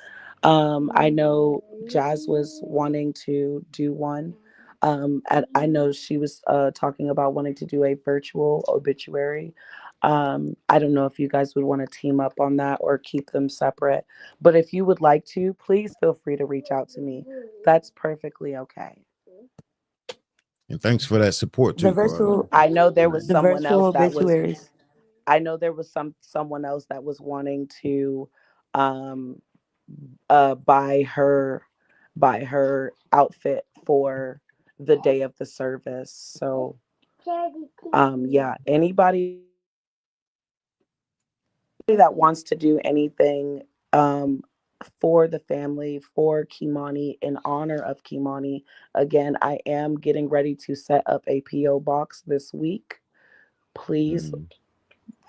I know Jazz was wanting to do one. And I know she was talking about wanting to do a virtual obituary. I don't know if you guys would want to team up on that or keep them separate. But if you would like to, please feel free to reach out to me. That's perfectly okay. and thanks for that support The too, Carter. virtual, I know there was the someone virtual else that was obituaries. I know there was someone else that was wanting to um buy her outfit for the day of the service. So yeah, anybody that wants to do anything for the family, for Kei'Mani, in honor of Kei'Mani, again, I am getting ready to set up a PO box this week. Please Mm.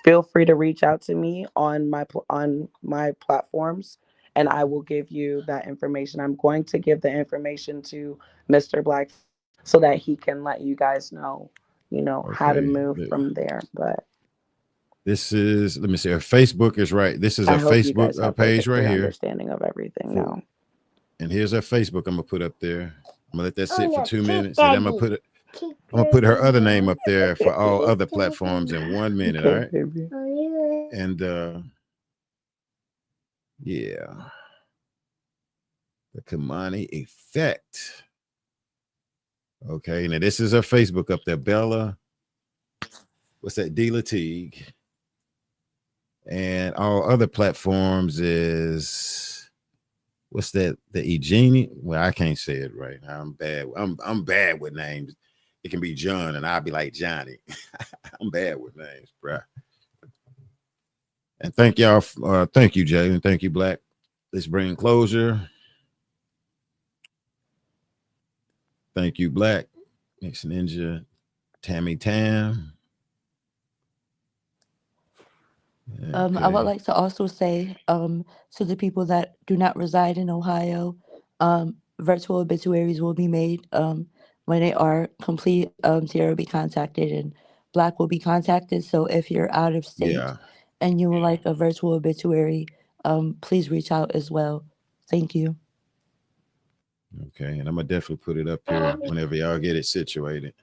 feel free to reach out to me on my platforms, and I will give you that information. I'm going to give the information to Mr. Black so that he can let you guys know, how to Okay. move from there. But This is, let me see, her Facebook is right. This is I a hope you guys Facebook have like a page right clear here. understanding of everything now. And here's her Facebook. I'm gonna put up there. I'm gonna let that sit for 2 minutes, and Daddy. I'm gonna put her other name up there for all other platforms in 1 minute. All Okay, right. baby. And yeah, the Kei'Mani effect. Okay, now this is her Facebook up there, Bella. What's that? D Latigue. And all other platforms is what's that? The Eugenie. Well, I can't say it right. I'm bad. I'm bad with names. It can be John, and I'll be like Johnny. I'm bad with names, bruh. And thank y'all. Thank you, Jay, and thank you, Black. Let's bring closure. Thank you, Black. Mix Ninja, Tammy Tam. I would Okay. like to also say to the people that do not reside in Ohio, virtual obituaries will be made. When they are complete, Tara will be contacted and Black will be contacted. So if you're out of state Yeah. and you would like a virtual obituary, please reach out as well. Thank you. Okay. And I'm gonna definitely put it up here whenever y'all get it situated.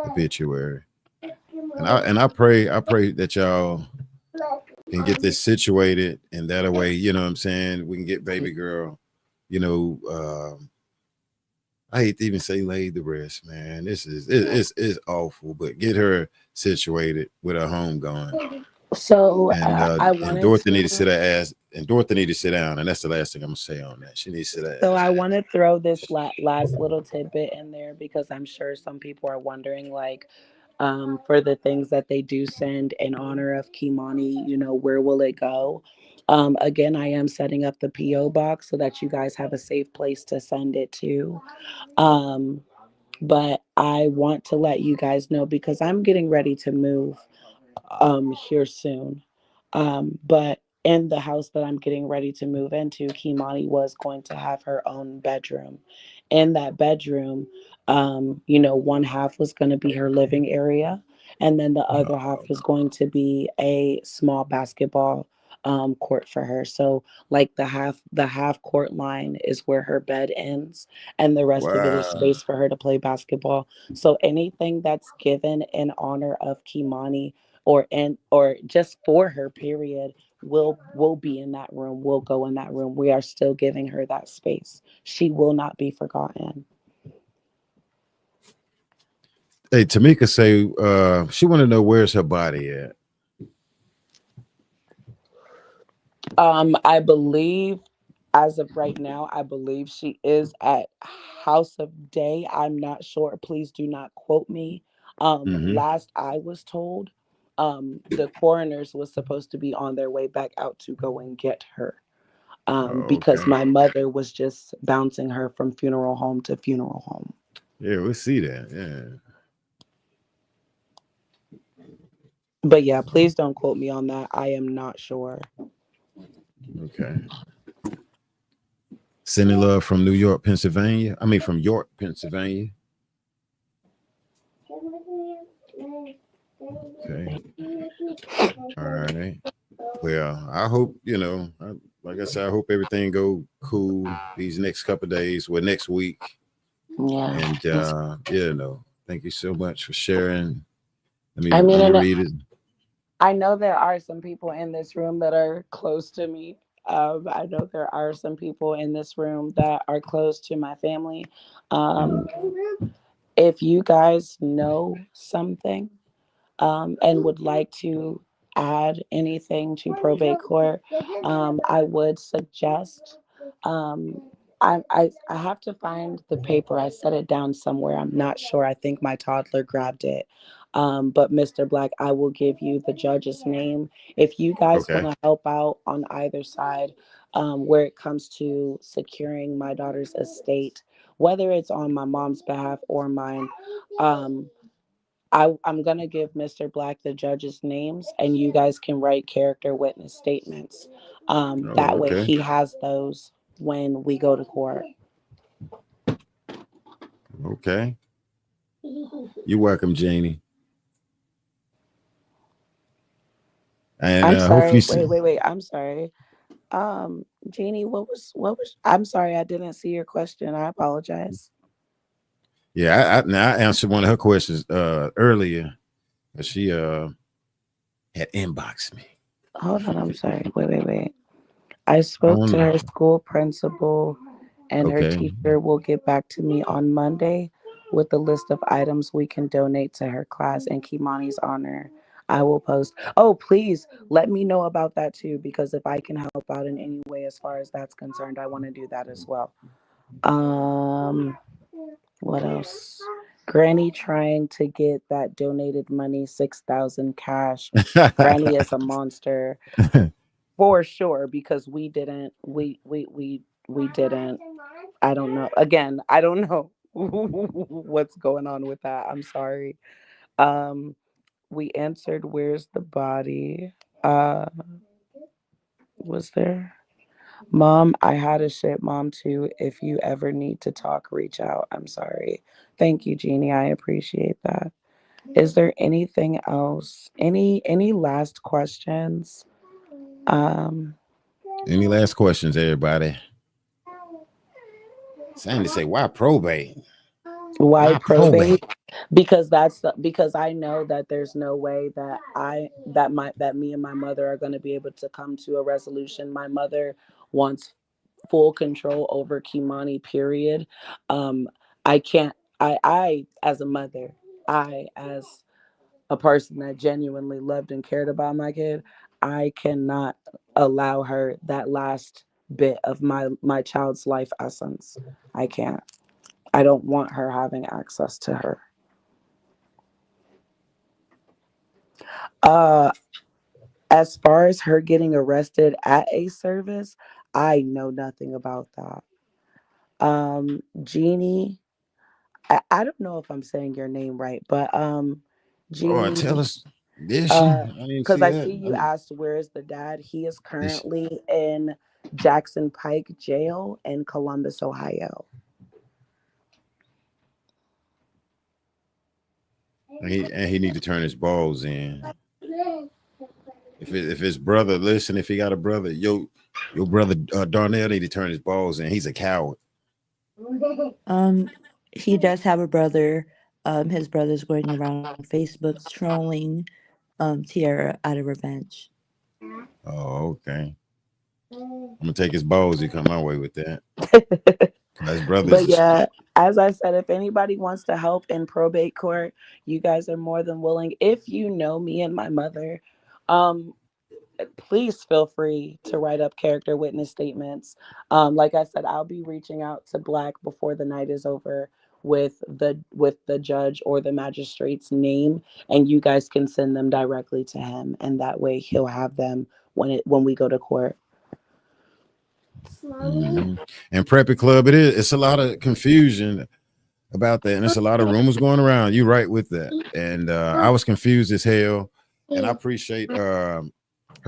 Obituary. And I pray that y'all can get this situated, and that way, you know what I'm saying, we can get baby girl, you know, I hate to even say laid the rest, man. It's awful, but get her situated with her home going. So I And wanted Dorothy need to sit to. her ass and Dorothy need to sit down. And that's the last thing I'm gonna say on that. She needs to sit her So ass I down. want to throw this last little tidbit in there because I'm sure some people are wondering, like, for the things that they do send in honor of Kei'Mani, where will it go? Again, I am setting up the PO box so that you guys have a safe place to send it to. Um, but I want to let you guys know because I'm getting ready to move here soon. But in the house that I'm getting ready to move into, Kei'Mani was going to have her own bedroom. In that bedroom, one half was going to be her living area, and then the other half was going to be a small basketball court for her. So like the half court line is where her bed ends, and the rest of it is Wow. space for her to play basketball. So anything that's given in honor of Kei'Mani or just for her period will be in that room, will go in that room. We are still giving her that space. She will not be forgotten. Hey, Tamika say she want to know where's her body at. I believe as of right now, I believe she is at House of Day. I'm not sure, please do not quote me. Mm-hmm. Last I was told, the coroners was supposed to be on their way back out to go and get her, Oh, because okay. my mother was just bouncing her from funeral home to funeral home. Yeah, we'll see that. Yeah. But yeah, please don't quote me on that. I am not sure. Okay. Sending love from New York, Pennsylvania. I mean, from York, Pennsylvania. Okay. All right. Well, I hope like I said, I hope everything go cool these next couple of days. Well, next week. Yeah. And thank you so much for sharing. I mean, Let me and read it. I know there are some people in this room that are close to me. I know there are some people in this room that are close to my family. Um, if you guys know something, and would like to add anything to probate court, I would suggest. Um, I have to find the paper. I set it down somewhere. I'm not sure. I think my toddler grabbed it. But Mr. Black, I will give you the judge's name. If you guys want Okay. to help out on either side, where it comes to securing my daughter's estate, whether it's on my mom's behalf or mine, um, I'm going to give Mr. Black the judge's names, and you guys can write character witness statements. Oh, That way okay. he has those when we go to court. Okay. You're welcome, Janie. And I'm hope sorry. you Wait, see. wait, wait. I'm sorry. Jeannie, what was I'm sorry, I didn't see your question. I apologize. Yeah, now I answered one of her questions earlier. She had inboxed me. Hold on, I'm sorry. Wait, wait, wait. I I spoke don't to know. her school principal, and her Okay. teacher will get back to me on Monday with a list of items we can donate to her class in Kei'Mani's honor. I will post. Oh, please let me know about that too, because if I can help out in any way as far as that's concerned, I want to do that as well. Um, what else? Granny trying to get that donated money, 6,000 cash. Granny is a monster for sure because we didn't. I don't know. Again, I don't know what's going on with that. I'm sorry. Um, we answered where's the body. Was there? Mom, I had a shit mom too. If you ever need to talk, reach out. I'm sorry. Thank you, Jeannie. I appreciate that. Is there anything else? Any last questions? Um, Any last questions, everybody? Sandy say, why probate? why Why probate? probate? Because because I know that there's no way that that me and my mother are going to be able to come to a resolution. My mother wants full control over Kei'Mani, period. um I can't, I as a mother, I as a person that genuinely loved and cared about my kid, I cannot allow her that last bit of my child's life essence. I can't. I don't want her having access to her. uh as far as her getting arrested at a service, I know nothing about that. Jeannie, I don't know if I'm saying your name right, but Oh, Jeannie, tell us. Did she? I didn't because see I that. see you asked where is the dad. He is Did she- currently in Jackson Pike Jail in Columbus, Ohio. and he need to turn his balls in. If his brother, listen, if he got a brother, your brother Darnell need to turn his balls in. He's a coward. Um, he does have a brother. His brother's going around Facebook trolling Tiara out of revenge. Oh, okay. I'm gonna take his balls. He come my way with that. His brother's But a st- yeah, as I said, if anybody wants to help in probate court, you guys are more than willing. If you know me and my mother, um, please feel free to write up character witness statements. Like I said, I'll be reaching out to Black before the night is over with the judge or the magistrate's name, and you guys can send them directly to him, and that way he'll have them when we go to court. Mhm. And Preppy Club, it's a lot of confusion about that, and there's a lot of rumors going around. You right with that, and I was confused as hell. And I appreciate her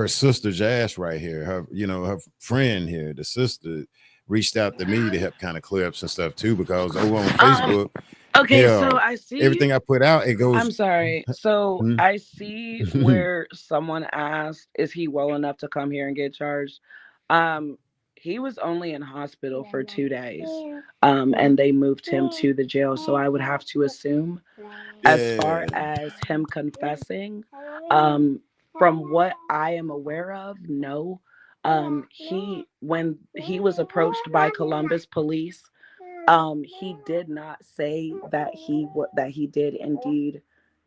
sister Jazz right here. Her friend here, the sister, reached out to me to help kind of clear up some stuff too, because over on Facebook, Okay, so hell, I see. everything I put out, it I'm goes. sorry. So Hmm? I see where someone asked, "Is he well enough to come here and get charged?" Um, he was only in hospital for 2 days, and they moved him to the jail. So I would have to assume, as far Yeah. as him confessing, um, from what I am aware of, no. He when he was approached by Columbus police, he did not say that he did indeed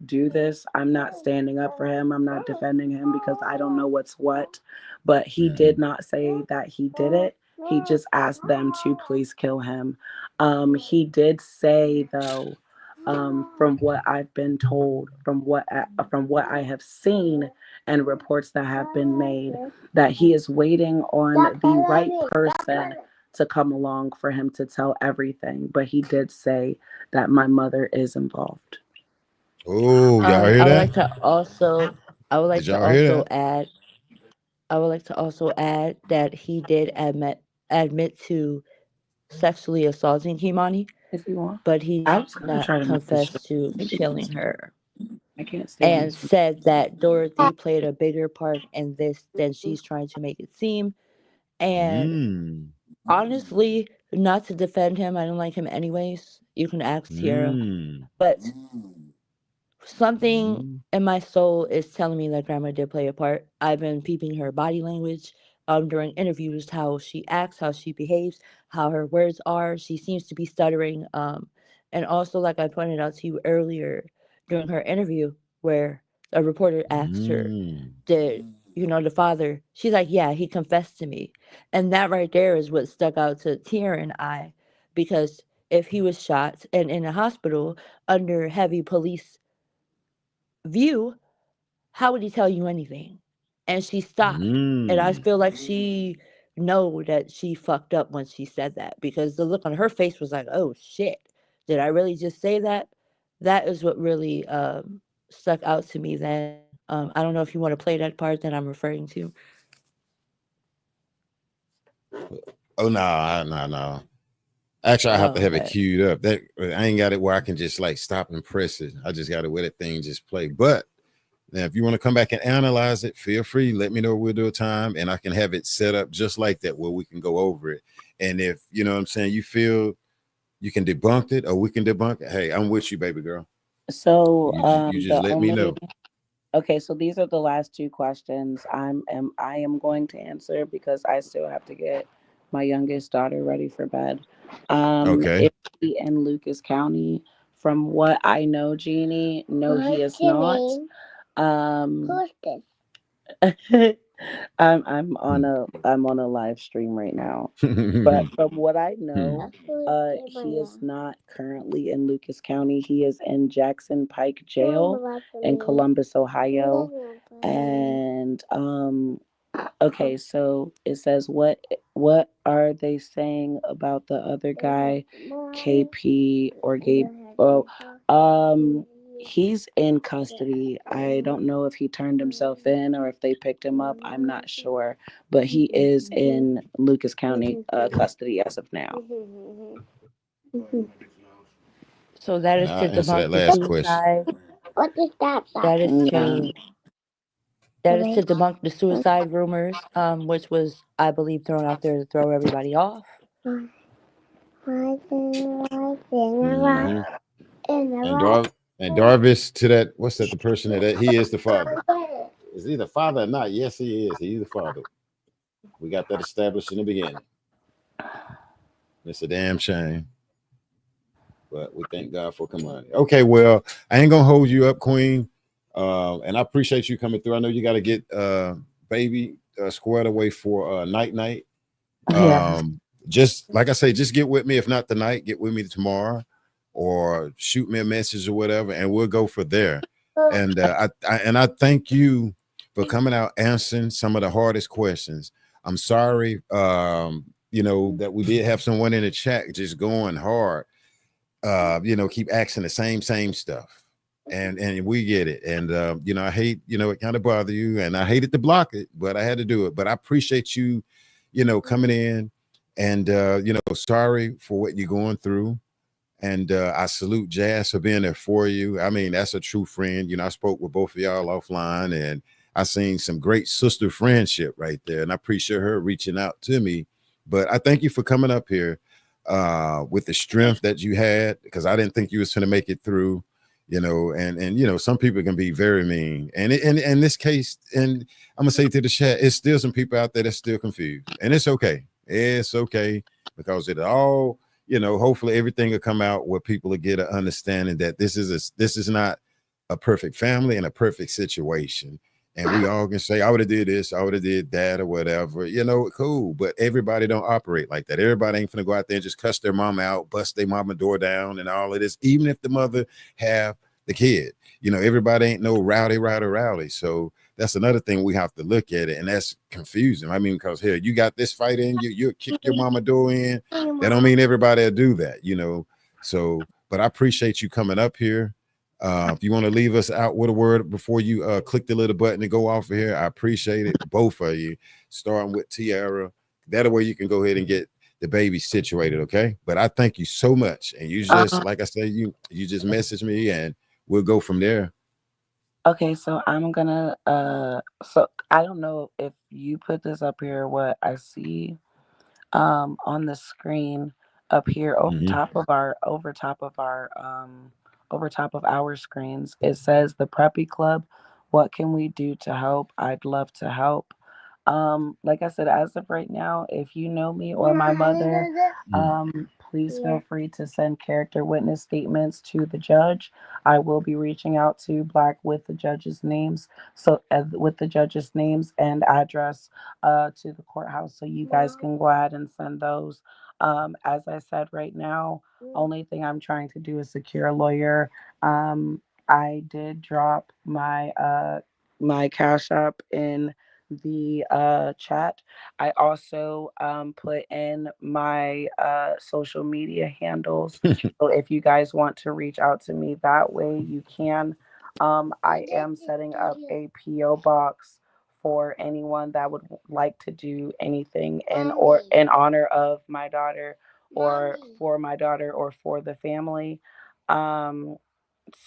do this. I'm not standing up for him. I'm not defending him because I don't know what's what, but he did Mhm. not say that he did it. He just asked them to please kill him. He did say though, from what I've been told, from what I have seen and reports that have been made, that he is waiting on the right person to come along for him to tell everything. But he did say that my mother is involved. Oh, y'all hear I would that? like to also, I would like Did to y'all hear also that? add, I would like to also add that he did admit to sexually assaulting Kimani, If you want. but he I did was gonna not try to message confess them. to Maybe they can killing stand. her, I can't stand and this. said that Dorothy played a bigger part in this than she's trying to make it seem. And Mm. honestly, not to defend him, I don't like him anyways. You can ask Tiara, Mm. but something Mm. in my soul is telling me that grandma did play a part. I've been peeping her body language during interviews, how she acts, how she behaves, how her words are. She seems to be stuttering. And also, like I pointed out to you earlier during her interview, where a reporter asked her, Mm. did you know the father? She's like, yeah, he confessed to me. And that right there is what stuck out to Tierra and I, because if he was shot and in a hospital under heavy police view, how would he tell you anything? And she stopped. And I Mm. feel like she know that she fucked up when she said that, because the look on her face was like, oh shit, did I really just say that? That is what really stuck out to me then. I don't know if you want to play that part that I'm referring to. Oh no, no, no. Actually, I have to Oh, have it okay. queued up. That I ain't got it where I can just like stop and press it. I just got to where that thing just play. But now, if you want to come back and analyze it, feel free. Let me know. We'll do a time, and I can have it set up just like that, where we can go over it. And if you know what I'm saying, you feel you can debunk it, or we can debunk it. Hey, I'm with you, baby girl. So You just the let me only know. okay, so these are the last two questions I am going to answer because I still have to get my youngest daughter ready for bed. Okay. Is he in Lucas County? From what I know, Jeannie, no, he is What's your not. name? Um, Who's this? I'm on a live stream right now. But from what I know, he is not currently in Lucas County. He is in Jackson Pike Jail in Columbus, Ohio. And okay, so it says what are they saying about the other guy, KP or Gabe? Oh, he's in custody. I don't know if he turned himself in or if they picked him up. I'm not sure, but he is in Lucas County custody as of now. So that And is I'll to answer that debunk the last question. suicide. What is that? That is Yeah. to debunk the suicide rumors, which was, I believe, thrown out there to throw everybody off. Hmm. In the And right. Darvis to that. What's that? The person that he is the father. Is he the father or not? Yes, he is. He's the father. We got that established in the beginning. It's a damn shame, but we thank God for Kei'Mani. Okay, well, I ain't gonna hold you up, Queen. And I appreciate you coming through. I know you got to get baby squared away for night night. Yes. Just like I say, just get with me. If not tonight, get with me tomorrow, or shoot me a message or whatever, and we'll go for there. And I thank you for coming out answering some of the hardest questions. I'm sorry, that we did have someone in the chat just going hard. Keep asking the same stuff. And we get it. And I hate, it kind of bother you, and I hated to block it, but I had to do it. But I appreciate you, coming in, and sorry for what you're going through. And I salute Jazz for being there for you. I mean, that's a true friend. I spoke with both of y'all offline, and I seen some great sister friendship right there. And I appreciate her reaching out to me. But I thank you for coming up here with the strength that you had, because I didn't think you was going to make it through. And some people can be very mean. And in this case, and I'm gonna say to the chat, it's still some people out there that's still confused, and it's okay. It's okay, because it all, hopefully everything will come out where people will get an understanding that this is not a perfect family and a perfect situation. And we all can say, I would have did this, I would have did that, or whatever, cool. But everybody don't operate like that. Everybody ain't gonna go out there and just cuss their mama out, bust their mama door down and all of this, even if the mother have the kid. Everybody ain't no rowdy. So that's another thing we have to look at it, and that's confusing. I mean, because here you got this fight in you, you'll kick your mama door in. That don't mean everybody will do that. So, but I appreciate you coming up here. If you want to leave us out with a word before you click the little button and go off of here, I appreciate it, both of you, starting with Tiara. That way you can go ahead and get the baby situated, okay? But I thank you so much, and you just, Um, like I said, you just message me, and we'll go from there. okay, so I'm gonna so I don't know if you put this up here, what I see on the screen up here Hmm. over top of our screens. It says the Preppy Club. What can we do to help? I'd love to help. Like I said, as of right now, if you know me or my mother, please feel free to send character witness statements to the judge. I will be reaching out to Black with the judge's names, so with the judge's names and address to the courthouse, so you guys can go ahead and send those. As I said, right now, only thing I'm trying to do is secure a lawyer. I did drop my cash app in the chat. I also put in my social media handles. So if you guys want to reach out to me that way, you can. I am setting up a P.O. box for anyone that would like to do anything in honor of my daughter, or for my daughter, or for the family. Um,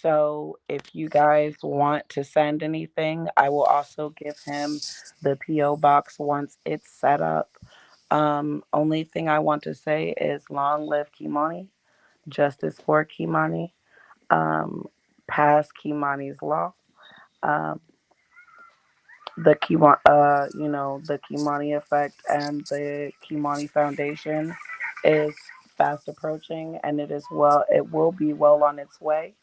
so if you guys want to send anything, I will also give him the PO box once it's set up. Only thing I want to say is long live Kei'Mani, justice for Kei'Mani, pass Kei'Mani's law. Um, the Kei'Mani effect and the Kei'Mani Foundation is fast approaching, and it will be well on its way.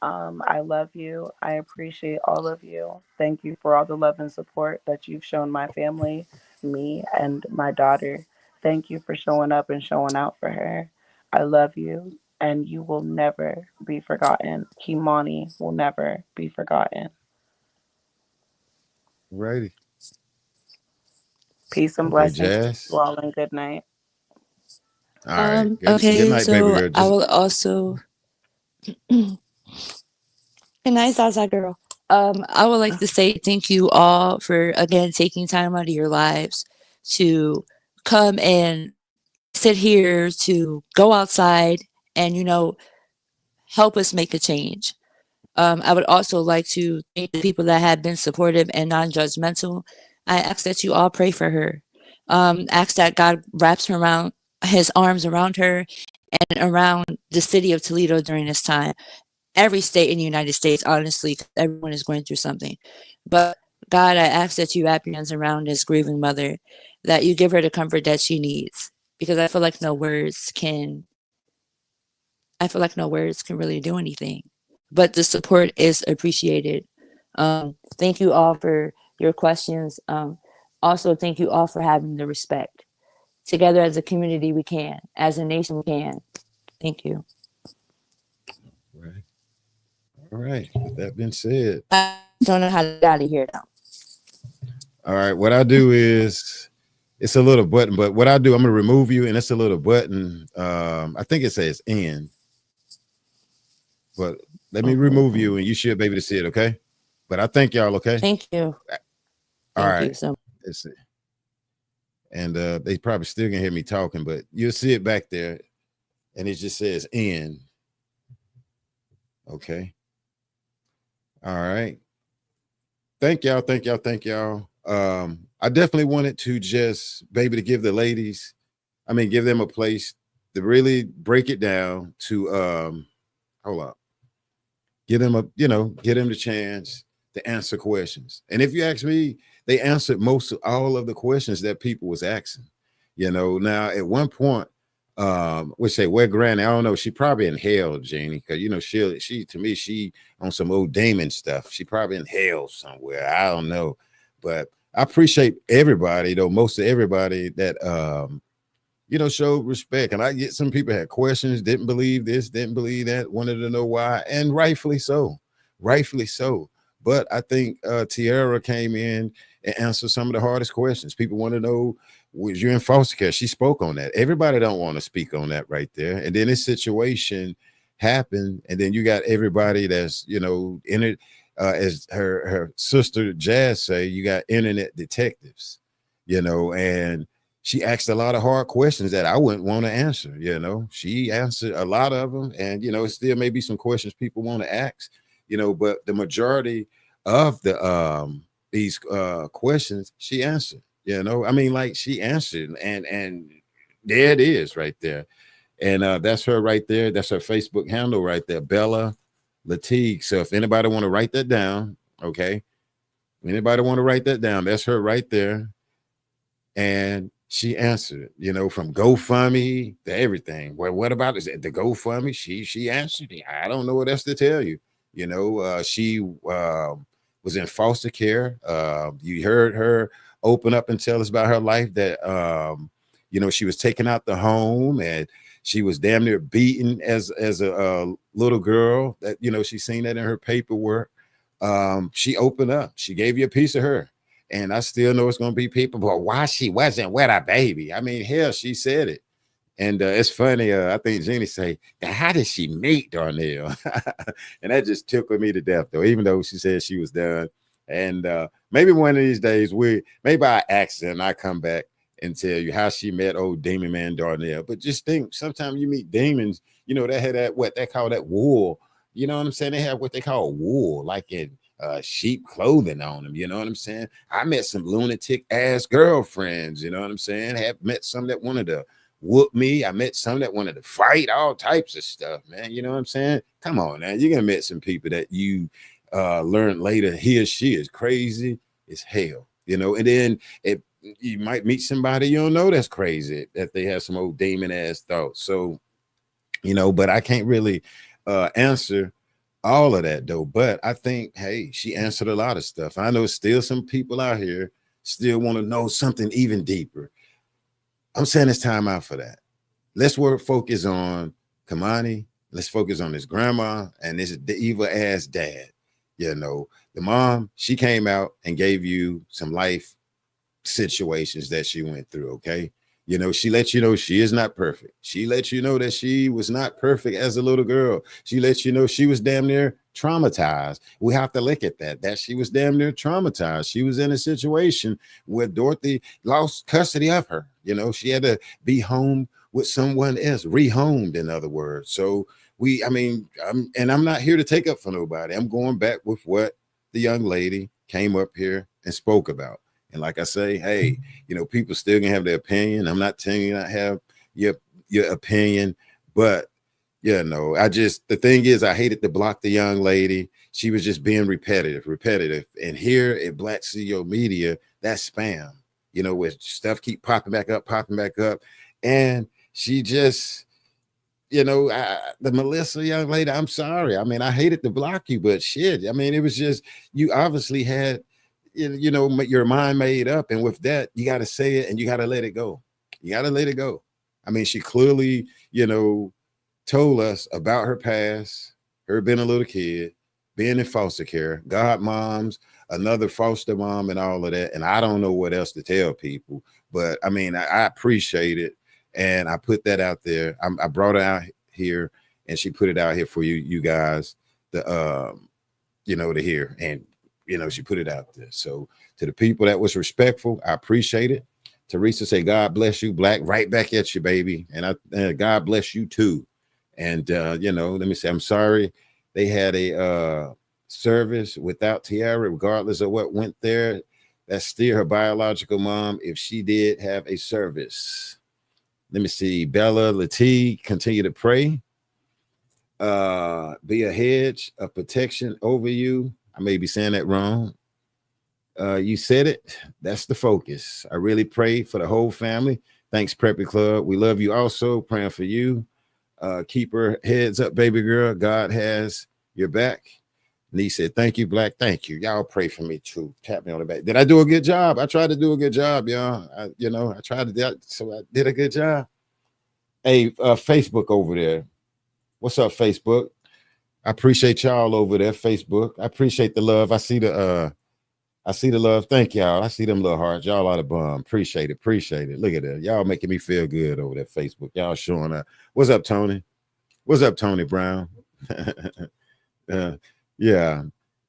I love you. I appreciate all of you. Thank you for all the love and support that you've shown my family, me, and my daughter. Thank you for showing up and showing out for her. I love you, and you will never be forgotten. Kei'Mani will never be forgotten. Righty. Peace and Okay, blessings to you Jazz. all, and good night. All right. Good Okay, night, baby so girl. I Just will also good night, Zaza girl. I would like to say thank you all for again taking time out of your lives to come and sit here, to go outside and help us make a change. I would also like to thank the people that have been supportive and non-judgmental. I ask that you all pray for her. Ask that God wraps his arms around her and around the city of Toledo during this time. Every state in the United States, honestly, 'cause everyone is going through something. But God, I ask that you wrap your hands around this grieving mother, that you give her the comfort that she needs, because I feel like no words can really do anything. But the support is appreciated. Thank you all for your questions. Also, thank you all for having the respect. Together as a community, we can. As a nation, we can. Thank you. right. All right. With that being said, I don't know how to get out of here now. all right. What I do is it's a little button, but what I do, I'm gonna remove you, and it's a little button. I think it says end, but let me remove you, and you should be able to see it. Okay. But I thank y'all. Okay. Thank you. All Thank you right. so much. Let's see. And they probably still can hear me talking, but you'll see it back there, and it just says end. Okay. All right. Thank y'all. Thank y'all. Thank y'all. I definitely wanted to just be able to give the ladies, give them a place to really break it down to hold up. Give them get them the chance to answer questions. And if you ask me, they answered most of all of the questions that people was asking. Now at one point, we say, where Granny? I don't know. She probably in hell, Janie, because she to me, she on some old Damon stuff. She probably in hell somewhere. I don't know. But I appreciate everybody, though, most of everybody that showed respect. And I get some people had questions, didn't believe this, didn't believe that, wanted to know why, and rightfully so. Rightfully so. But I think Tiara came in and answered some of the hardest questions. People want to know, was you in foster care? She spoke on that. Everybody don't want to speak on that right there. And then this situation happened, and then you got everybody that's in it. As her sister Jazz say, you got internet detectives, and she asked a lot of hard questions that I wouldn't want to answer. She answered a lot of them, and it still may be some questions people want to ask, but the majority of the these questions she answered. Like she answered, and there it is right there, and that's her right there. That's her Facebook handle right there, Bella Latigue. So if anybody want to write that down, okay, anybody want to write that down, that's her right there. And she answered, from GoFundMe to everything. Well, what about the GoFundMe? She answered it. I don't know what else to tell you. She was in foster care. You heard her open up and tell us about her life that she was taken out the home, and she was damn near beaten as a little girl. That she seen that in her paperwork. She opened up. She gave you a piece of her. And I still know it's going to be people, but why she wasn't with her baby? Hell, she said it. And it's funny. I think Jeannie say, how did she meet Darnell? And that just tickled me to death, though, even though she said she was done. And maybe one of these days maybe by accident I come back and tell you how she met old demon man Darnell. But just think, sometimes you meet demons, you know, they had that, what they call that wool. You know what I'm saying? They have what they call wool, like in sheep clothing on them. You know what I'm saying? I met some lunatic ass girlfriends. You know what I'm saying? Have met some that wanted to whoop me. I met some that wanted to fight, all types of stuff, man. You know what I'm saying? Come on, man. You're gonna meet some people that you learn later he or she is crazy as hell. You know, and then you might meet somebody you don't know that's crazy, that they have some old demon ass thoughts. So, you know, but I can't really answer all of that though. But I think, hey, she answered a lot of stuff. I know still some people out here still want to know something even deeper. I'm saying it's time out for that. Let's focus on Kei'Mani. Let's focus on his grandma and this evil ass dad. You know, the mom, she came out and gave you some life situations that she went through. Okay. You know, she let you know she is not perfect. She let you know that she was not perfect as a little girl. She let you know she was damn near traumatized. We have to look at that she was damn near traumatized. She was in a situation where Dorothy lost custody of her. You know, she had to be home with someone else, rehomed, in other words. So I'm not here to take up for nobody. I'm going back with what the young lady came up here and spoke about. And like I say, hey, you know, people still can have their opinion. I'm not telling you not have your opinion, but you know, the thing is, I hated to block the young lady. She was just being repetitive. And here at Black CEO Media, that's spam, you know, where stuff keep popping back up. And she just, you know, the Melissa young lady, I'm sorry. I mean, I hated to block you, but shit, I mean, it was just, you obviously had, you know, your mind made up. And with that, you got to say it and you got to let it go. You got to let it go. I mean, she clearly, you know, told us about her past, her being a little kid, being in foster care, godmoms, another foster mom, and all of that. And I don't know what else to tell people, but I mean, I appreciate it. And I put that out there. I brought her out here and she put it out here for you guys to, you know, to hear. And, you know, she put it out there. So to the people that was respectful, I appreciate it. Teresa say, God bless you, Black, right back at you, baby. And God bless you too. And, you know, let me say, I'm sorry they had a service without Tiara, regardless of what went there. That's still her biological mom if she did have a service. Let me see. Bella Latigue, continue to pray. Be a hedge of protection over you. I may be saying that wrong. You said it. That's the focus. I really pray for the whole family. Thanks, Preppy Club. We love you also. Praying for you. Keep her heads up, baby girl. God has your back. Nee said, thank you, Black. Thank you. Y'all pray for me too. Tap me on the back. Did I do a good job? I tried to do a good job, y'all. I tried to do that, so I did a good job. Hey, Facebook over there. What's up, Facebook? I appreciate y'all over there, Facebook. I appreciate the love. I see the love. Thank y'all. I see them little hearts. Y'all are the bomb. Appreciate it. Look at that. Y'all making me feel good over there, Facebook. Y'all showing up. What's up, Tony? What's up, Tony Brown? Yeah.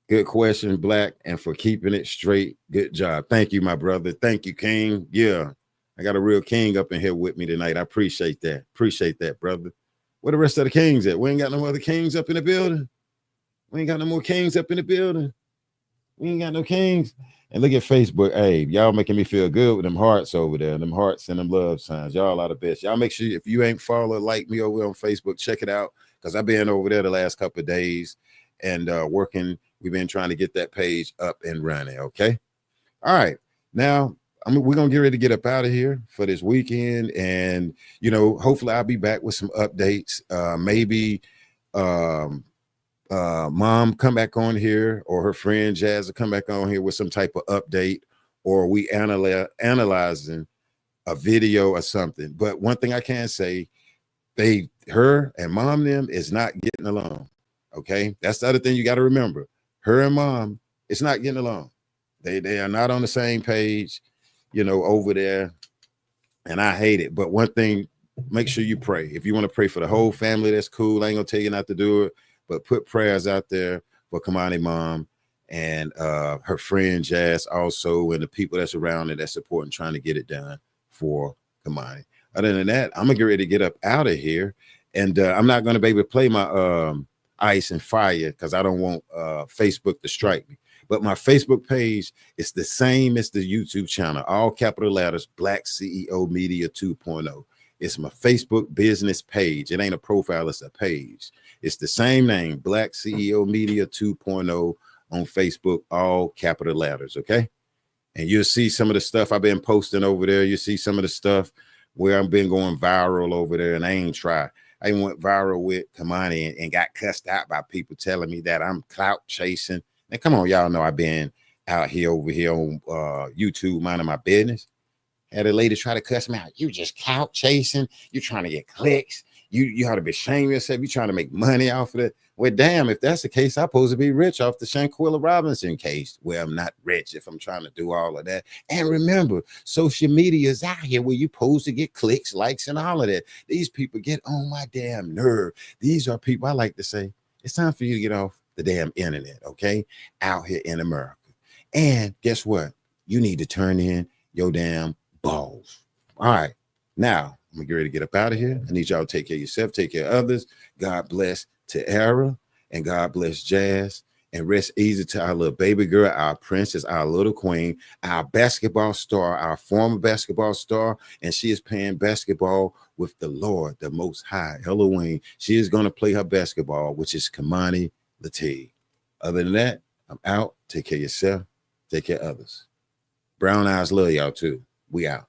Good question, Black, and for keeping it straight. Good job. Thank you, my brother. Thank you, King. Yeah. I got a real king up in here with me tonight. I appreciate that. Appreciate that, brother. Where the rest of the kings at? We ain't got no other kings up in the building. We ain't got no more kings up in the building. We ain't got no kings. And look at Facebook. Hey, y'all making me feel good with them hearts over there, them hearts and them love signs. Y'all are the best. Y'all make sure if you ain't follow, like me over on Facebook, check it out. Because I've been over there the last couple of days and working. We've been trying to get that page up and running. Okay. All right. Now, we're going to get ready to get up out of here for this weekend. And, you know, hopefully I'll be back with some updates. Maybe Mom come back on here, or her friend Jazz will come back on here with some type of update, or we analyzing a video or something. But one thing I can say, her and Mom them is not getting along. Okay. That's the other thing you got to remember. Her and Mom, it's not getting along. They are not on the same page, you know, over there. And I hate it. But one thing, make sure you pray. If you want to pray for the whole family, that's cool. I ain't gonna tell you not to do it, but put prayers out there for Kei'Mani Mom and her friend Jazz also, and the people that's around her that's supporting, trying to get it done for Kei'Mani. Other than that, I'm gonna get ready to get up out of here, and I'm not gonna be able to play my ice and fire because I don't want Facebook to strike me. But my Facebook page is the same as the YouTube channel, all capital letters, Black CEO Media 2.0. It's my Facebook business page. It ain't a profile, it's a page. It's the same name, Black CEO Media 2.0 on Facebook, all capital letters, okay? And you'll see some of the stuff I've been posting over there. You see some of the stuff where I've been going viral over there, and I ain't try. I went viral with Kei'Mani and got cussed out by people telling me that I'm clout chasing. And come on, y'all know I've been out here over here on YouTube minding my business. Had a lady try to cuss me out. You just clout chasing. You trying to get clicks. You ought to be ashamed of yourself. You trying to make money off of it. Well, damn, if that's the case, I'm supposed to be rich off the Shanquilla Robinson case. Well, I'm not rich if I'm trying to do all of that. And remember, social media is out here where you're supposed to get clicks, likes, and all of that. These people get on my damn nerve. These are people, I like to say, it's time for you to get off the damn internet, okay? Out here in America. And guess what? You need to turn in your damn balls. All right. Now, I'm gonna get ready to get up out of here. I need y'all to take care of yourself, take care of others. God bless to Era, and God bless Jazz, and rest easy to our little baby girl, our princess, our little queen, our basketball star, our former basketball star, and she is playing basketball with the Lord, the Most High, Elohim. She is going to play her basketball, which is Kei'Mani Latigue. Other than that, I'm out. Take care of yourself. Take care of others. Brown eyes love y'all too. We out.